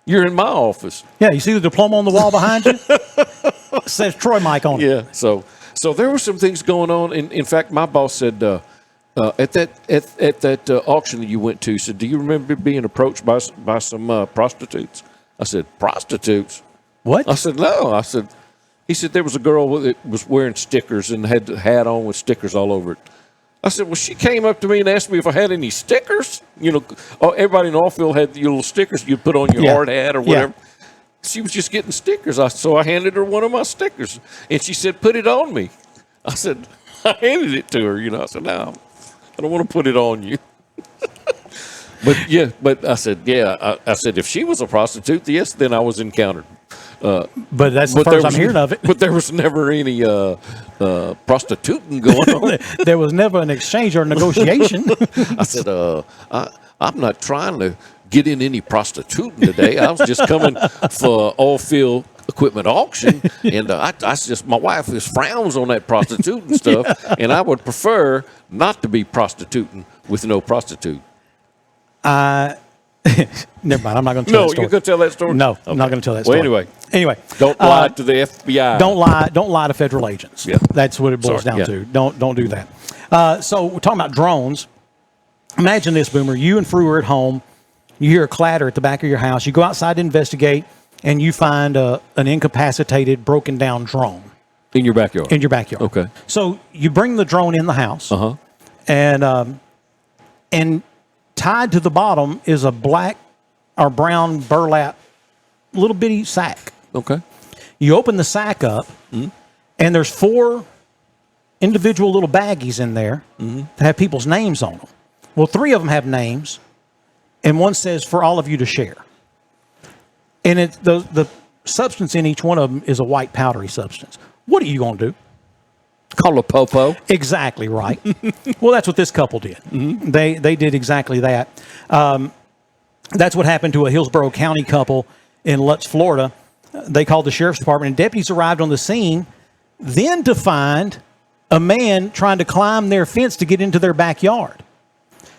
you're in my office. Yeah, you see the diploma on the wall behind you? It says Troy Mike on it. Yeah, so there were some things going on. In fact, my boss said, at that auction that you went to, said, do you remember being approached by some prostitutes? I said, prostitutes? What? I said, no. He said there was a girl that was wearing stickers and had the hat on with stickers all over it. I said, well, she came up to me and asked me if I had any stickers. Everybody in the oil field had the little stickers you'd put on your hard hat or whatever. Yeah. She was just getting stickers. So I handed her one of my stickers. And she said, put it on me. I said, I handed it to her. I said, no, I don't want to put it on you. But I said, I said, if she was a prostitute, yes, then I was encountered. But that's the first I'm hearing of it. But there was never any prostituting going on. There was never an exchange or negotiation. I said, I'm not trying to get in any prostituting today. I was just coming for oil field equipment auction, and my wife just frowns on that prostituting stuff, and I would prefer not to be prostituting with no prostitute. Never mind. I'm not going to tell that story. No, you're going to tell that story? No, I'm not going to tell that story. Well, anyway, don't lie to the FBI. Don't lie to federal agents. Yeah. That's what it boils down to. Don't do that. So we're talking about drones. Imagine this, Boomer. You and Frew are at home. You hear a clatter at the back of your house. You go outside to investigate, and you find an incapacitated, broken down drone in your backyard. Okay. So you bring the drone in the house. And tied to the bottom is a black or brown burlap little bitty sack. Okay. You open the sack up, and there's 4 individual little baggies in there that have people's names on them. Well, 3 of them have names, and one says for all of you to share. And the substance in each one of them is a white powdery substance. What are you going to do? Call a popo. Exactly right. Well, that's what this couple did. They did exactly that. That's what happened to a Hillsborough County couple in Lutz, Florida. They called the sheriff's department, and deputies arrived on the scene then to find a man trying to climb their fence to get into their backyard.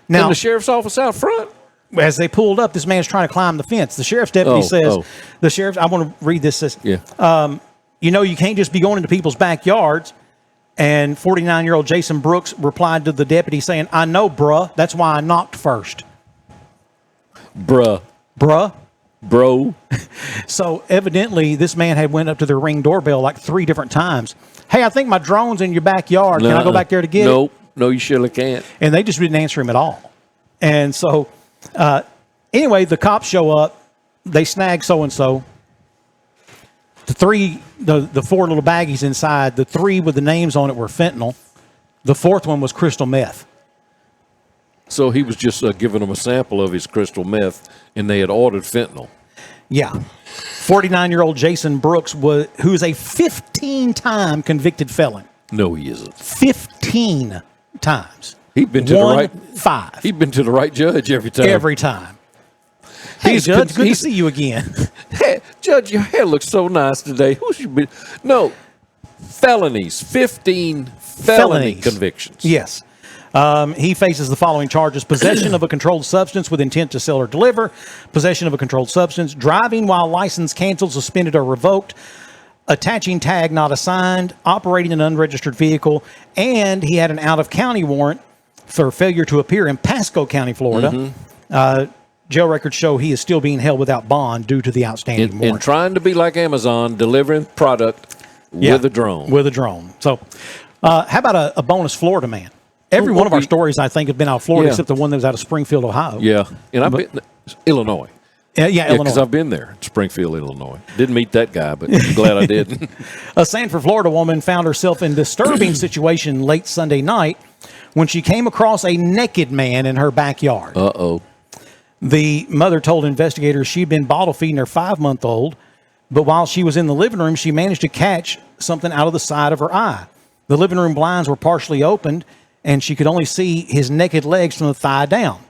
Now, in the sheriff's office out front? As they pulled up, this man's trying to climb the fence. The sheriff's deputy says, I want to read this. Says, you can't just be going into people's backyards. And 49-year-old Jason Brooks replied to the deputy saying, I know, bruh. That's why I knocked first. Bruh. Bro. So evidently this man had went up to their Ring doorbell like 3 different times. Hey, I think my drone's in your backyard. Can I go back there to get it? Nope. No, you surely can't. And they just didn't answer him at all. And so anyway, the cops show up. They snag so-and-so. The 4 little baggies inside, the 3 with the names on it were fentanyl. The 4th one was crystal meth. So he was just giving them a sample of his crystal meth, and they had ordered fentanyl. Yeah. 49-year-old Jason Brooks, who is a 15-time convicted felon. No, he isn't. 15 times. He'd been to 5. He'd been to the right judge every time. Every time. Hey, Judge, good to see you again. Hey, Judge, your hair looks so nice today. Who should be? No, felonies. 15 felony convictions. Yes. He faces the following charges: possession of a controlled substance with intent to sell or deliver, possession of a controlled substance, driving while license canceled, suspended, or revoked, attaching tag not assigned, operating an unregistered vehicle, and he had an out-of-county warrant for failure to appear in Pasco County, Florida. Jail records show he is still being held without bond due to the outstanding warrant. And trying to be like Amazon, delivering product with a drone. With a drone. So, how about a bonus Florida man? Every one of our stories, I think, have been out of Florida, except the one that was out of Springfield, Ohio. Yeah, and I've been Illinois. Illinois. Because I've been there, Springfield, Illinois. Didn't meet that guy, but I'm glad I did. A Sanford, Florida woman found herself in a disturbing situation late Sunday night when she came across a naked man in her backyard. Uh-oh. The mother told investigators she'd been bottle feeding her 5-month-old, but while she was in the living room, she managed to catch something out of the side of her eye. The living room blinds were partially opened, and she could only see his naked legs from the thigh down.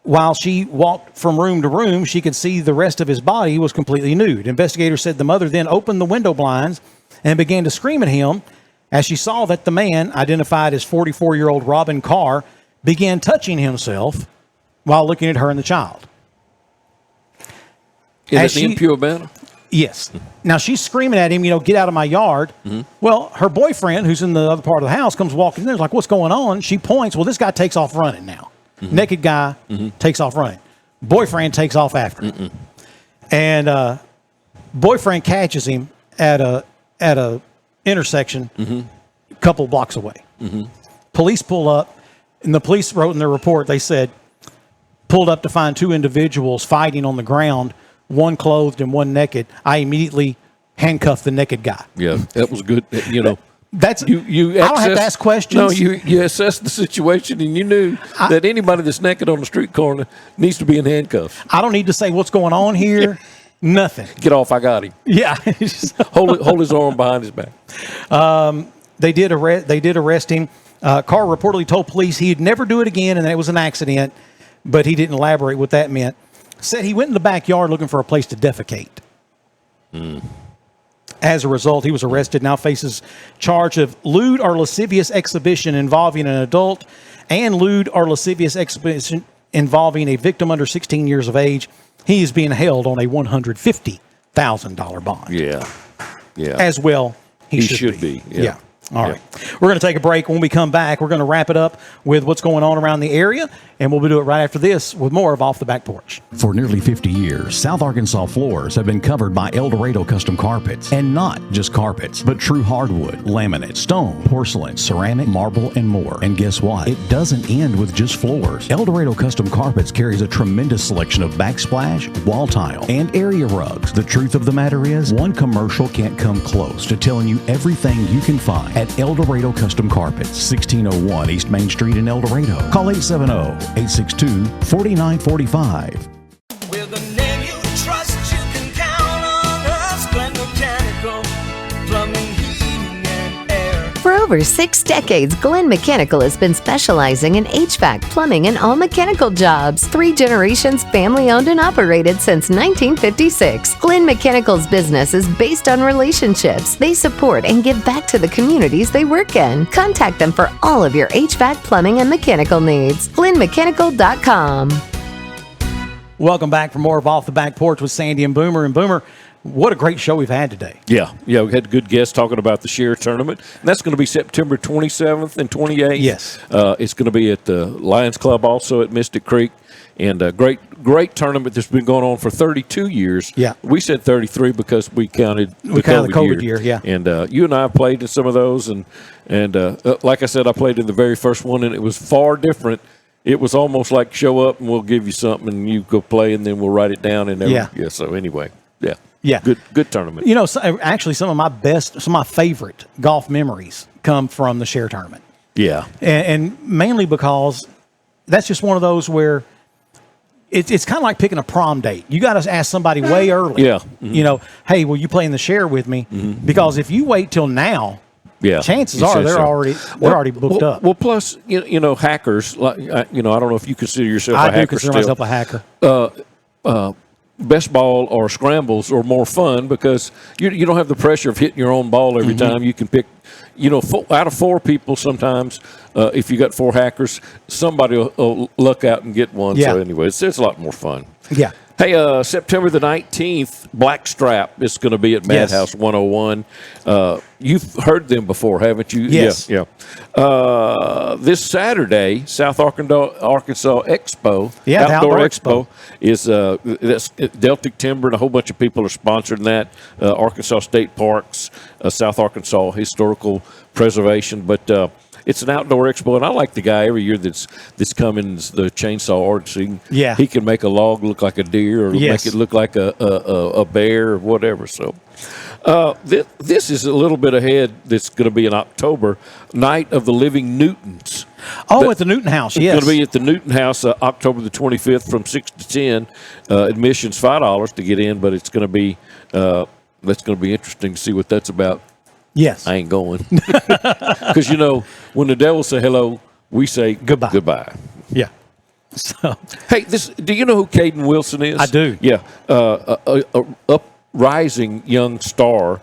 While she walked from room to room, she could see the rest of his body was completely nude. Investigators said the mother then opened the window blinds and began to scream at him as she saw that the man, identified as 44-year-old Robin Carr, began touching himself while looking at her and the child. Is it impure manner? Yes. Now she's screaming at him, get out of my yard. Mm-hmm. Well, her boyfriend, who's in the other part of the house, comes walking in there. Like, what's going on? She points. Well, this guy takes off running now. Mm-hmm. Naked guy takes off running. Boyfriend takes off after him. And boyfriend catches him at a intersection a couple blocks away. Police pull up, and the police wrote in their report, they said, pulled up to find 2 individuals fighting on the ground, one clothed and one naked. I immediately handcuffed the naked guy. Yeah, that was good. That's you. I don't have to ask questions. No, you assessed the situation, and you knew that anybody that's naked on the street corner needs to be in handcuffs. I don't need to say what's going on here. Nothing. Get off! I got him. Yeah, hold his arm behind his back. They did arrest him. Carr reportedly told police he'd never do it again, and that it was an accident, but he didn't elaborate what that meant. Said he went in the backyard looking for a place to defecate. As a result, he was arrested, now faces charge of lewd or lascivious exhibition involving an adult and lewd or lascivious exhibition involving a victim under 16 years of age. He is being held on a $150,000 bond. Yeah. As well, he should be. Yeah. All right. We're going to take a break. When we come back, we're going to wrap it up with what's going on around the area, and we'll do it right after this with more of Off the Back Porch. For nearly 50 years, South Arkansas floors have been covered by El Dorado Custom Carpets, and not just carpets, but true hardwood, laminate, stone, porcelain, ceramic, marble, and more. And guess what? It doesn't end with just floors. El Dorado Custom Carpets carries a tremendous selection of backsplash, wall tile, and area rugs. The truth of the matter is, one commercial can't come close to telling you everything you can find at El Dorado Custom Carpets, 1601 East Main Street in El Dorado. Call 870-862-4945. With a name you trust, you can count on us. Glen Mechanical, plumbing, heating, and air. For over 6 decades, Glen Mechanical has been specializing in HVAC, plumbing, and all mechanical jobs. 3 generations family-owned and operated since 1956. Glen Mechanical's business is based on relationships. They support and give back to the communities they work in. Contact them for all of your HVAC, plumbing, and mechanical needs. GlenMechanical.com. Welcome back for more of Off the Back Porch with Sandy and Boomer. And Boomer, what a great show we've had today. Yeah, we had good guests talking about the Share Tournament. And that's going to be September 27th and 28th. Yes. It's going to be at the Lions Club, also at Mystic Creek. And a great tournament that's been going on for 32 years. Yeah. We said 33 because we counted the COVID year. Yeah. And you and I played in some of those. And like I said, I played in the very first one, and it was far different. It was almost like show up and we'll give you something and you go play and then we'll write it down. And so anyway, yeah. Good tournament. Actually, some of my favorite golf memories come from the Share Tournament. Yeah. And mainly because that's just one of those where it's kind of like picking a prom date. You got to ask somebody way early. Yeah. Mm-hmm. Hey, will you play in the Share with me? Mm-hmm. Because if you wait till now, chances are they're already booked up. Well, plus hackers. Like I don't know if you consider yourself a hacker. I do consider myself a hacker. Best ball or scrambles are more fun because you don't have the pressure of hitting your own ball every time. You can pick, out of 4 people sometimes, if you got 4 hackers, somebody will luck out and get one. Yeah. So anyway, it's a lot more fun. Yeah. Hey, September the 19th, Blackstrap is going to be at Madhouse 101. You've heard them before, haven't you? Yes. Yeah. This Saturday, South Arkansas Expo, Outdoor Expo, is that's Deltic Timber, and a whole bunch of people are sponsoring that. Arkansas State Parks, South Arkansas Historical Preservation. But it's an outdoor expo, and I like the guy every year that's coming, the chainsaw artist. He can make a log look like a deer, or make it look like a bear, or whatever. So. This is a little bit ahead. That's going to be in October, Night of the Living Newtons. At the Newton House, yes. It's going to be at the Newton House, October the 25th from 6 to 10. Admission's $5 to get in, but it's going to be that's going to be interesting to see what that's about. Yes. I ain't going. Because, when the devil say hello, we say goodbye. Yeah. So, hey, do you know who Caden Wilson is? I do. Yeah. Rising young star.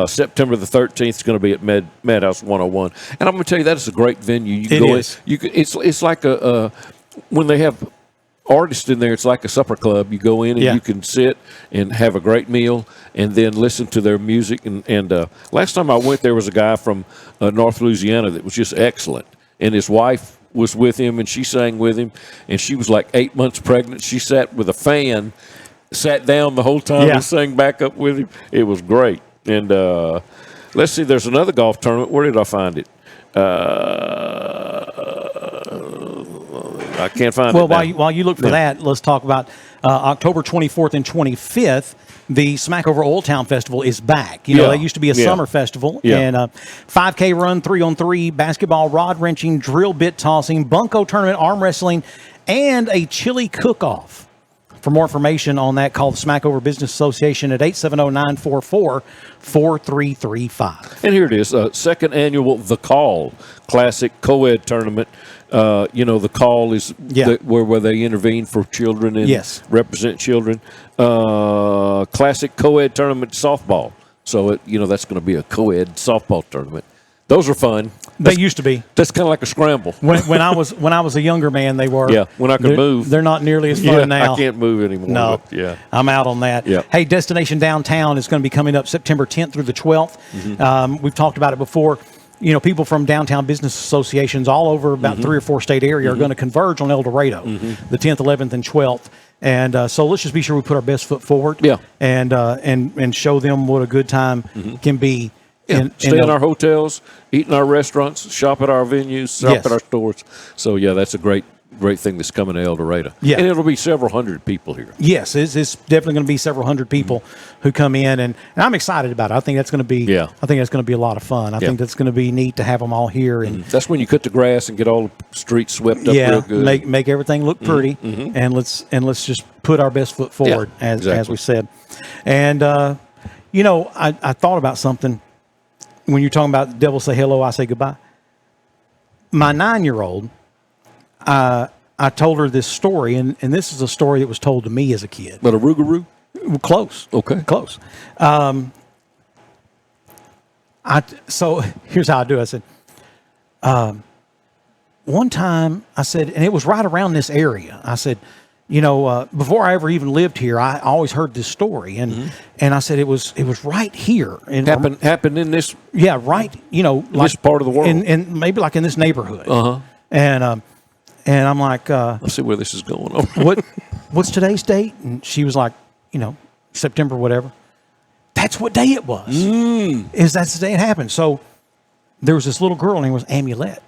September the 13th is going to be at Madhouse 101, and I'm going to tell you that is a great venue. You can go in. It's like when they have artists in there. It's like a supper club. You go in and you can sit and have a great meal, and then listen to their music. And last time I went, there was a guy from North Louisiana that was just excellent, and his wife was with him, and she sang with him, and she was like 8 months pregnant. She sat with a fan. Sat down the whole time and sang back up with him. It was great. And let's see, there's another golf tournament. Where did I find it? I can't find it. Well, while you look for that, let's talk about October 24th and 25th. The Smack Over Old Town Festival is back. That used to be a summer festival. Yeah. And 5K run, 3-on-3, basketball, rod wrenching, drill bit tossing, bunko tournament, arm wrestling, and a chili cook-off. For more information on that, call the Smack Over Business Association at 870-944-4335. And here it is, second annual The Call Classic Co-Ed Tournament. The Call is where they intervene for children and represent children. Classic Co-Ed Tournament softball. So, that's going to be a co-ed softball tournament. Those are fun. They used to be. That's kind of like a scramble. When I was a younger man, they were. Yeah, when I could move. They're not nearly as fun now. I can't move anymore. No. But, I'm out on that. Yeah. Hey, Destination Downtown is going to be coming up September 10th through the 12th. Mm-hmm. We've talked about it before. People from downtown business associations all over about 3 or 4 state area are going to converge on El Dorado, the 10th, 11th, and 12th. And so let's just be sure we put our best foot forward. Yeah. And show them what a good time can be. Yeah. Stay in our hotels, eat in our restaurants, shop at our venues, shop at our stores. So, that's a great thing that's coming to El Dorado. Yeah. And it'll be several hundred people here. Yes, it's definitely going to be several hundred people who come in, and I'm excited about it. I think that's going to be I think that's going to be a lot of fun. I think that's going to be neat to have them all here. And that's when you cut the grass and get all the streets swept up real good. Make everything look pretty, and let's just put our best foot forward as we said. And I thought about something. When you're talking about the devil say hello, I say goodbye. My 9-year-old, I told her this story, and this is a story that was told to me as a kid. But a rougarou? Close. Okay. Close. So here's how I do it. I said, one time, I said, and it was right around this area. I said, before I ever even lived here, I always heard this story, and I said it was right here. And happened in this. Yeah, right. Like this part of the world, and maybe like in this neighborhood. And I'm like, let's see where this is going on. What's today's date? And she was like, September, whatever. That's what day it was. That's the day it happened. So there was this little girl named Amulet.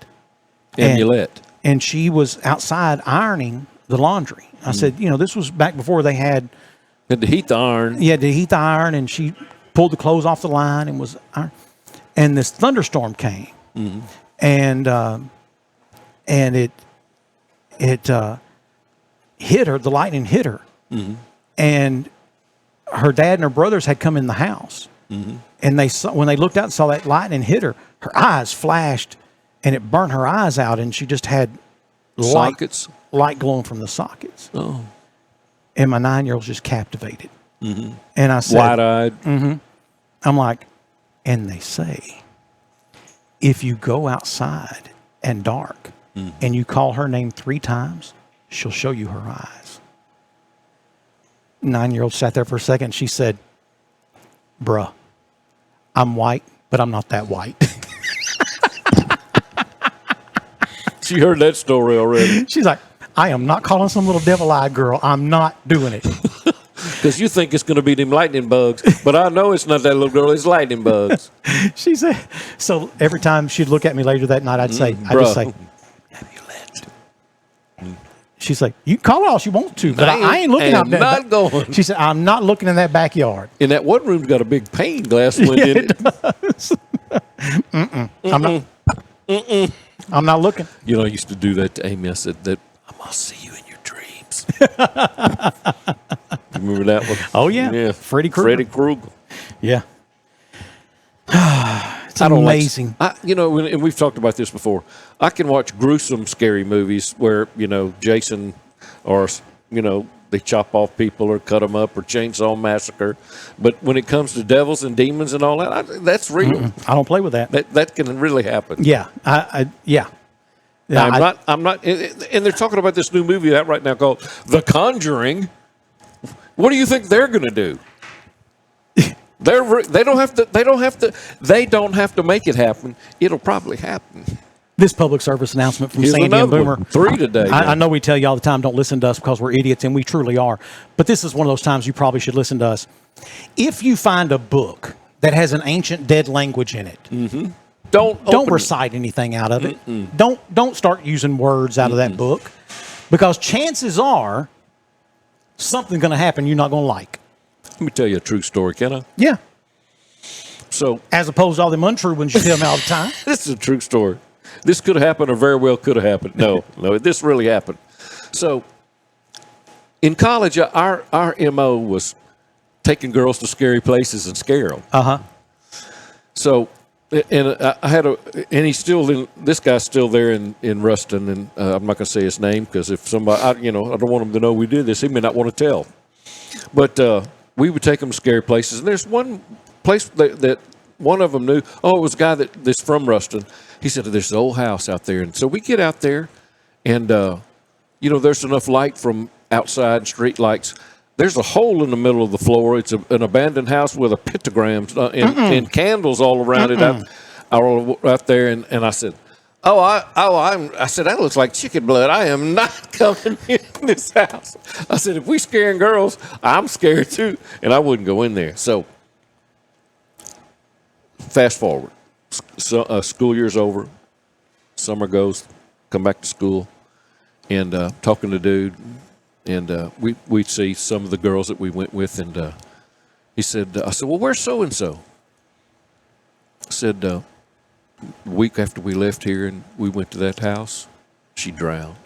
And she was outside ironing the laundry. I said, this was back before they had to heat the iron. Yeah, to heat the iron, and she pulled the clothes off the line and was iron. And this thunderstorm came, and it hit her. The lightning hit her, and her dad and her brothers had come in the house, and they saw, when they looked out and saw that lightning hit her, her eyes flashed, and it burnt her eyes out, and she just had light glowing from the sockets. Oh. And my 9-year-old's just captivated. And I said, wide-eyed. I'm like, and they say, if you go outside and dark and you call her name 3 times, she'll show you her eyes. 9-year-old sat there for a second. She said, bruh, I'm white, but I'm not that white. She heard that story already. She's like, I am not calling some little devil-eyed girl. I'm not doing it. Because you think it's going to be them lightning bugs, but I know it's not that little girl. It's lightning bugs. She said, so every time she'd look at me later that night, I'd just say, have you left? She's like, you can call her all she wants to, but I ain't looking out there. Not going. She said, I'm not looking in that backyard. And that one room's got a big pane glass window in it. Does. I'm not looking. You know, I used to do that to Amy. I said that I'm going to see you in your dreams. Remember that one? Oh, yeah. Freddy Krueger. Yeah. It's amazing. And we've talked about this before. I can watch gruesome, scary movies where, Jason or, they chop off people or cut them up or Chainsaw Massacre. But when it comes to devils and demons and all that, that's real. I don't play with that. That can really happen. Yeah. Yeah. I'm not. And they're talking about this new movie out right now called The Conjuring. What do you think they're going to do? They don't have to make it happen. It'll probably happen. This public service announcement from Here's Sandy and Boomer. 3 today. I know we tell you all the time, don't listen to us because we're idiots, and we truly are. But this is one of those times you probably should listen to us. If you find a book that has an ancient dead language in it, don't recite anything out of it. Don't start using words out of that book, because chances are something's going to happen you're not going to like. Let me tell you a true story, can I? Yeah. So, as opposed to all them untrue ones you tell me all the time. This is a true story. This could have happened or very well could have happened. No, this really happened. So, in college, our MO was taking girls to scary places and scare them. Uh-huh. So, and he's still this guy's still there in Ruston, and I'm not going to say his name because if somebody, I don't want him to know we did this. He may not want to tell. But we would take them to scary places, and there's one place that one of them knew. Oh, it was a guy that's from Ruston. He said, there's an old house out there. And so we get out there, and, there's enough light from outside, street lights. There's a hole in the middle of the floor. It's an abandoned house with a pentagram and candles all around it out there. And I said, I said, that looks like chicken blood. I am not coming in this house. I said, if we scaring girls, I'm scared too. And I wouldn't go in there. So fast forward. So, school year's over. Summer goes. Come back to school. And talking to dude. And we'd see some of the girls that we went with. And he said, I said, well, where's so-and-so? I said, a week after we left here and we went to that house, she drowned.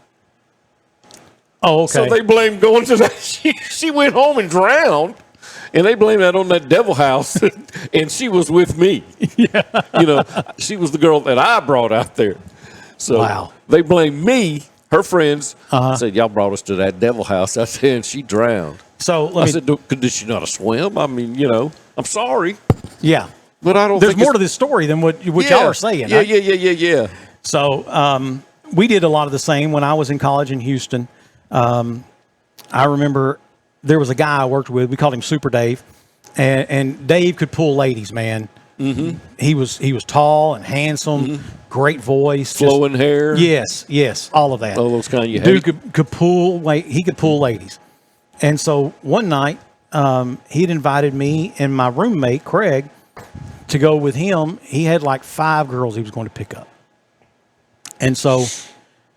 Oh, okay. So they blamed going to that. She went home and drowned. And they blame that on that devil house. And she was with me. Yeah. She was the girl that I brought out there. So wow. They blame me, her friends, said, y'all brought us to that devil house. I said, and she drowned. So I said, did she not swim? I mean, I'm sorry. Yeah. But I don't There's think more to this story than what y'all are saying. Yeah. So we did a lot of the same when I was in college in Houston. I remember there was a guy I worked with. We called him Super Dave, and Dave could pull ladies, man. Mm-hmm. He was tall and handsome, great voice, flowing hair. Yes, all of that. All those kind you hate. Dude could pull. He could pull ladies, and so one night he'd invited me and my roommate Craig to go with him. He had like 5 girls he was going to pick up, and so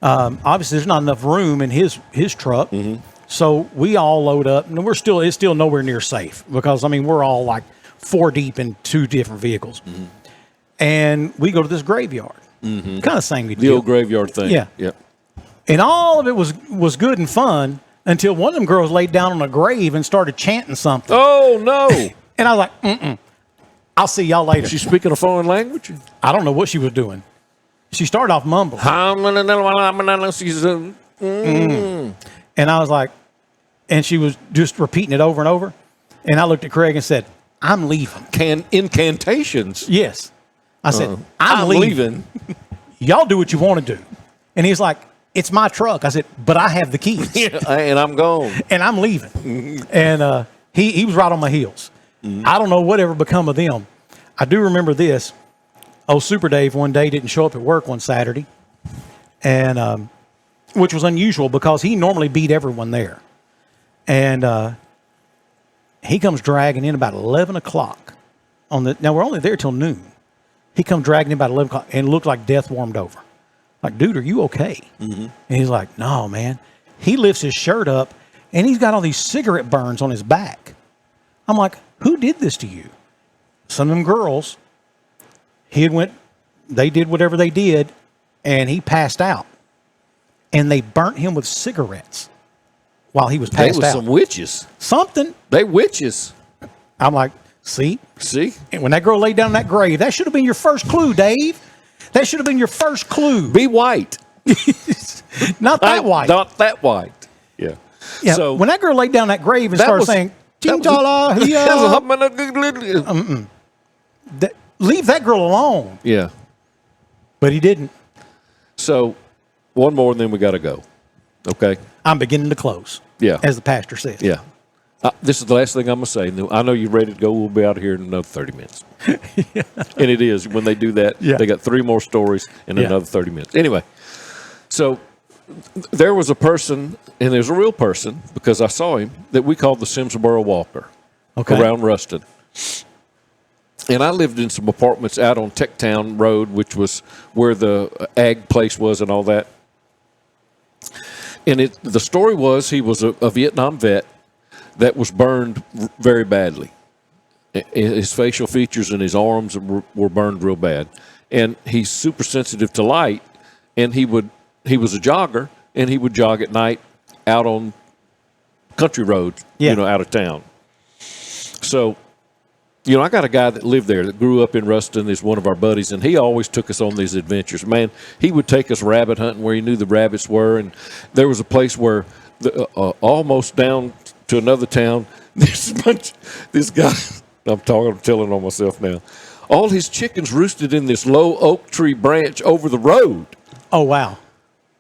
obviously there's not enough room in his truck. Mm-hmm. So we all load up, and it's still nowhere near safe because, we're all like 4 deep in 2 different vehicles. Mm-hmm. And we go to this graveyard. Mm-hmm. Kind of same the old graveyard thing. Yeah. Yep. And all of it was good and fun until one of them girls laid down on a grave and started chanting something. Oh, no. And I was like, I'll see y'all later. She's speaking a foreign language? I don't know what she was doing. She started off mumbling. And I was like, and she was just repeating it over and over. And I looked at Craig and said, I'm leaving. Incantations? Yes. I said, I'm leaving. Y'all do what you want to do. And he's like, it's my truck. I said, but I have the keys. And I'm gone. And I'm leaving. And he was right on my heels. Mm-hmm. I don't know whatever become of them. I do remember this. Super Dave one day didn't show up at work one Saturday. And which was unusual because he normally beat everyone there. And He comes dragging in about 11 o'clock. Now, we're only there till noon. He comes dragging in about 11 o'clock and looked like death warmed over. Like, dude, are you okay? Mm-hmm. And he's like, no, man. He lifts his shirt up, and he's got all these cigarette burns on his back. I'm like, who did this to you? Some of them girls. They did whatever they did, and he passed out. And they burnt him with cigarettes while he was passed out. They were some witches. Something. They witches. I'm like, see? See? And when that girl laid down in that grave, that should have been your first clue, Dave. That should have been your first clue. Be white. Not that white. Not that white. Yeah. Yeah. So when that girl laid down that grave and started saying, leave that girl alone. Yeah. But he didn't. So one more and then we got to go. Okay. I'm beginning to close. Yeah. As the pastor said. Yeah. This is the last thing I'm going to say. I know you're ready to go. We'll be out of here in another 30 minutes. Yeah. And it is. When they do that, they got 3 more stories in another 30 minutes. Anyway, so there was a person, and there's a real person, because I saw him, that we called the Simsboro Walker around Ruston. And I lived in some apartments out on Techtown Road, which was where the ag place was and all that. And the story was he was a Vietnam vet that was burned very badly. His facial features and his arms were burned real bad. And he's super sensitive to light, and he was a jogger, and he would jog at night out on country roads, out of town. So, I got a guy that lived there that grew up in Ruston, is one of our buddies, and he always took us on these adventures. Man, he would take us rabbit hunting where he knew the rabbits were, and there was a place where almost down to another town, this guy, I'm telling on myself now, all his chickens roosted in this low oak tree branch over the road. Oh, wow.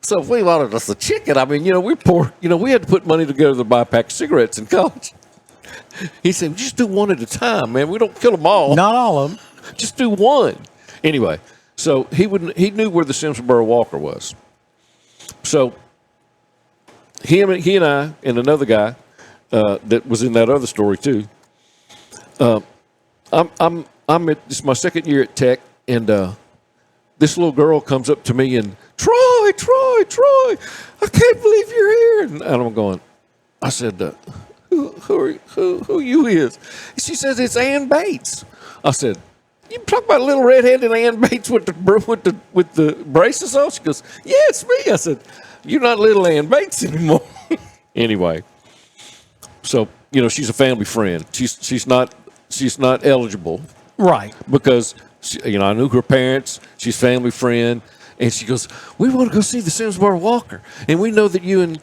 So if we wanted us a chicken, I mean, we're poor. We had to put money together to buy a pack of cigarettes in college. He said, just do one at a time, man. We don't kill them all. Not all of them. Just do one. Anyway, so he knew where the Simsboro Walker was. So he and I and another guy that was in that other story too. It's my second year at Tech, and this little girl comes up to me and Troy, I can't believe you're here. And I'm going, I said, who you is? She says, it's Ann Bates. I said, you talk about little redheaded Ann Bates with the braces on? She goes, yeah, it's me. I said, you're not little Ann Bates anymore. Anyway, so she's a family friend. She's not eligible, right? Because I knew her parents. She's family friend, and she goes, we want to go see the Simsboro Walker, and we know that you and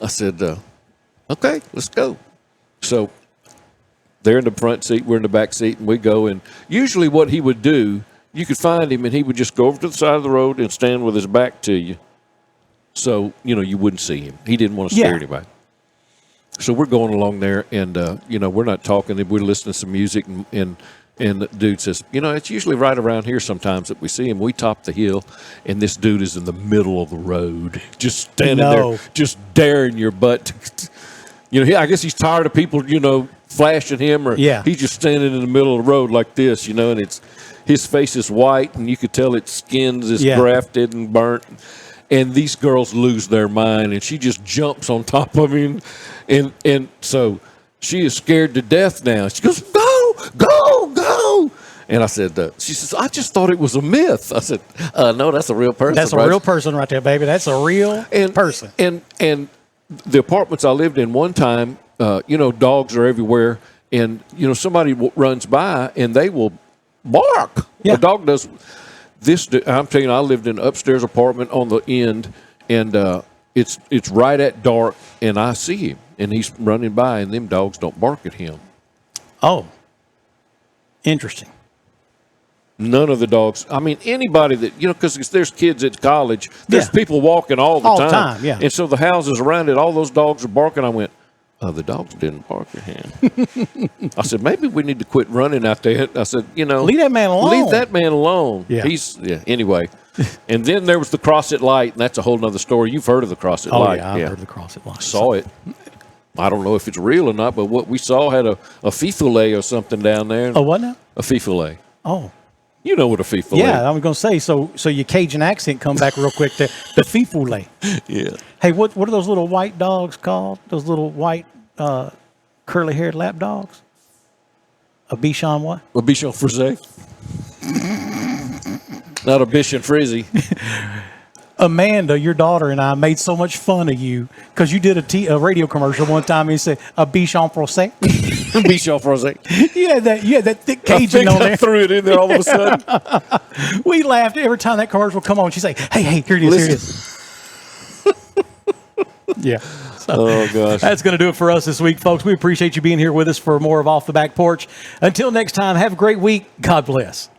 I said, okay, let's go. So they're in the front seat, we're in the back seat, and we go. And usually what he would do, you could find him, and he would just go over to the side of the road and stand with his back to you. So, you wouldn't see him. He didn't want to scare anybody. So we're going along there, and, we're not talking. We're listening to some music, and the dude says, it's usually right around here sometimes that we see him. We top the hill, and this dude is in the middle of the road, just standing there, just daring your butt. I guess he's tired of people, flashing him, or he's just standing in the middle of the road like this, and his face is white, and you could tell its skin is grafted and burnt. And these girls lose their mind, and she just jumps on top of him, and so she is scared to death now. She goes, go! And I said, she says, I just thought it was a myth. I said, no, that's a real person. That's a real person right there, baby. That's a real person. And the apartments I lived in one time, dogs are everywhere, and somebody runs by and they will bark. Yeah. A dog does. I'm telling you, I lived in an upstairs apartment on the end, and it's right at dark, and I see him, and he's running by, and them dogs don't bark at him. Oh, interesting. None of the dogs. I mean, anybody that, because there's kids at college, there's people walking all the time. Yeah. And so the houses around it, all those dogs are barking. I went, the dogs didn't bark at him. I said, maybe we need to quit running out there. I said, leave that man alone. Leave that man alone. Yeah. Anyway. And then there was the cross at light, and that's a whole nother story. You've heard of the cross at light. Yeah, I've heard of the cross at light. Saw it. I don't know if it's real or not, but what we saw had a filet or something down there. Oh, what now? A filet. Oh. You know what a filet is. Yeah, I was going to say, so your Cajun accent come back real quick. The filet. Yeah. Hey, what are those little white dogs called? Those little white curly-haired lap dogs? A Bichon what? A Bichon Frise. Not a Bichon Frizzy. Amanda, your daughter, and I made so much fun of you because you did a radio commercial one time and you said, a Bichon Frise. Bichon Frise. You had that thick Cajun on there. I threw it in there all of a sudden. We laughed every time that commercial would come on. She'd say, hey, here it is, here it is. Yeah. So oh, gosh. That's going to do it for us this week, folks. We appreciate you being here with us for more of Off the Back Porch. Until next time, have a great week. God bless.